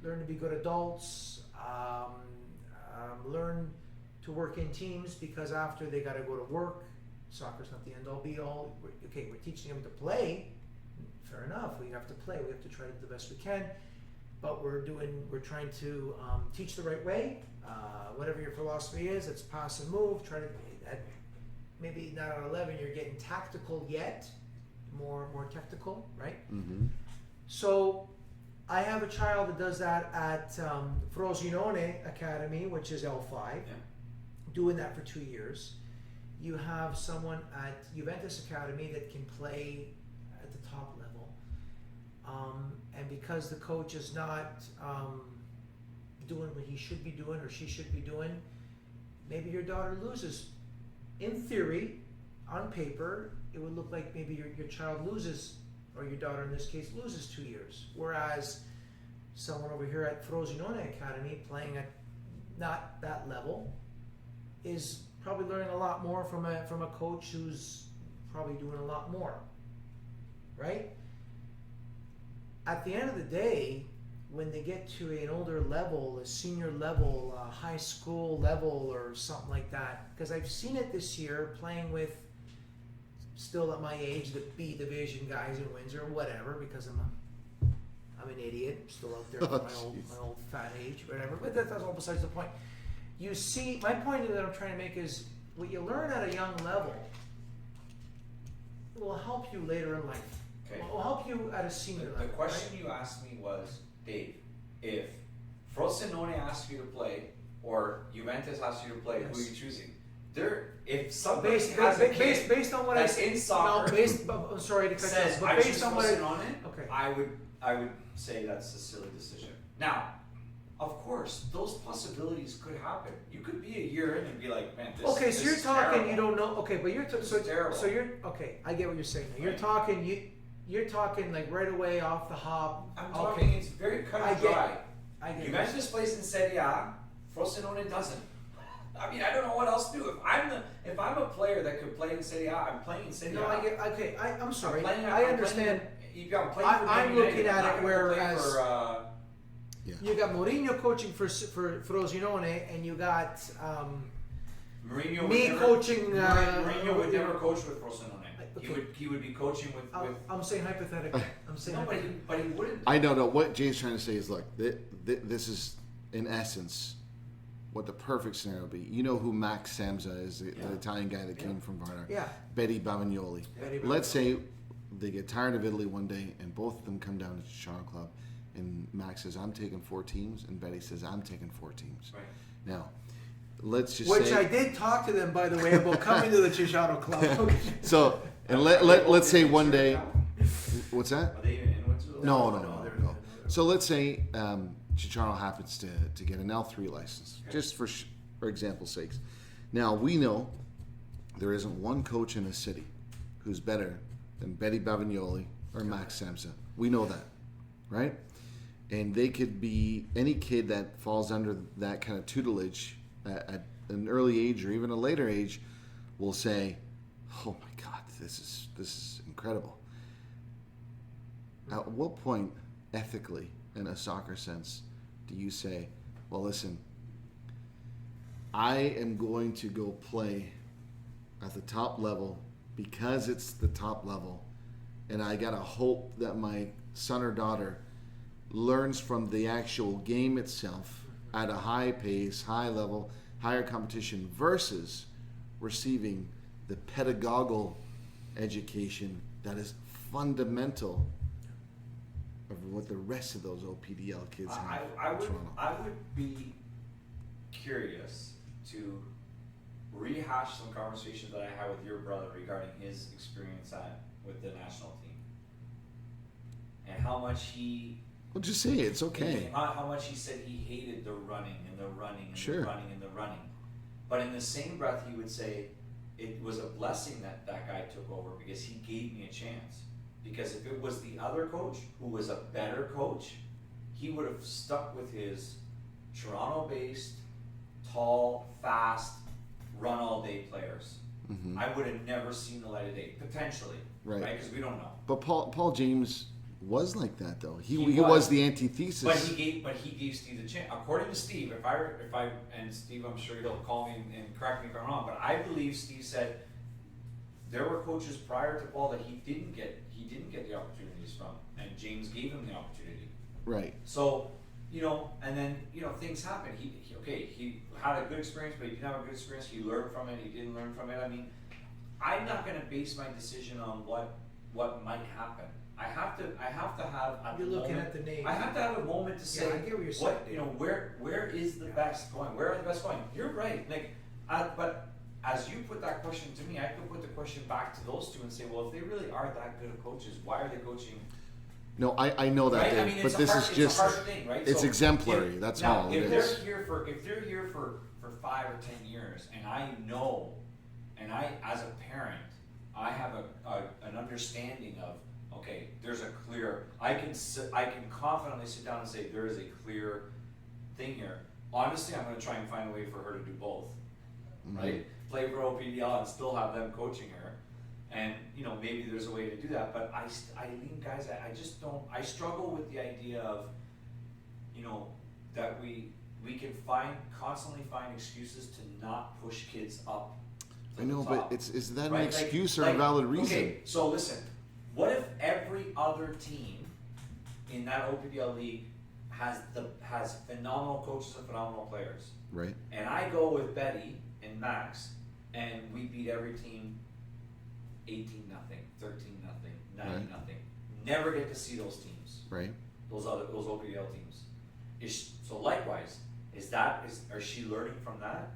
learn to be good adults, learn to work in teams because after they got to go to work. Soccer's not the end all be all. We're teaching them to play. Fair enough. We have to play. We have to try to do the best we can. But we're trying to teach the right way. Whatever your philosophy is, it's pass and move. Try to maybe not at 11. You're getting tactical yet, more technical, right? Mm-hmm. So I have a child that does that at Frosinone Academy, which is L5, doing that for 2 years. You have someone at Juventus Academy that can play at the top level. And because the coach is not doing what he should be doing or she should be doing, maybe your daughter loses. In theory, on paper, it would look like maybe your child loses, or your daughter in this case loses 2 years. Whereas someone over here at Frosinone Academy playing at not that level is probably learning a lot more from a coach who's probably doing a lot more, right? At the end of the day, when they get to an older level, a senior level, a high school level or something like that, because I've seen it this year playing with, still at my age, the B division guys in Windsor or whatever, because I'm an idiot, I'm still out there for my old fat age, whatever, but that's all besides the point. You see, my point that I'm trying to make is what you learn at a young level will help you later in life. Okay. Will help you at a senior level. The question right? you asked me was, Dave, if Frosinone asks you to play or Juventus asks you to play, who are you choosing? If somebody has a kid based on what that's in soccer, I'm sorry to cut you says off, but I based choose on what Frosinone, okay. I would say that's a silly decision. Now, of course, those possibilities could happen. You could be a year in and be like, man, this. Okay, this so you're is talking. terrible. You don't know. Okay, but you're This is terrible. so you're okay. I get what you're saying. You're Right. talking. You're talking like right away off the hop. I'm talking. Okay, It's very cut I and get- dry. I get. Juventus plays in Serie A. Frosinone doesn't. I mean, I don't know what else to do. If I'm a player that could play in Serie A, I'm playing in Serie A. No, I get. Okay, I'm sorry. I'm playing, I I'm understand. Playing, I'm playing for I'm Man looking United. at I'm it not gonna play whereas- for, You got Mourinho coaching for Frosinone, and you got Mourinho me would never, coaching. Mourinho would never coach with Frosinone. Okay. He would be coaching with. I'm saying hypothetically. I'm saying. No, but he wouldn't. I don't know what Jay's trying to say is look, this is in essence what the perfect scenario would be. You know who Max Samsa is, the Italian guy that came from Varna. Yeah. Betty Bavignoli. Let's say they get tired of Italy one day and both of them come down to Chicano Club and Max says, I'm taking 4 teams, and Betty says, I'm taking 4 teams. Right. Now, let's just Which say... I did talk to them, by the way, about coming to the Chicano Club. So, and let's say one day... What's that? Are they even in Windsor? No. So let's say Chicharro happens to get an L3 license, just for example's sakes. Now, we know there isn't one coach in a city who's better than Betty Bavignoli or Max Samsa. We know that, right? And they could be any kid that falls under that kind of tutelage at an early age or even a later age will say, oh my God, this is incredible. At what point, ethically, in a soccer sense, do you say, well, listen, I am going to go play at the top level because it's the top level, and I gotta hope that my son or daughter learns from the actual game itself at a high pace, high level, higher competition versus receiving the pedagogical education that is fundamental of what the rest of those OPDL kids have. I would be curious to rehash some conversations that I had with your brother regarding his experience with the national team and how much he. Well, just say it. It's okay. How much he said he hated the running and the running and Sure. the running and the running, but in the same breath he would say it was a blessing that guy took over because he gave me a chance. Because if it was the other coach who was a better coach, he would have stuck with his Toronto-based, tall, fast, run-all-day players. Mm-hmm. I would have never seen the light of day, potentially, Right. Because we don't know. But Paul James was like that, though. He He was was. the antithesis. But he gave Steve the chance. According to Steve, if I and Steve, I'm sure he'll call me and correct me if I'm wrong, but I believe Steve said there were coaches prior to Paul that he didn't get the opportunities from, and James gave him the opportunity. Right. So, and then things happen. He had a good experience, but he didn't have a good experience. He learned from it. He didn't learn from it. I mean, I'm not going to base my decision on what might happen. I have to have at You're the looking moment, at the name. I have to have a moment to say I get what you're saying. where is the best going? Where are the best going? You're right. But as you put that question to me, I could put the question back to those two and say, well, if they really are that good of coaches, why are they coaching? No, I know that, Right? Dave, I mean, but it's this a is hard, just it's a hard thing, right? it's So exemplary. That's all it if is. they're here for 5 or 10 years, and I know, and I as a parent, I have an understanding of, okay, there's a clear. I can confidently sit down and say there is a clear thing here. Honestly, I'm going to try and find a way for her to do both, right? Play for OPDL and still have them coaching her, and maybe there's a way to do that. But I lean guys. I just don't. I struggle with the idea of, that we can constantly find excuses to not push kids up. To I know, the but top. is that Right, an excuse or a valid reason? Okay, so listen, what if every other team in that OPDL league has phenomenal coaches and phenomenal players, Right. and I go with Betty and Max, and we beat every team 18-0, 13-0, 9-0. Right. Never get to see those teams, Right. those OPDL teams. So likewise, are she learning from that?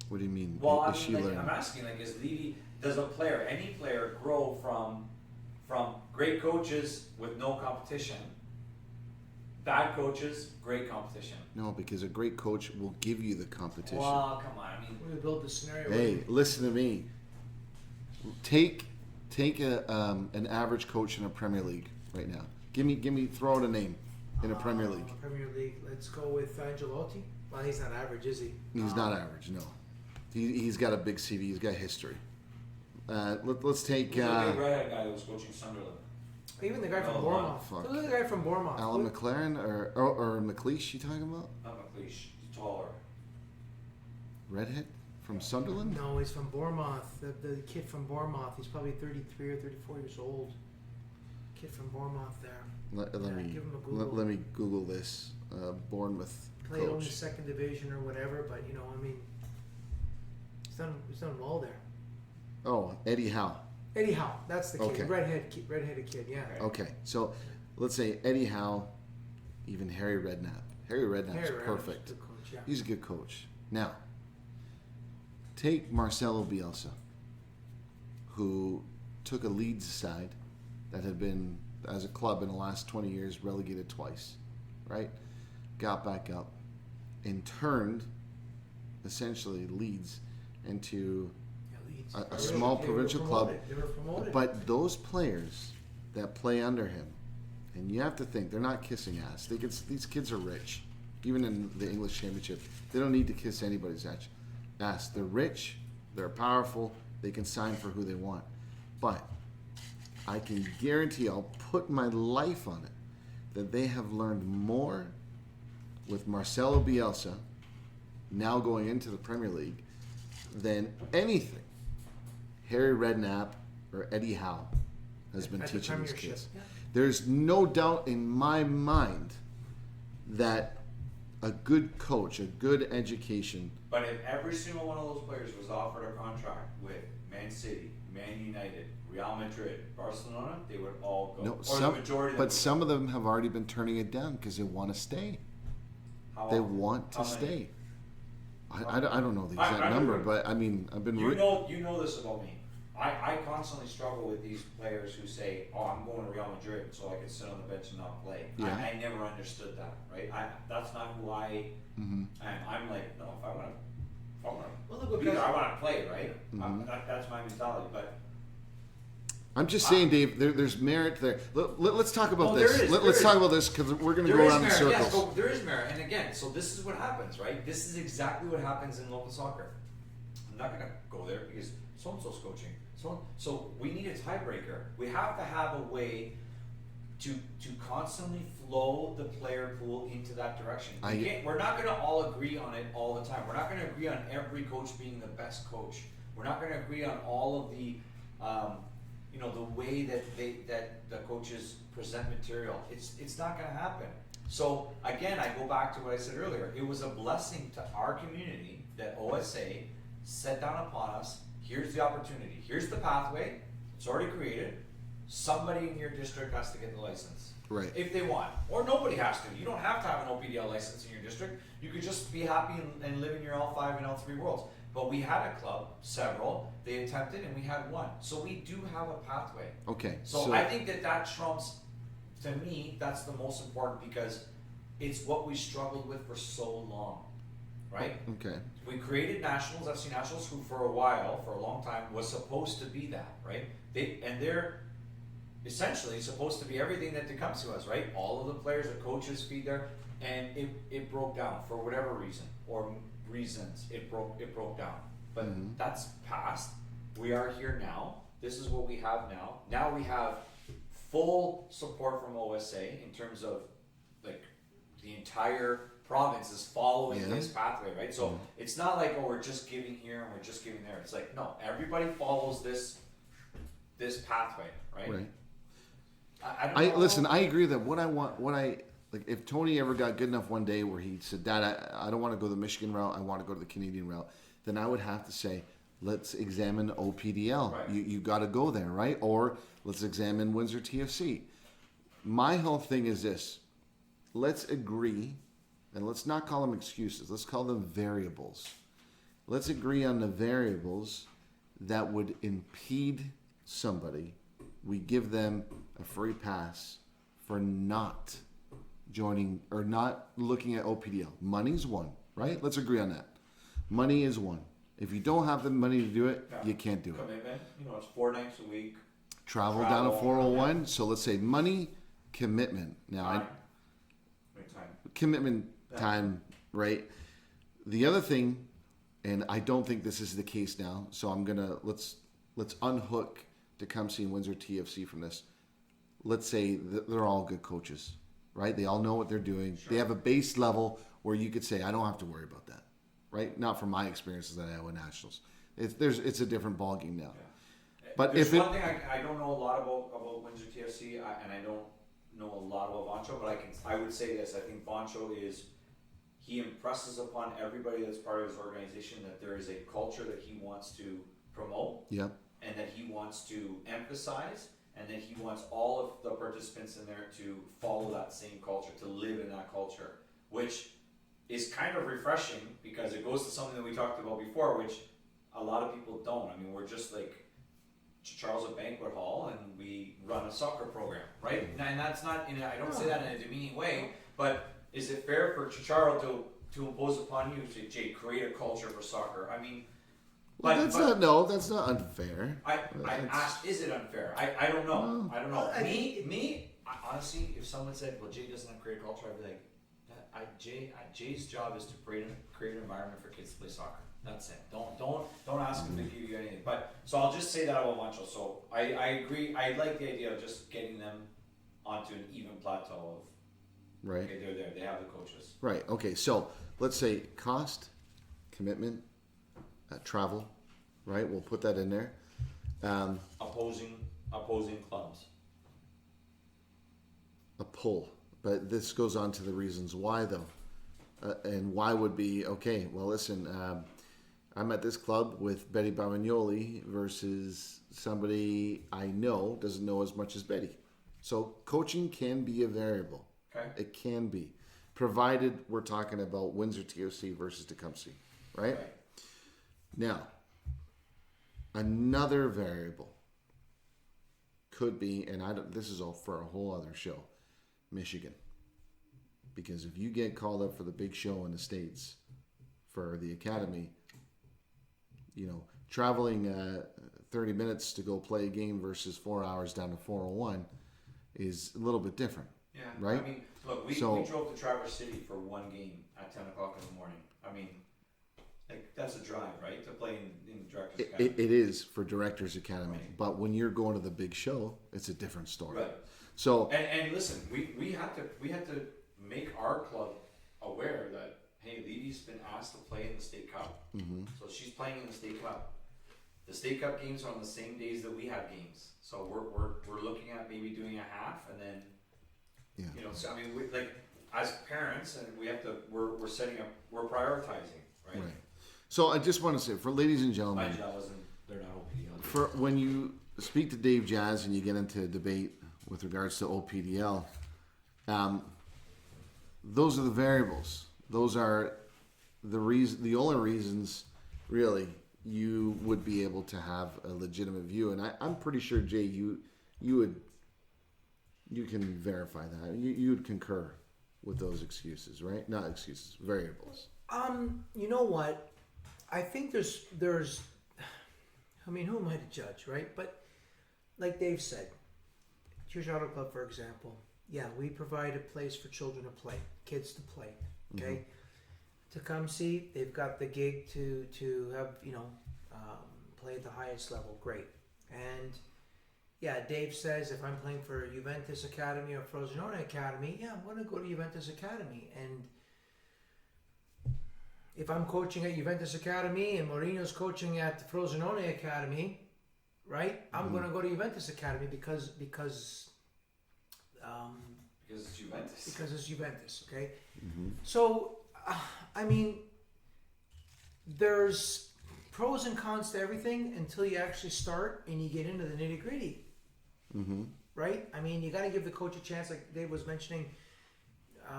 What do you mean? Well, is she learning? I'm asking, does any player grow from great coaches with no competition Bad coaches, great competition. No, because a great coach will give you the competition. Well, come on. I mean, We build the scenario. Hey, listen to me. Take an average coach in a Premier League right now. Give me throw out a name in a Premier League. Premier League. Let's go with Angelotti. Well, he's not average, is he? He's not average, no. He's got a big CV. He's got history. Let's take who's the big redhead guy that was coaching Sunderland? Even the guy from Oh, Bournemouth. fuck. Look at the guy from Bournemouth. Alan McLaren or McLeish. You talking about Not McLeish. He's taller. redhead from Sunderland? No, he's from Bournemouth. The kid from Bournemouth. He's probably 33 or 34 years old. Kid from Bournemouth there. Let me give him a Google. let me Google this. Bournemouth Played only coach. second division or whatever, but I mean, he's done well there. Oh, Eddie Howe. Eddie Howe, that's the kid. Okay. Redheaded kid, yeah. Okay, so let's say Eddie Howe, even Harry Redknapp. Harry Redknapp's Harry Redknapp's perfect. a good coach, yeah. He's a good coach. Now, take Marcelo Bielsa, who took a Leeds side that had been, as a club in the last 20 years, relegated twice, right? Got back up and turned, essentially, Leeds into Leeds. a small They were provincial club. promoted. They were promoted. But those players that play under him, and you have to think, they're not kissing ass. These kids are rich. Even in the English Championship, they don't need to kiss anybody's ass. They're rich, they're powerful, they can sign for who they want. But I can guarantee, I'll put my life on it, that they have learned more with Marcelo Bielsa now going into the Premier League than anything Harry Redknapp or Eddie Howe has been At the teaching these Premiership, kids. yeah. There's no doubt in my mind that a good coach, a good education. But if every single one of those players was offered a contract with Man City, Man United, Real Madrid, Barcelona, they would all go. No, or some, the majority. but some of them have already been turning it down because they want to stay. They want to How many? stay. I don't know the exact I number, don't- but I mean, I've been. You know this about me. I constantly struggle with these players who say, "Oh, I'm going to Real Madrid so I can sit on the bench and not play." Yeah. I never understood that. Right? That's not who I am. I'm like, no, if I want Well, to look, be there, because I want to play. Right? That's my mentality. But I'm just saying, Dave. There's merit there. Let's talk about Oh, this. there is, Let's there is. talk about this because we're going to there go is around in merit. circles. Yes, but there is merit. And again, so this is what happens, right? This is exactly what happens in local soccer. I'm not going to go there because so and so's coaching. So we need a tiebreaker. We have to have a way to constantly flow the player pool into that direction. We're not going to all agree on it all the time. We're not going to agree on every coach being the best coach. We're not going to agree on all of the the way that the coaches present material. It's not going to happen. So again, I go back to what I said earlier. It was a blessing to our community that OSA set down upon us. Here's the opportunity. Here's the pathway. It's already created. Somebody in your district has to get the license. Right. If they want. Or nobody has to. You don't have to have an OPDL license in your district. You could just be happy and live in your L5 and L3 worlds. But we had a club, several, they attempted, and we had one. So we do have a pathway. Okay. So I think that trumps, to me, that's the most important because it's what we struggled with for so long, right? Okay. We created Nationals, FC Nationals, who for a while, for a long time, was supposed to be that, right? They're essentially supposed to be everything that comes to us, right? All of the players, the coaches feed there, and it broke down for whatever reason or reasons. It broke down, but that's past. We are here now. This is what we have now. Now we have full support from OSA in terms of like the entire province is following this pathway, right? So it's not like, oh, we're just giving here and we're just giving there. It's like, no, everybody follows this pathway, right? Right. I don't know. Listen. I agree that like if Tony ever got good enough one day where he said, "Dad, I don't want to go the Michigan route. I want to go to the Canadian route," then I would have to say, "Let's examine OPDL. Right. You got to go there, right? Or let's examine Windsor TFC." My whole thing is this: let's agree, and let's not call them excuses. Let's call them variables. Let's agree on the variables that would impede somebody. We give them a free pass for not joining or not looking at OPDL. Money's one, right? Let's agree on that. Money is one. If you don't have the money to do it, you can't do it. Commitment, it's 4 nights a week. Travel down to 401. So let's say money, commitment. Now, commitment time, right? The other thing, and I don't think this is the case now, so I'm gonna let's unhook Tecumseh and Windsor TFC from this. Let's say that they're all good coaches, right? They all know what they're doing. Sure. They have a base level where you could say, I don't have to worry about that, right? Not from my experiences that I had with Nationals. It's a different ballgame now. Yeah. But there's one thing I don't know a lot about Windsor TFC, and I don't know a lot about Vancho, but I would say this. I think Vancho he impresses upon everybody that's part of his organization that there is a culture that he wants to promote, and that he wants to emphasize, and that he wants all of the participants in there to follow that same culture, to live in that culture, which is kind of refreshing because it goes to something that we talked about before, which a lot of people don't. I mean, we're just like Charles a banquet hall, and we run a soccer program, right? And that's not, I don't say that in a demeaning way, but is it fair for Chicharo to impose upon you to, Jay, create a culture for soccer? I mean, that's not unfair. I asked, is it unfair? I don't know. No. I don't know. Honestly, if someone said, well, Jay doesn't have to create a culture, I'd be like, Jay's job is to create an environment for kids to play soccer. That's it. Don't ask him to give you anything. But so I'll just say that about Mancho. So I agree. I like the idea of just getting them onto an even plateau of right. Okay, they're there. They have the coaches. Right. Okay. So let's say cost, commitment, travel. Right. We'll put that in there. Opposing clubs. A pull, but this goes on to the reasons why though, and why would be okay. Well, listen. I'm at this club with Betty Bamagnoli versus somebody I know doesn't know as much as Betty. So coaching can be a variable. Okay. It can be, provided we're talking about Windsor TFC versus Tecumseh, right? Now, another variable could be, and this is all for a whole other show, Michigan. Because if you get called up for the big show in the States for the academy, traveling 30 minutes to go play a game versus 4 hours down to 401 is a little bit different. Yeah. Right? I mean, look, we drove to Traverse City for one game at 10 o'clock in the morning. I mean, like, that's a drive, right? To play in Directors Academy. It is for Directors Academy. Right. But when you're going to the big show, it's a different story. Right. So and listen, we had to make our club aware that, hey, Levy's been asked to play in the State Cup. Mm-hmm. So she's playing in the State Cup. The State Cup games are on the same days that we have games. So we're looking at maybe doing a half, and then so I mean, as parents, and we're setting up, we're prioritizing, right? So I just want to say, for ladies and gentlemen, they're not OPDL. For when you speak to Dave Jazz and you get into a debate with regards to OPDL, those are the variables. Those are the only reasons, really, you would be able to have a legitimate view. And I'm pretty sure, Jay, you can verify that. You would concur with those excuses, right? Not excuses, variables. You know what? I think there's I mean, who am I to judge, right? But like Dave said, Church Auto Club, for example, we provide a place for children to play, kids to play, okay? Mm-hmm. Tecumseh, they've got the gig to have, play at the highest level, great. And Dave says if I'm playing for Juventus Academy or Frosinone Academy, I'm going to go to Juventus Academy. And if I'm coaching at Juventus Academy and Mourinho's coaching at Frosinone Academy, right? I'm going to go to Juventus Academy because it's Juventus. Because it's Juventus, okay? Mm-hmm. So, I mean, there's pros and cons to everything until you actually start and you get into the nitty gritty, right? I mean, you got to give the coach a chance, like Dave was mentioning.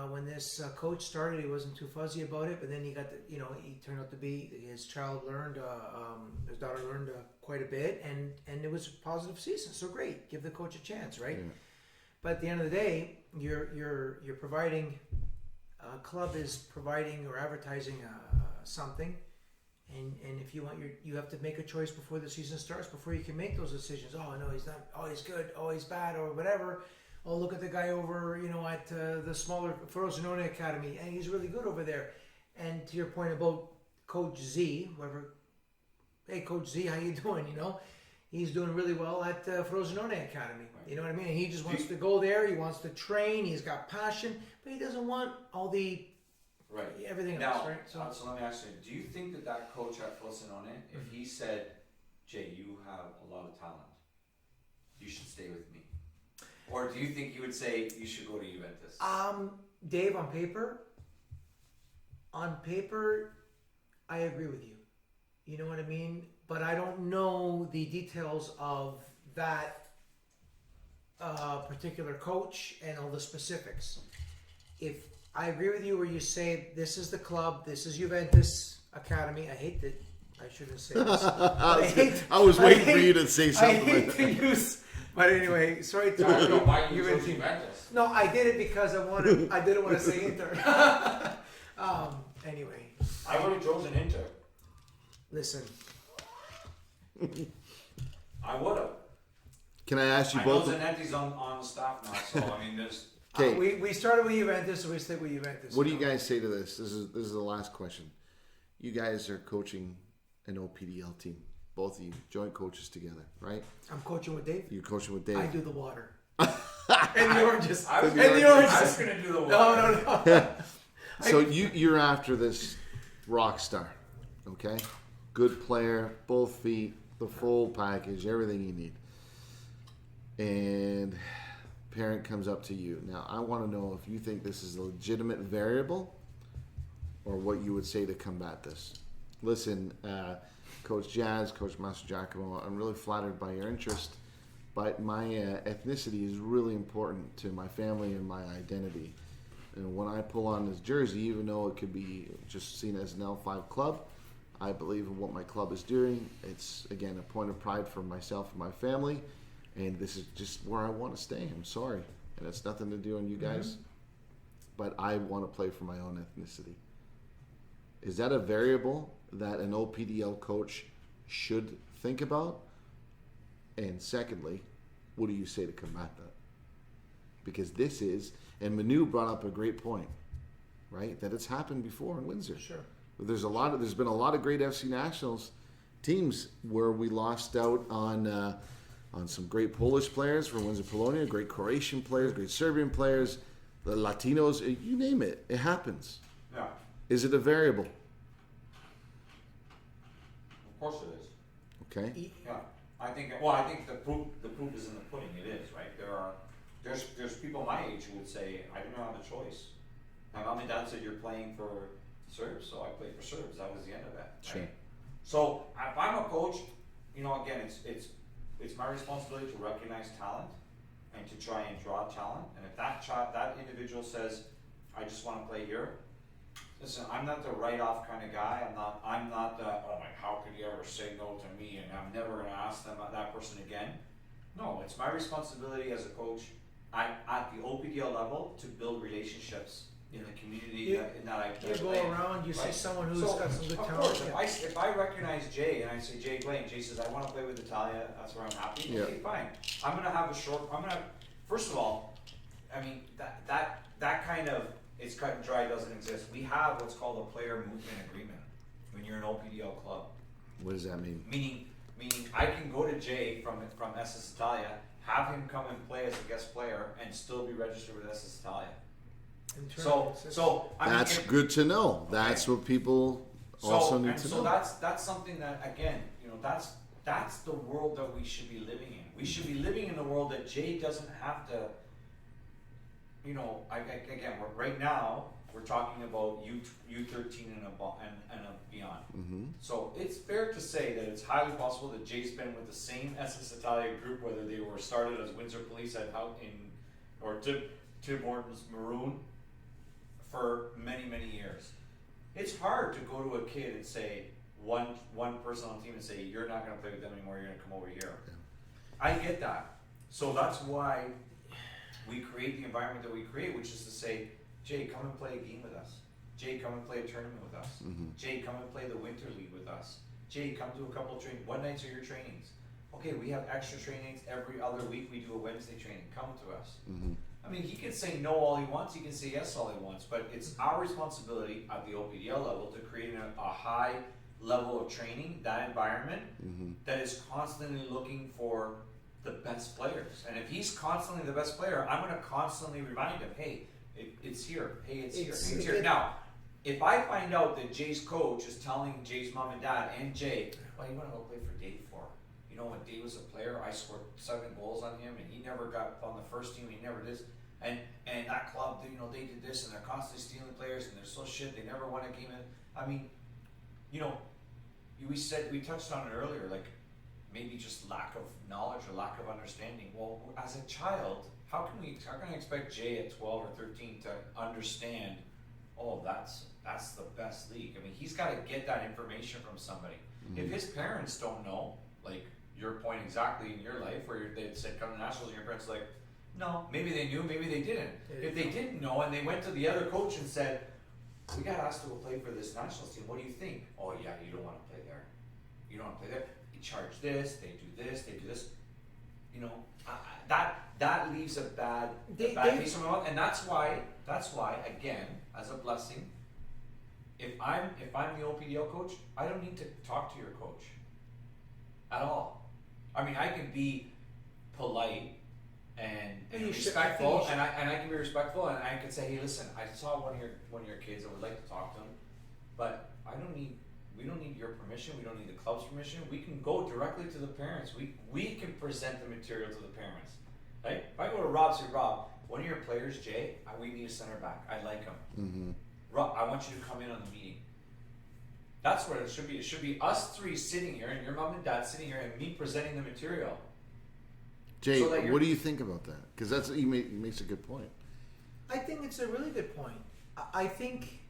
When this coach started, he wasn't too fuzzy about it, but then he got he turned out to be, his child learned, his daughter learned quite a bit, and it was a positive season. So great, give the coach a chance, right? Yeah. But at the end of the day, you're providing, a club is providing or advertising something, and if you want you have to make a choice before the season starts, before you can make those decisions. Oh no, he's not. Oh, he's good. Oh, he's bad, or whatever. Oh, look at the guy over, at the smaller Frosinone Academy, and he's really good over there. And to your point about Coach Z, whoever, hey Coach Z, how you doing? He's doing really well at Frosinone Academy. You know what I mean? And he just wants to go there. He wants to train. He's got passion, but he doesn't want all the everything else, right? So let me ask you: do you think that coach at Frosinone, if he said, "Jay, you have a lot of talent, you should stay with me," or do you think he would say you should go to Juventus? Dave, on paper, I agree with you. You know what I mean? But I don't know the details of that particular coach and all the specifics. If I agree with you where you say this is the club, this is Juventus Academy. I hate that I shouldn't say this. I was waiting for you to say something. I hate to use, but anyway, sorry to Why you chose Juventus? No, I did it because I didn't want to say Inter. Anyway, I would have chosen Inter. listen. I would have. Can I ask you I both? know Zanetti's on the staff now, so I mean, there's. Okay. We started with Juventus, so we stick with Juventus. What do you guys say to this? This is the last question. You guys are coaching an OPDL team, both of you, joint coaches together, right? I'm coaching with Dave. You're coaching with Dave. I do the water. And the oranges. I was And the oranges. I was going to do the water. No. So you're after this rock star, okay? Good player, both feet, the full package, everything you need. And parent comes up to you. Now, I want to know if you think this is a legitimate variable or what you would say to combat this. Listen, Coach Jazz, Coach Mastrogiacomo, I'm really flattered by your interest, but my ethnicity is really important to my family and my identity. And when I pull on this jersey, even though it could be just seen as an L5 club, I believe in what my club is doing. It's, again, a point of pride for myself and my family. And this is just where I want to stay. I'm sorry. And it's nothing to do on you guys. But I want to play for my own ethnicity. Is that a variable that an OPDL coach should think about? And secondly, what do you say to combat that? Because this is, and Manu brought up a great point, right? That it's happened before in Windsor. Sure. There's been a lot of great FC Nationals teams where we lost out on some great Polish players from Windsor Polonia, great Croatian players, great Serbian players, the Latinos, you name it. It happens. Yeah. Is it a variable? Of course it is. Okay. Yeah. I think the proof is in the pudding. It is, right? There's people my age who would say, I didn't have a choice. My mom and dad said you're playing for Serbs, so I played for Serbs. That was the end of that. Sure. Right? So if I'm a coach, again, it's my responsibility to recognize talent and to try and draw talent. And if that individual says, I just want to play here, listen, I'm not the write-off kind of guy. I'm not the, oh my, how could you ever say no to me? And I'm never going to ask that person again. No, it's my responsibility as a coach at the OPDL level to build relationships in the community that I You go around, you see someone who's got some good of talent. course, if I recognize Jay and I say, Jay Blaine, Jay says, I want to play with Italia, that's where I'm happy. Yeah. Okay, fine. First of all, I mean, that kind of, it's cut and dry, doesn't exist. We have what's called a player movement agreement when you're an OPDL club. What does that mean? Meaning I can go to Jay from SS Italia, have him come and play as a guest player, and still be registered with SS Italia. That's good to know. That's what people also need to know. So that's something that, again, that's the world that we should be living in. We should be living in the world that Jay doesn't have to. Right now we're talking about U13 and beyond. Mm-hmm. So it's fair to say that it's highly possible that Jay's been with the same SS Italia group, whether they were started as Windsor Police or Tim Hortons Maroon, for many, many years. It's hard to go to a kid and say, one person on the team and say, you're not going to play with them anymore, you're going to come over here. Yeah. I get that. So that's why we create the environment that we create, which is to say, Jay, come and play a game with us. Jay, come and play a tournament with us. Jay, come and play the Winter League with us. Jay, come do a couple of trainings. What nights are your trainings? Okay, we have extra trainings every other week. We do a Wednesday training. Come to us. I mean, he can say no all he wants. He can say yes all he wants. But it's our responsibility at the OPDL level to create a high level of training, that environment that is constantly looking for the best players. And if he's constantly the best player, I'm going to constantly remind him, hey, it's here. Hey, it's here. Hey, it's here. Now, if I find out that Jay's coach is telling Jay's mom and dad and Jay, well, you want to go play for Dave for? You know, when Dave was a player, I scored 7 goals on him, and he never got on the first team. He never did. And that club, you know, they did this, and they're constantly stealing players, and they're so shit. They never won a game. I mean, you know, we touched on it earlier, like maybe just lack of knowledge or lack of understanding. Well, as a child, how can I expect Jay at 12 or 13 to understand? Oh, that's the best league. I mean, he's got to get that information from somebody. If his parents don't know, like your point exactly in your life, where they said come to nationals, and your parents like, no, maybe they knew, maybe they didn't. If they didn't know and they went to the other coach and said, we got asked to go play for this nationals team, what do you think? Oh yeah, you don't want to play there. You don't want to play there. You charge this, they do this. You know, that leaves a bad taste in my mouth, and that's why again, as a blessing, if I'm the OPDL coach, I don't need to talk to your coach at all. I mean, I can be polite and respectful, and I can be respectful, and I can say, hey, listen, I saw one of your kids. I would like to talk to him, but we don't need your permission. We don't need the club's permission. We can go directly to the parents. We can present the material to the parents. Right? If I go to Rob, say, Rob, one of your players, Jay, we need a center back. I like him. Rob, I want you to come in on the meeting. That's what it should be. It should be us three sitting here, and your mom and dad sitting here, and me presenting the material. Jay, so what do you think about that? Because he makes a good point. I think it's a really good point. I think,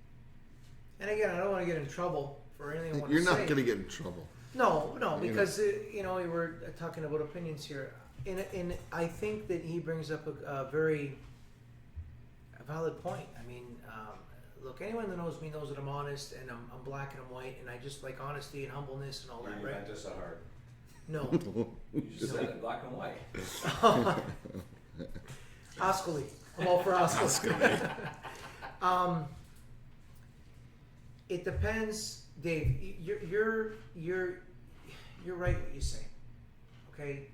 and again, I don't want to get in trouble for anything I want to say. You're not going to get in trouble. No, because we were talking about opinions here, and I think that he brings up a very valid point. I mean, look, anyone that knows me knows that I'm honest, and I'm black and I'm white, and I just like honesty and humbleness and all that, right? You meant this at heart. No. You just said it black and white. Oscoli. I'm all for Oscoli. It depends, Dave. You're right what you say. Okay?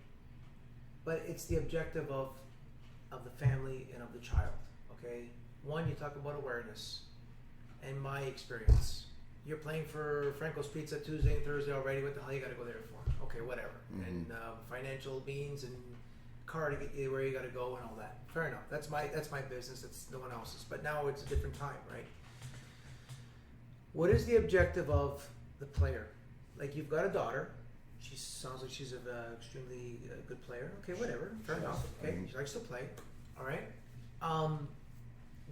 But it's the objective of the family and of the child. Okay? One, you talk about awareness. And my experience. You're playing for Franco's Pizza Tuesday and Thursday already. What the hell you got to go there for? Okay, whatever. And financial means and car to get you where you got to go and all that. Fair enough. That's my business. That's no one else's. But now it's a different time, right? What is the objective of the player? Like you've got a daughter. She sounds like she's an extremely good player. Okay, whatever. Fair enough. Okay, she likes to play. All right.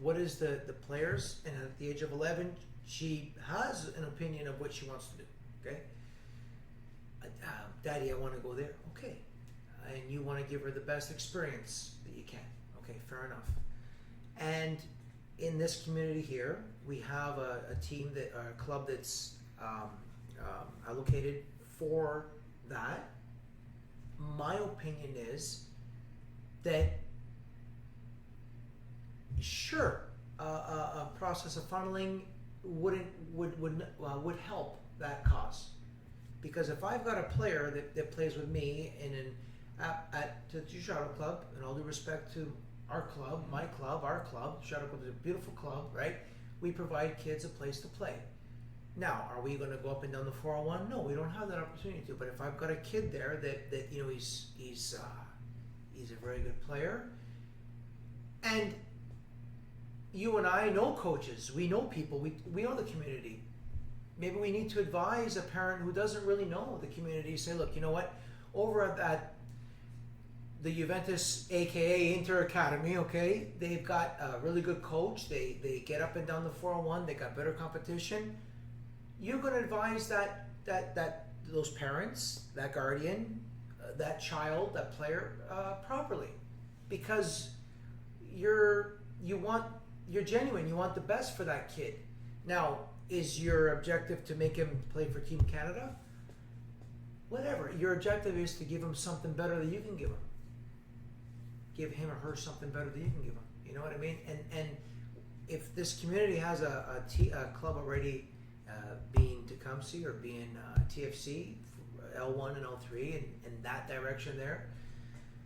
What is the players? And at the age of 11. She has an opinion of what she wants to do, okay? Daddy, I want to go there. Okay. And you want to give her the best experience that you can. Okay, fair enough. And in this community here, we have a club that's allocated for that. My opinion is that, sure, a process of funneling would help that cause, because if I've got a player that plays with me at the Shadow Club, and all due respect to our club, my club, our club, Shadow Club is a beautiful club, right? We provide kids a place to play. Now, are we going to go up and down the 401? No, we don't have that opportunity to. But if I've got a kid there that he's a very good player, and you and I know coaches, we know people, we know the community. Maybe we need to advise a parent who doesn't really know the community, say, look, you know what, over at the Juventus, aka Inter Academy, okay, they've got a really good coach, they get up and down the 401, they got better competition. You're going to advise that those parents, that guardian, that child, that player properly, because you're genuine. You want the best for that kid. Now, is your objective to make him play for Team Canada? Whatever. Your objective is to give him something better that you can give him. Give him or her something better that you can give him. You know what I mean? And if this community has a club already being Tecumseh or being TFC, L1 and L3, and that direction there,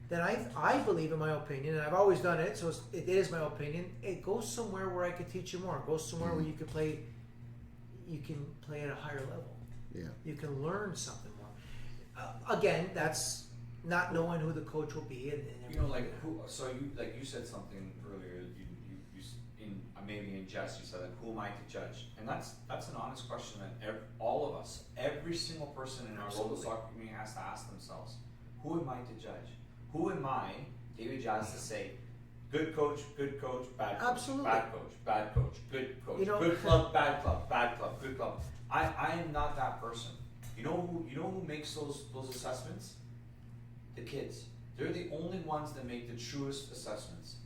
then I believe, in my opinion, and I've always done it, so it is my opinion, it goes somewhere where I could teach you more. It goes somewhere where you can play at a higher level. Yeah. You can learn something more. Again, that's not knowing who the coach will be, and You know, like who? So you said something earlier. You in maybe in jest you said, like, who am I to judge? And that's an honest question that all of us, every single person in our local soccer community has to ask themselves: who am I to judge? Who am I, David Jazz, to say, good coach, bad coach, Absolutely. bad coach, good coach, You know, good club, bad club, good club. I am not that person. You know who makes those assessments? The kids. They're the only ones that make the truest assessments.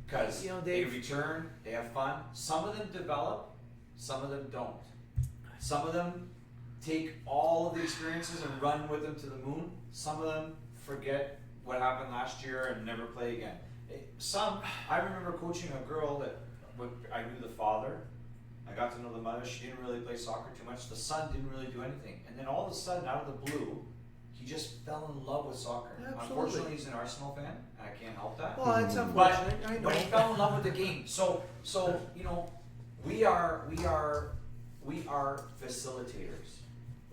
Because they return, they have fun. Some of them develop, some of them don't. Some of them take all of the experiences and run with them to the moon. Some of them forget what happened last year and never play again. I remember coaching a girl that I knew the father. I got to know the mother. She didn't really play soccer too much. The son didn't really do anything. And then all of a sudden, out of the blue, he just fell in love with soccer. Absolutely. Unfortunately, he's an Arsenal fan, and I can't help that. well, it's unfortunate. I know. But he fell in love with the game. So we are facilitators.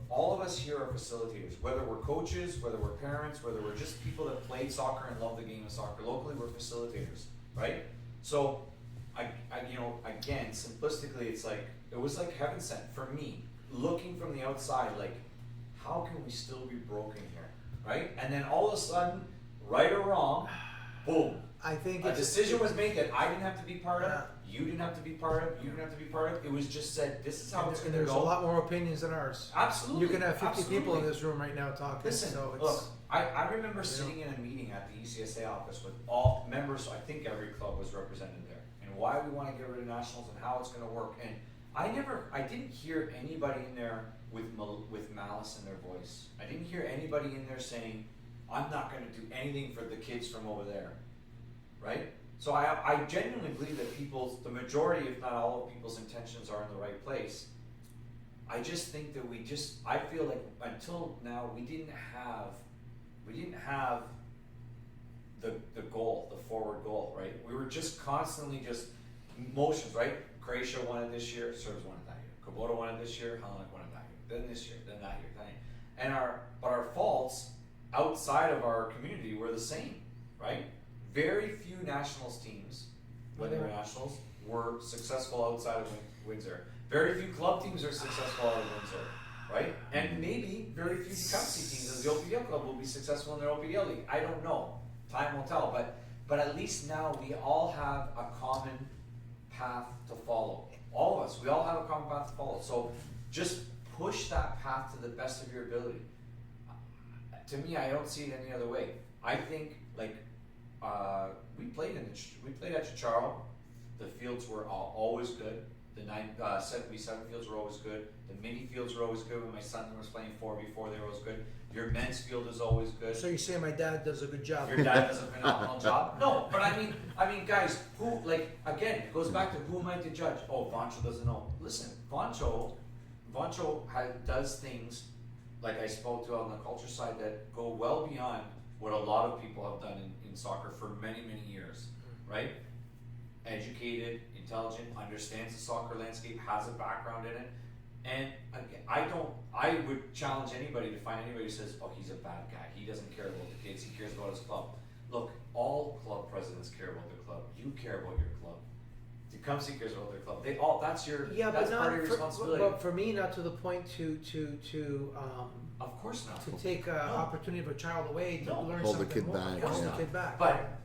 All of us here are facilitators. Whether we're coaches, whether we're parents, whether we're just people that played soccer and love the game of soccer. Locally, we're facilitators, right? So, again, simplistically, it was like heaven sent for me. Looking from the outside, like, how can we still be broken here, right? And then all of a sudden, right or wrong, boom. I think A decision was made that I didn't have to be part of, you didn't have to be part of, you didn't have to be part of. It was just said, this is how it's going to there's go. a lot more opinions than ours. Absolutely. You can have 50 absolutely. people in this room right now talking. Listen, so it's, look, I remember sitting in a meeting at the UCSA office with all members. I think every club was represented there, and why we want to get rid of nationals and how it's going to work. And I didn't hear anybody in there with malice in their voice. I didn't hear anybody in there saying, I'm not going to do anything for the kids from over there, right? So I genuinely believe that the majority, if not all of people's intentions are in the right place. I just think that I feel like until now we didn't have the goal, the forward goal, right? We were just constantly just motions, right? Croatia won it this year, Serbs won it that year. Kubota won it this year, Hellenic won it that year. Then this year, then that year, that year. And our faults outside of our community were the same, right? Very few nationals teams, when they were nationals, were successful outside of Windsor. Very few club teams are successful out of Windsor, right? And maybe very few Tecumseh teams as the OPDL club will be successful in their OPDL league. I don't know. Time will tell. But at least now we all have a common path to follow. All of us, we all have a common path to follow. So just push that path to the best of your ability. To me, I don't see it any other way. I think we played at Chicharro. The fields were always good. The 7v7 fields were always good. The mini fields were always good. When my son was playing 4v4, they were always good. Your men's field is always good. so you say my dad does a good job. Your dad does a phenomenal job. No, but I mean, guys, again, it goes back to who am I to judge? Oh, Vancho doesn't know. Listen, Vancho does things, like I spoke to on the culture side, that go well beyond what a lot of people have done in soccer for many, many years, right? Educated, intelligent, understands the soccer landscape, has a background in it. And again, I would challenge anybody to find anybody who says, oh, he's a bad guy, he doesn't care about the kids, he cares about his club. Look, all club presidents care about their club. You care about your club. Tecumseh cares about their club. That's part of your responsibility. But for me, not to the point to of course not. to take an opportunity of a child away to learn Hold the something kid more. back, Hold yeah. the kid back.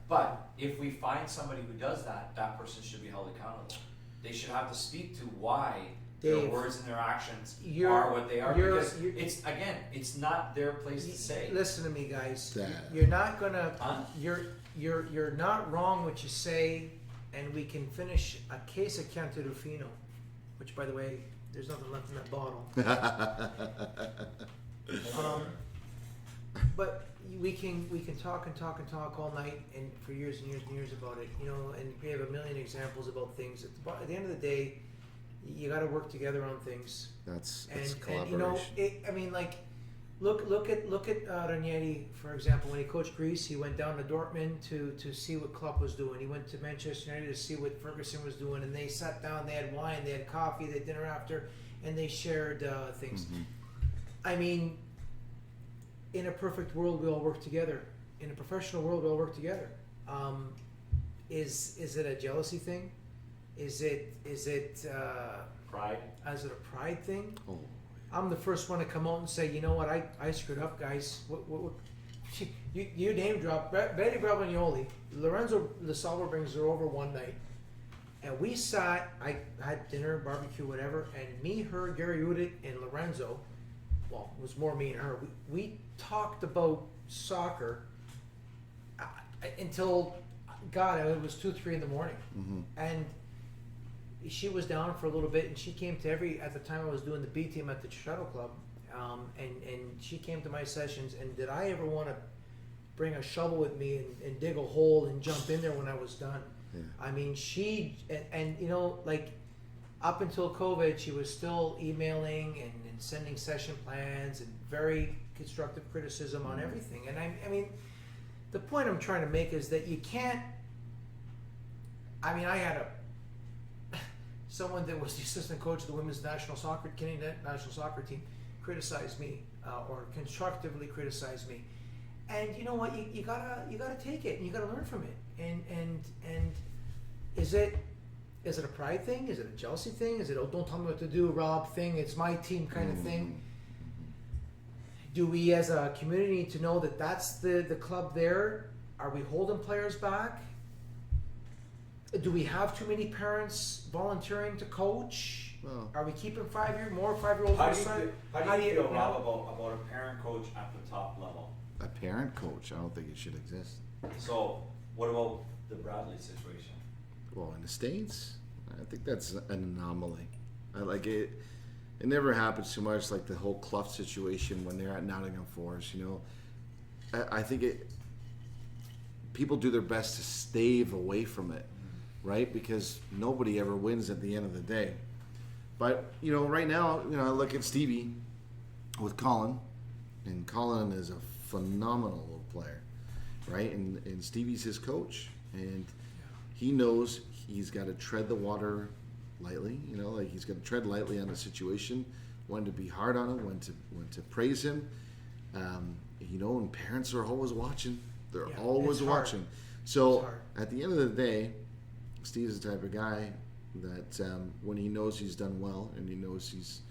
But if we find somebody who does that, that person should be held accountable. They should have to speak to why their Dave, words and their actions you're- are what they are. you're- Because it's not their place to say. Listen to me, guys. Dad. You're not gonna. Huh? You're not wrong what you say. and we can finish a case of Chianti Rufino, which, by the way, there's nothing left in that bottle. But we can talk and talk and talk all night and for years and years and years about it, you know. And we have a million examples about things. At the end of the day, you got to work together on things. It's And collaboration. you know, I mean, like, look at Ranieri, for example. When he coached Greece, he went down to Dortmund to see what Klopp was doing. He went to Manchester United to see what Ferguson was doing, and they sat down, they had wine, they had coffee, they had dinner after, and they shared things. Mm-hmm. I mean, in a perfect world, we all work together. In a professional world, we all work together. Is it a jealousy thing? Is it Pride. Is it a pride thing? Oh. I'm the first one to come out and say, you know what, I screwed up, guys. What you name drop Betty Bravignoli, Lorenzo De Salvo brings her over one night, and we sat. I had dinner, barbecue, whatever, and me, her, Gary Udit, and Lorenzo. Well, it was more me and her. We talked about soccer until, God, it was 2-3 in the morning, Mm-hmm. and she was down for a little bit, and she came to at the time I was doing the B team at the Shuttle Club, and she came to my sessions. And did I ever want to bring a shovel with me and dig a hole and jump in there when I was done? Yeah. I mean, and you know, like, up until COVID, she was still emailing and sending session plans and very constructive criticism on everything. And I mean, the point I'm trying to make is that you can't. I mean, I had someone that was the assistant coach of the women's Canadian national soccer team criticized me or constructively criticized me, and you know what, you gotta take it and you gotta learn from it. And is it a pride thing? Is it a jealousy thing? Is it, oh, don't tell me what to do, Rob thing? It's my team kind of thing. Do we as a community need to know that that's the club there? Are we holding players back? Do we have too many parents volunteering to coach? Well, Are we keeping 5-year-olds? How on do you feel, you know? Rob, about a parent coach at the top level? a parent coach, I don't think it should exist. So, what about the Bradley situation? Well, in the States, I think that's an anomaly. I like it. It never happens too much, like the whole Clough situation when they're at Nottingham Forest. You know, I think people do their best to stave away from it, right? Because nobody ever wins at the end of the day. But you know, right now, you know, I look at Stevie with Colin, and Colin is a phenomenal little player, right? And Stevie's his coach, and he knows he's got to tread the water lightly. You know, like he's got to tread lightly on the situation, when to be hard on him, when to praise him. You know, and parents are always watching. They're always it's hard. watching. So It's hard. at the end of the day, Steve's the type of guy that when he knows he's done well and he knows he's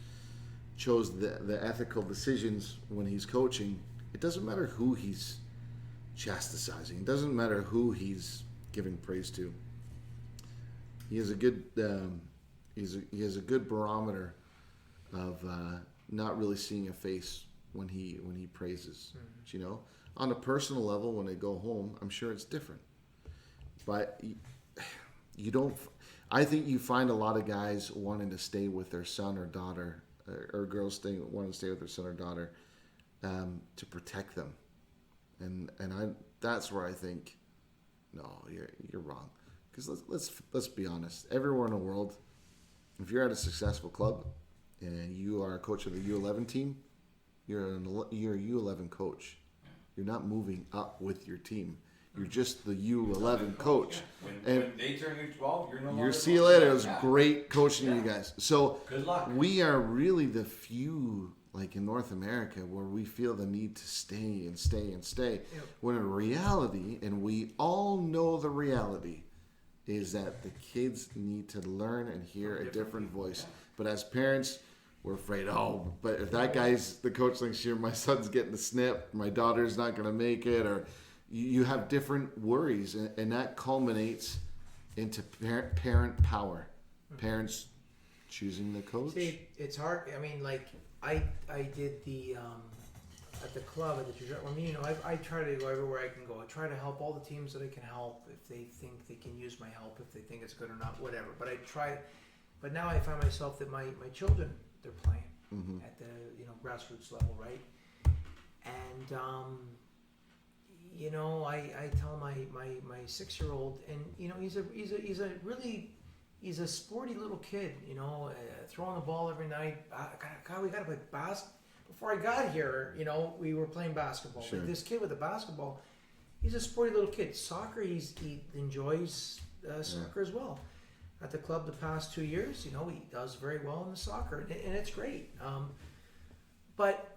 chose the ethical decisions when he's coaching, it doesn't matter who he's chastising. It doesn't matter who he's giving praise to. He has a good he has a good barometer of not really seeing a face when he praises. You know, on a personal level, when they go home, I'm sure it's different. But you don't. I think you find a lot of guys wanting to stay with their son or daughter, or girls wanting to stay with their son or daughter to protect them, and that's where I think, no, you're wrong. Because let's be honest. Everywhere in the world, if you're at a successful club and you are a coach of the U11 team, you're a U11 coach. You're not moving up with your team. You're just the U11 coach. When they turn U12, you're no longer. See you later. It was great coaching you guys. So good luck. We are really the few, like in North America, where we feel the need to stay and stay and stay. Yep. When in reality, and we all know the reality, is that the kids need to learn and hear a different voice. But as parents, we're afraid, but if that guy's the coach next year, my son's getting the snip, my daughter's not going to make it, or you have different worries, and that culminates into parent power. Parents choosing the coach. See, it's hard. I mean, like I did the at the club, at the trajectory. I mean, you know, I try to go everywhere I can go. I try to help all the teams that I can help if they think they can use my help, if they think it's good or not, whatever. But I try. But now I find myself that my children, they're playing at the, you know, grassroots level, right? And you know, I tell my 6-year-old, and you know, he's a really sporty little kid, you know, throwing the ball every night. God, we got to play basketball. Before I got here, you know, we were playing basketball. Sure. But this kid with the basketball, he's a sporty little kid. Soccer, he enjoys soccer as well. At the club the past 2 years, you know, he does very well in the soccer, and it's great. But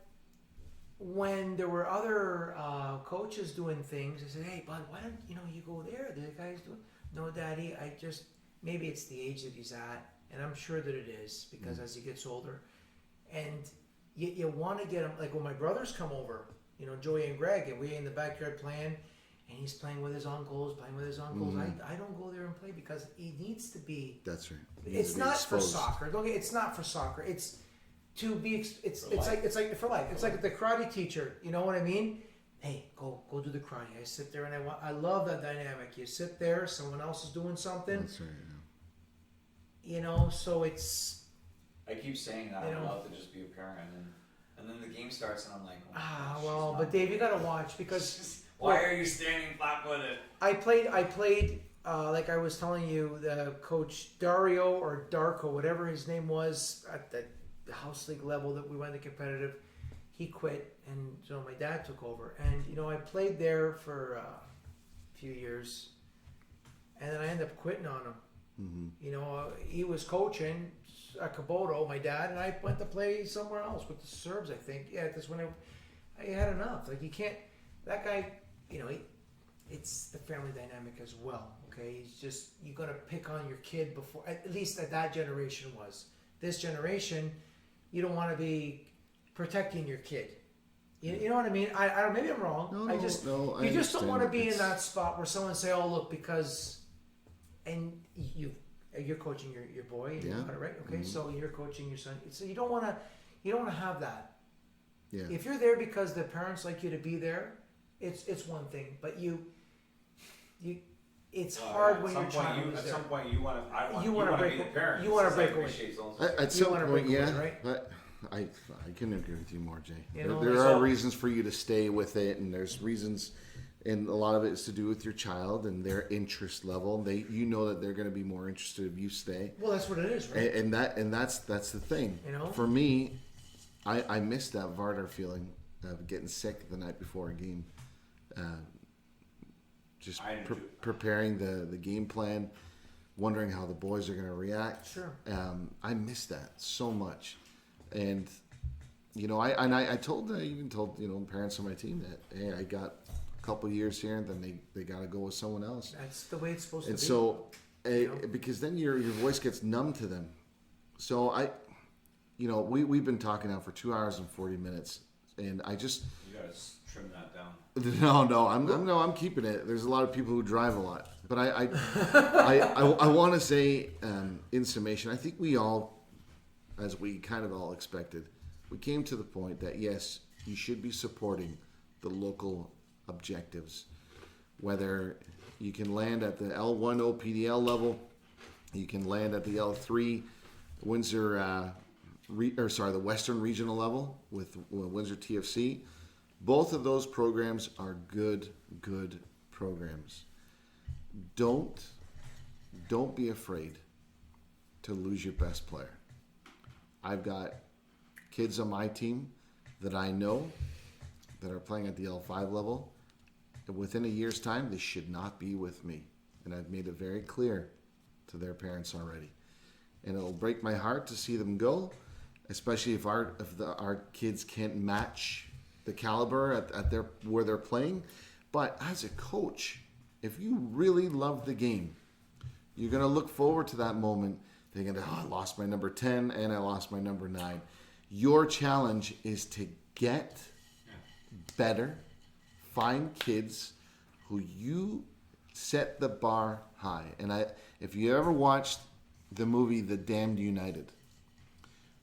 when there were other coaches doing things, I said, hey, bud, why don't you go there? The guy's doing. No, Daddy, maybe it's the age that he's at, and I'm sure that it is, because as he gets older, and you want to get him, like when my brothers come over, you know, Joey and Greg, and we're in the backyard playing, and he's playing with his uncles. I don't go there and play because he needs to be. That's right. It's not for soccer. Don't get. It's not for soccer. It's to be. It's like for life. It's like the karate teacher. You know what I mean? Hey, go do the karate. I sit there and I love that dynamic. You sit there, someone else is doing something. That's right. Yeah. You know, so it's. I keep saying that I'd love to just be a parent, and then the game starts, and I'm like, well, but Dave, you gotta watch because. Why are you standing flat-footed? I played. Like I was telling you, the coach Dario or Darko, whatever his name was, at the house league level that we went to competitive. He quit, and so my dad took over. And you know, I played there for a few years, and then I ended up quitting on him. Mm-hmm. You know, he was coaching at Kaboto, my dad, and I went to play somewhere else with the Serbs. I think, yeah, that's when I had enough. Like you can't. That guy. You know, it's the family dynamic as well, okay? He's just, you're going to pick on your kid before, at least that generation was. This generation, you don't want to be protecting your kid. You know what I mean? I don't, maybe I'm wrong. No, you just don't want to be in that spot where someone say, oh, look, because, and you're coaching your boy, yeah. Right? Okay, so you're coaching your son. So you don't want to have that. Yeah. If you're there because the parents like you to be there, it's one thing, but it's hard when your child is there. At some point, you want to. You want to break. Be the parent. You want to break away. At some point, yeah. Right? But I couldn't agree with you more, Jay. You know, there are reasons for you to stay with it, and there's reasons, and a lot of it is to do with your child and their interest level. You know that they're going to be more interested if you stay. Well, that's what it is, right? And that's the thing. You know, for me, I missed that Vardar feeling of getting sick the night before a game. Just preparing the game plan, wondering how the boys are going to react. Sure. I miss that so much, and you know, I told parents on my team that hey, I got a couple of years here, and then they got to go with someone else. That's the way it's supposed to be. And so, because then your voice gets numb to them. So we've been talking now for 2 hours and 40 minutes, and I just. You gotta trim that down. No, I'm keeping it. There's a lot of people who drive a lot, but I want to say, in summation, I think we all, as we kind of all expected, we came to the point that yes, you should be supporting the local objectives, whether you can land at the L1 OPDL level, you can land at the L3 Windsor, the Western Regional level with Windsor TFC. Both of those programs are good programs. Don't be afraid to lose your best player. I've got kids on my team that I know that are playing at the L5 level, and within a year's time, they should not be with me. And I've made it very clear to their parents already. And it'll break my heart to see them go, especially if our kids can't match the caliber at where they're playing. But as a coach, if you really love the game, you're going to look forward to that moment thinking, I lost my number 10 and I lost my number 9. Your challenge is to get better, find kids who you set the bar high. And if you ever watched the movie The Damned United,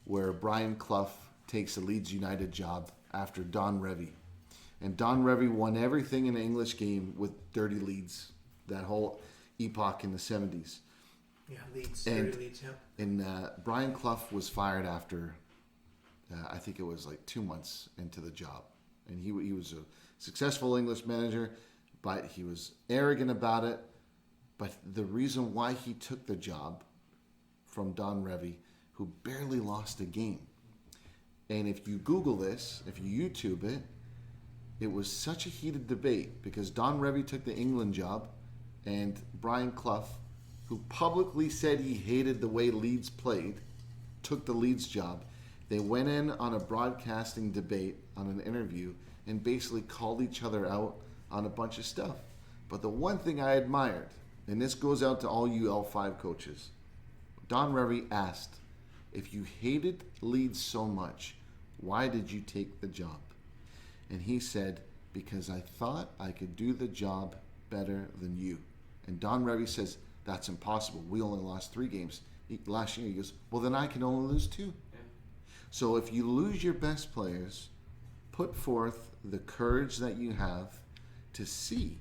where Brian Clough takes a Leeds United job after Don Revy. And Don Revy won everything in the English game with dirty leads, that whole epoch in the 70s. Yeah, Leeds, And- dirty Leeds, yeah. And Brian Clough was fired after, I think it was like 2 months into the job. And he was a successful English manager, but he was arrogant about it. But the reason why he took the job from Don Revy, who barely lost a game. And if you Google this, if you YouTube it, it was such a heated debate because Don Revy took the England job and Brian Clough, who publicly said he hated the way Leeds played, took the Leeds job. They went in on a broadcasting debate on an interview and basically called each other out on a bunch of stuff. But the one thing I admired, and this goes out to all you L5 coaches, Don Revy asked, if you hated Leeds so much, why did you take the job? And he said, because I thought I could do the job better than you. And Don Revy says, that's impossible. We only lost 3 games. Last year he goes, well then I can only lose 2. Yeah. So if you lose your best players, put forth the courage that you have to see,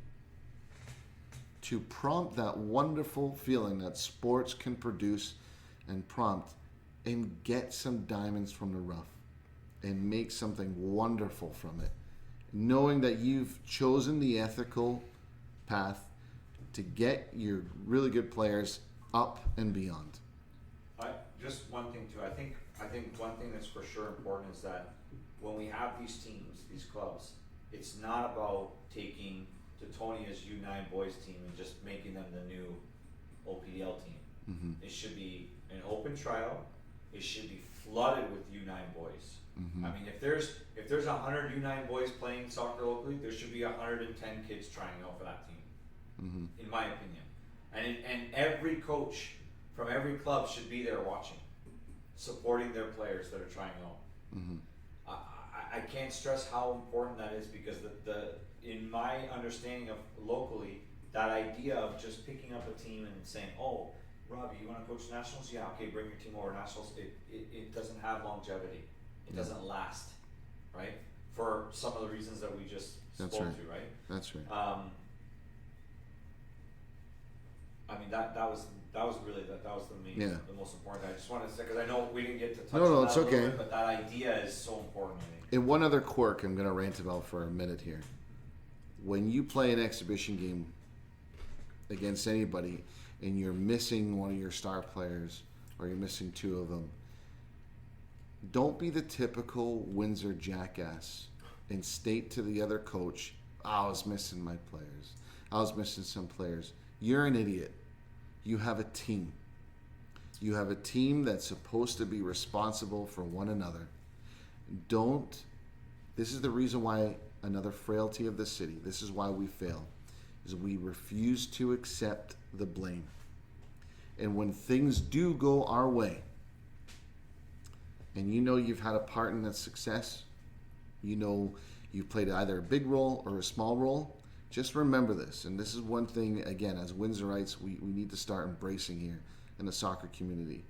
to prompt that wonderful feeling that sports can produce and prompt, and get some diamonds from the rough and make something wonderful from it. Knowing that you've chosen the ethical path to get your really good players up and beyond. Just one thing too. I think one thing that's for sure important is that when we have these teams, these clubs, it's not about taking Tonia's U9 boys team and just making them the new OPL team. Mm-hmm. It should be an open trial. It should be flooded with U9 boys. Mm-hmm. I mean, if there's 100 U9 boys playing soccer locally, there should be 110 kids trying out for that team. Mm-hmm. In my opinion, and every coach from every club should be there watching, supporting their players that are trying out. Mm-hmm. I can't stress how important that is because the in my understanding of locally, that idea of just picking up a team and saying, oh, Robbie, you want to coach nationals? Yeah, okay, bring your team over nationals. It doesing have longevity. It doesn't last, right? For some of the reasons that we just spoke to, right? That's right. I mean that was really the main, the most important thing. I just wanted to say because I know we didn't get to touch on that it's a little okay. bit, but that idea is so important. I think. And one other quirk I'm going to rant about for a minute here. When you play an exhibition game against anybody and you're missing one of your star players or you're missing 2 of them, don't be the typical Windsor jackass and state to the other coach, I was missing my players. I was missing some players. You're an idiot. You have a team. You have a team that's supposed to be responsible for one another. This is the reason why another frailty of the city, this is why we fail, is we refuse to accept the blame. And when things do go our way, and you know you've had a part in that success, you know you've played either a big role or a small role, just remember this. And this is one thing, again, as Windsorites, we need to start embracing here in the soccer community.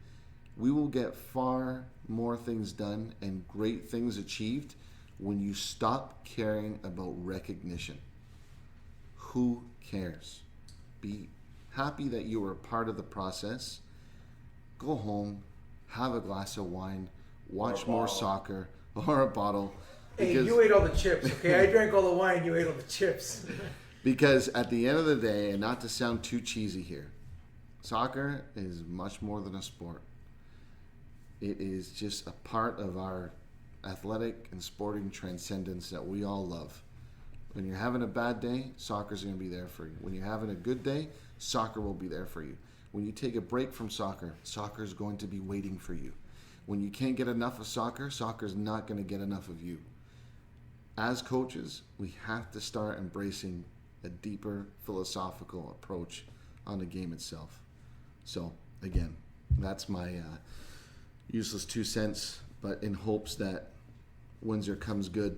We will get far more things done and great things achieved when you stop caring about recognition. Who cares? Be happy that you were a part of the process. Go home, have a glass of wine, watch more soccer, or a bottle. Hey, you ate all the chips, okay? I drank all the wine, you ate all the chips. Because at the end of the day, and not to sound too cheesy here, soccer is much more than a sport. It is just a part of our athletic and sporting transcendence that we all love. When you're having a bad day, soccer's going to be there for you. When you're having a good day, soccer will be there for you. When you take a break from soccer, soccer is going to be waiting for you. When you can't get enough of soccer, soccer's not going to get enough of you. As coaches, we have to start embracing a deeper philosophical approach on the game itself. So, again, that's my useless 2 cents, but in hopes that Windsor comes good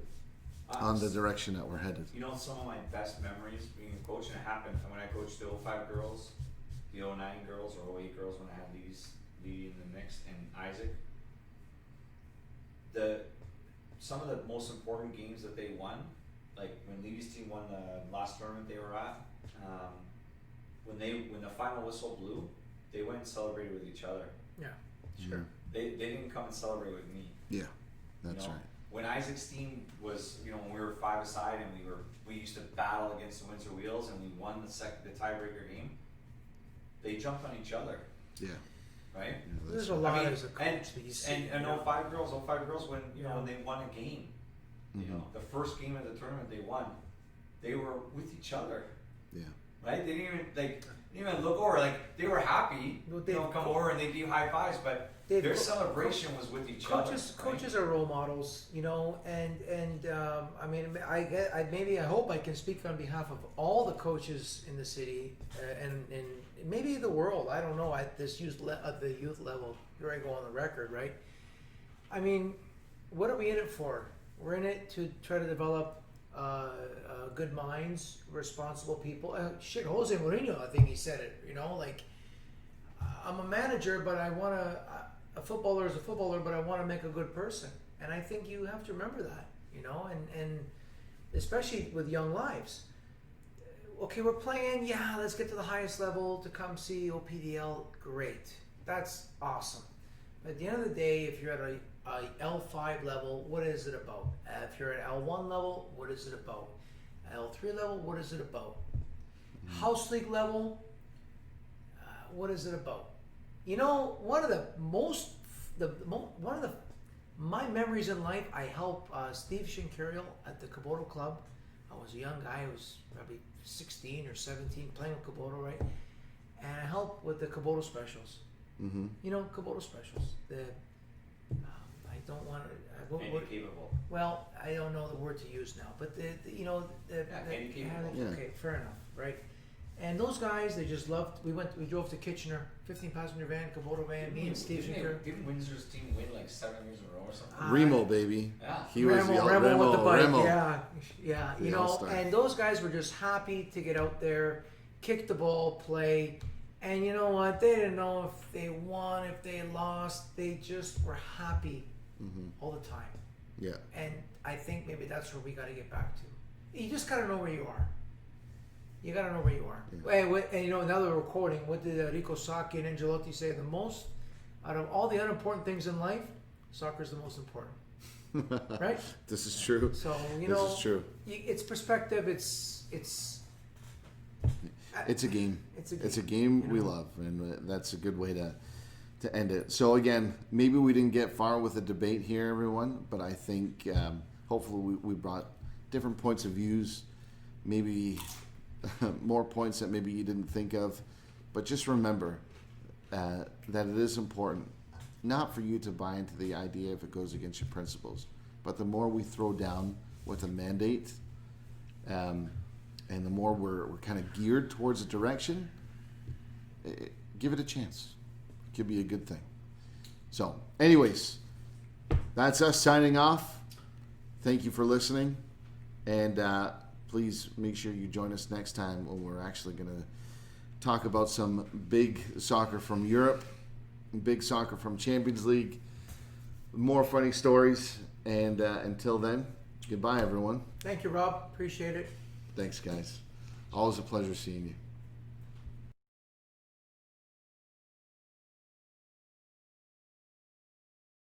on the direction that we're headed. You know, some of my best memories being a coach, and it happened when I coached the 05 girls, the 09 girls, or 08 girls when I had Lee in the mix, and Isaac. some of the most important games that they won, like when Levy's team won the last tournament they were at, when the final whistle blew, they went and celebrated with each other. Yeah, sure. They didn't come and celebrate with me. Yeah, that's You know? right. When Isaac's team was, when we were 5-a-side and we used to battle against the Windsor Wheels and we won the tiebreaker game, they jumped on each other, Yeah. right? Yeah, There's that's a right. lot I mean, as a coach that you see. And 05 girls when when they won a game, Mhm. the first game of the tournament they won, they were with each other, Yeah. right? They didn't even look over, like they were happy, Well, they've come over and they give high fives, but they've their co- celebration was with each other. right? Coaches are role models, and I mean, I hope I can speak on behalf of all the coaches in the city and maybe the world. I don't know at this at the youth level. Here I go on the record, right? I mean, what are we in it for? We're in it to try to develop good minds, responsible people. Jose Mourinho, I think he said it. Like I'm a manager, but I want to. A footballer is a footballer, but I want to make a good person, and I think you have to remember that, and especially with young lives. Okay, we're playing. Yeah, let's get to the highest level to come see OPDL. Great, that's awesome. But at the end of the day, if you're at a L5 level, what is it about? If you're at L1 level, what is it about? L3 level, what is it about? House league level, what is it about? One of my memories in life, I helped Steve Shinkariel at the Kubota Club. I was a young guy, I was probably 16 or 17, playing with Kubota, right? And I helped with the Kubota specials. Mm-hmm. Kubota specials. I don't want to. Handicapable. Well, I don't know the word to use now, but handicapable. Okay, fair enough, right? And those guys, they just loved. We drove to Kitchener, 15-passenger van, Kubota van. Me and Steve Schenker. Didn't Windsor's team win like 7 years in a row or something? Remo, baby. Yeah. He was Remo with the bike. Remo. Yeah. The all-star. And those guys were just happy to get out there, kick the ball, play. And you know what? They didn't know if they won, if they lost. They just were happy all the time. Yeah. And I think maybe that's where we got to get back to. You just got to know where you are. You got to know where you are. Yeah. And now that we're quoting, what did Rico Sacchi and Angelotti say? The most, out of all the unimportant things in life, soccer is the most important. Right? This is true. So, This is true. It's perspective. It's a game. It's a game we love, and that's a good way to end it. So again, maybe we didn't get far with the debate here, everyone, but I think hopefully we brought different points of views, maybe more points that maybe you didn't think of. But just remember that it is important, not for you to buy into the idea if it goes against your principles, but the more we throw down with a mandate, and the more we're kind of geared towards a direction, give it a chance. It could be a good thing. So, anyways, that's us signing off. Thank you for listening. And please make sure you join us next time when we're actually going to talk about some big soccer from Europe, big soccer from Champions League, more funny stories. And until then, goodbye, everyone. Thank you, Rob. Appreciate it. Thanks, guys. Always a pleasure seeing you.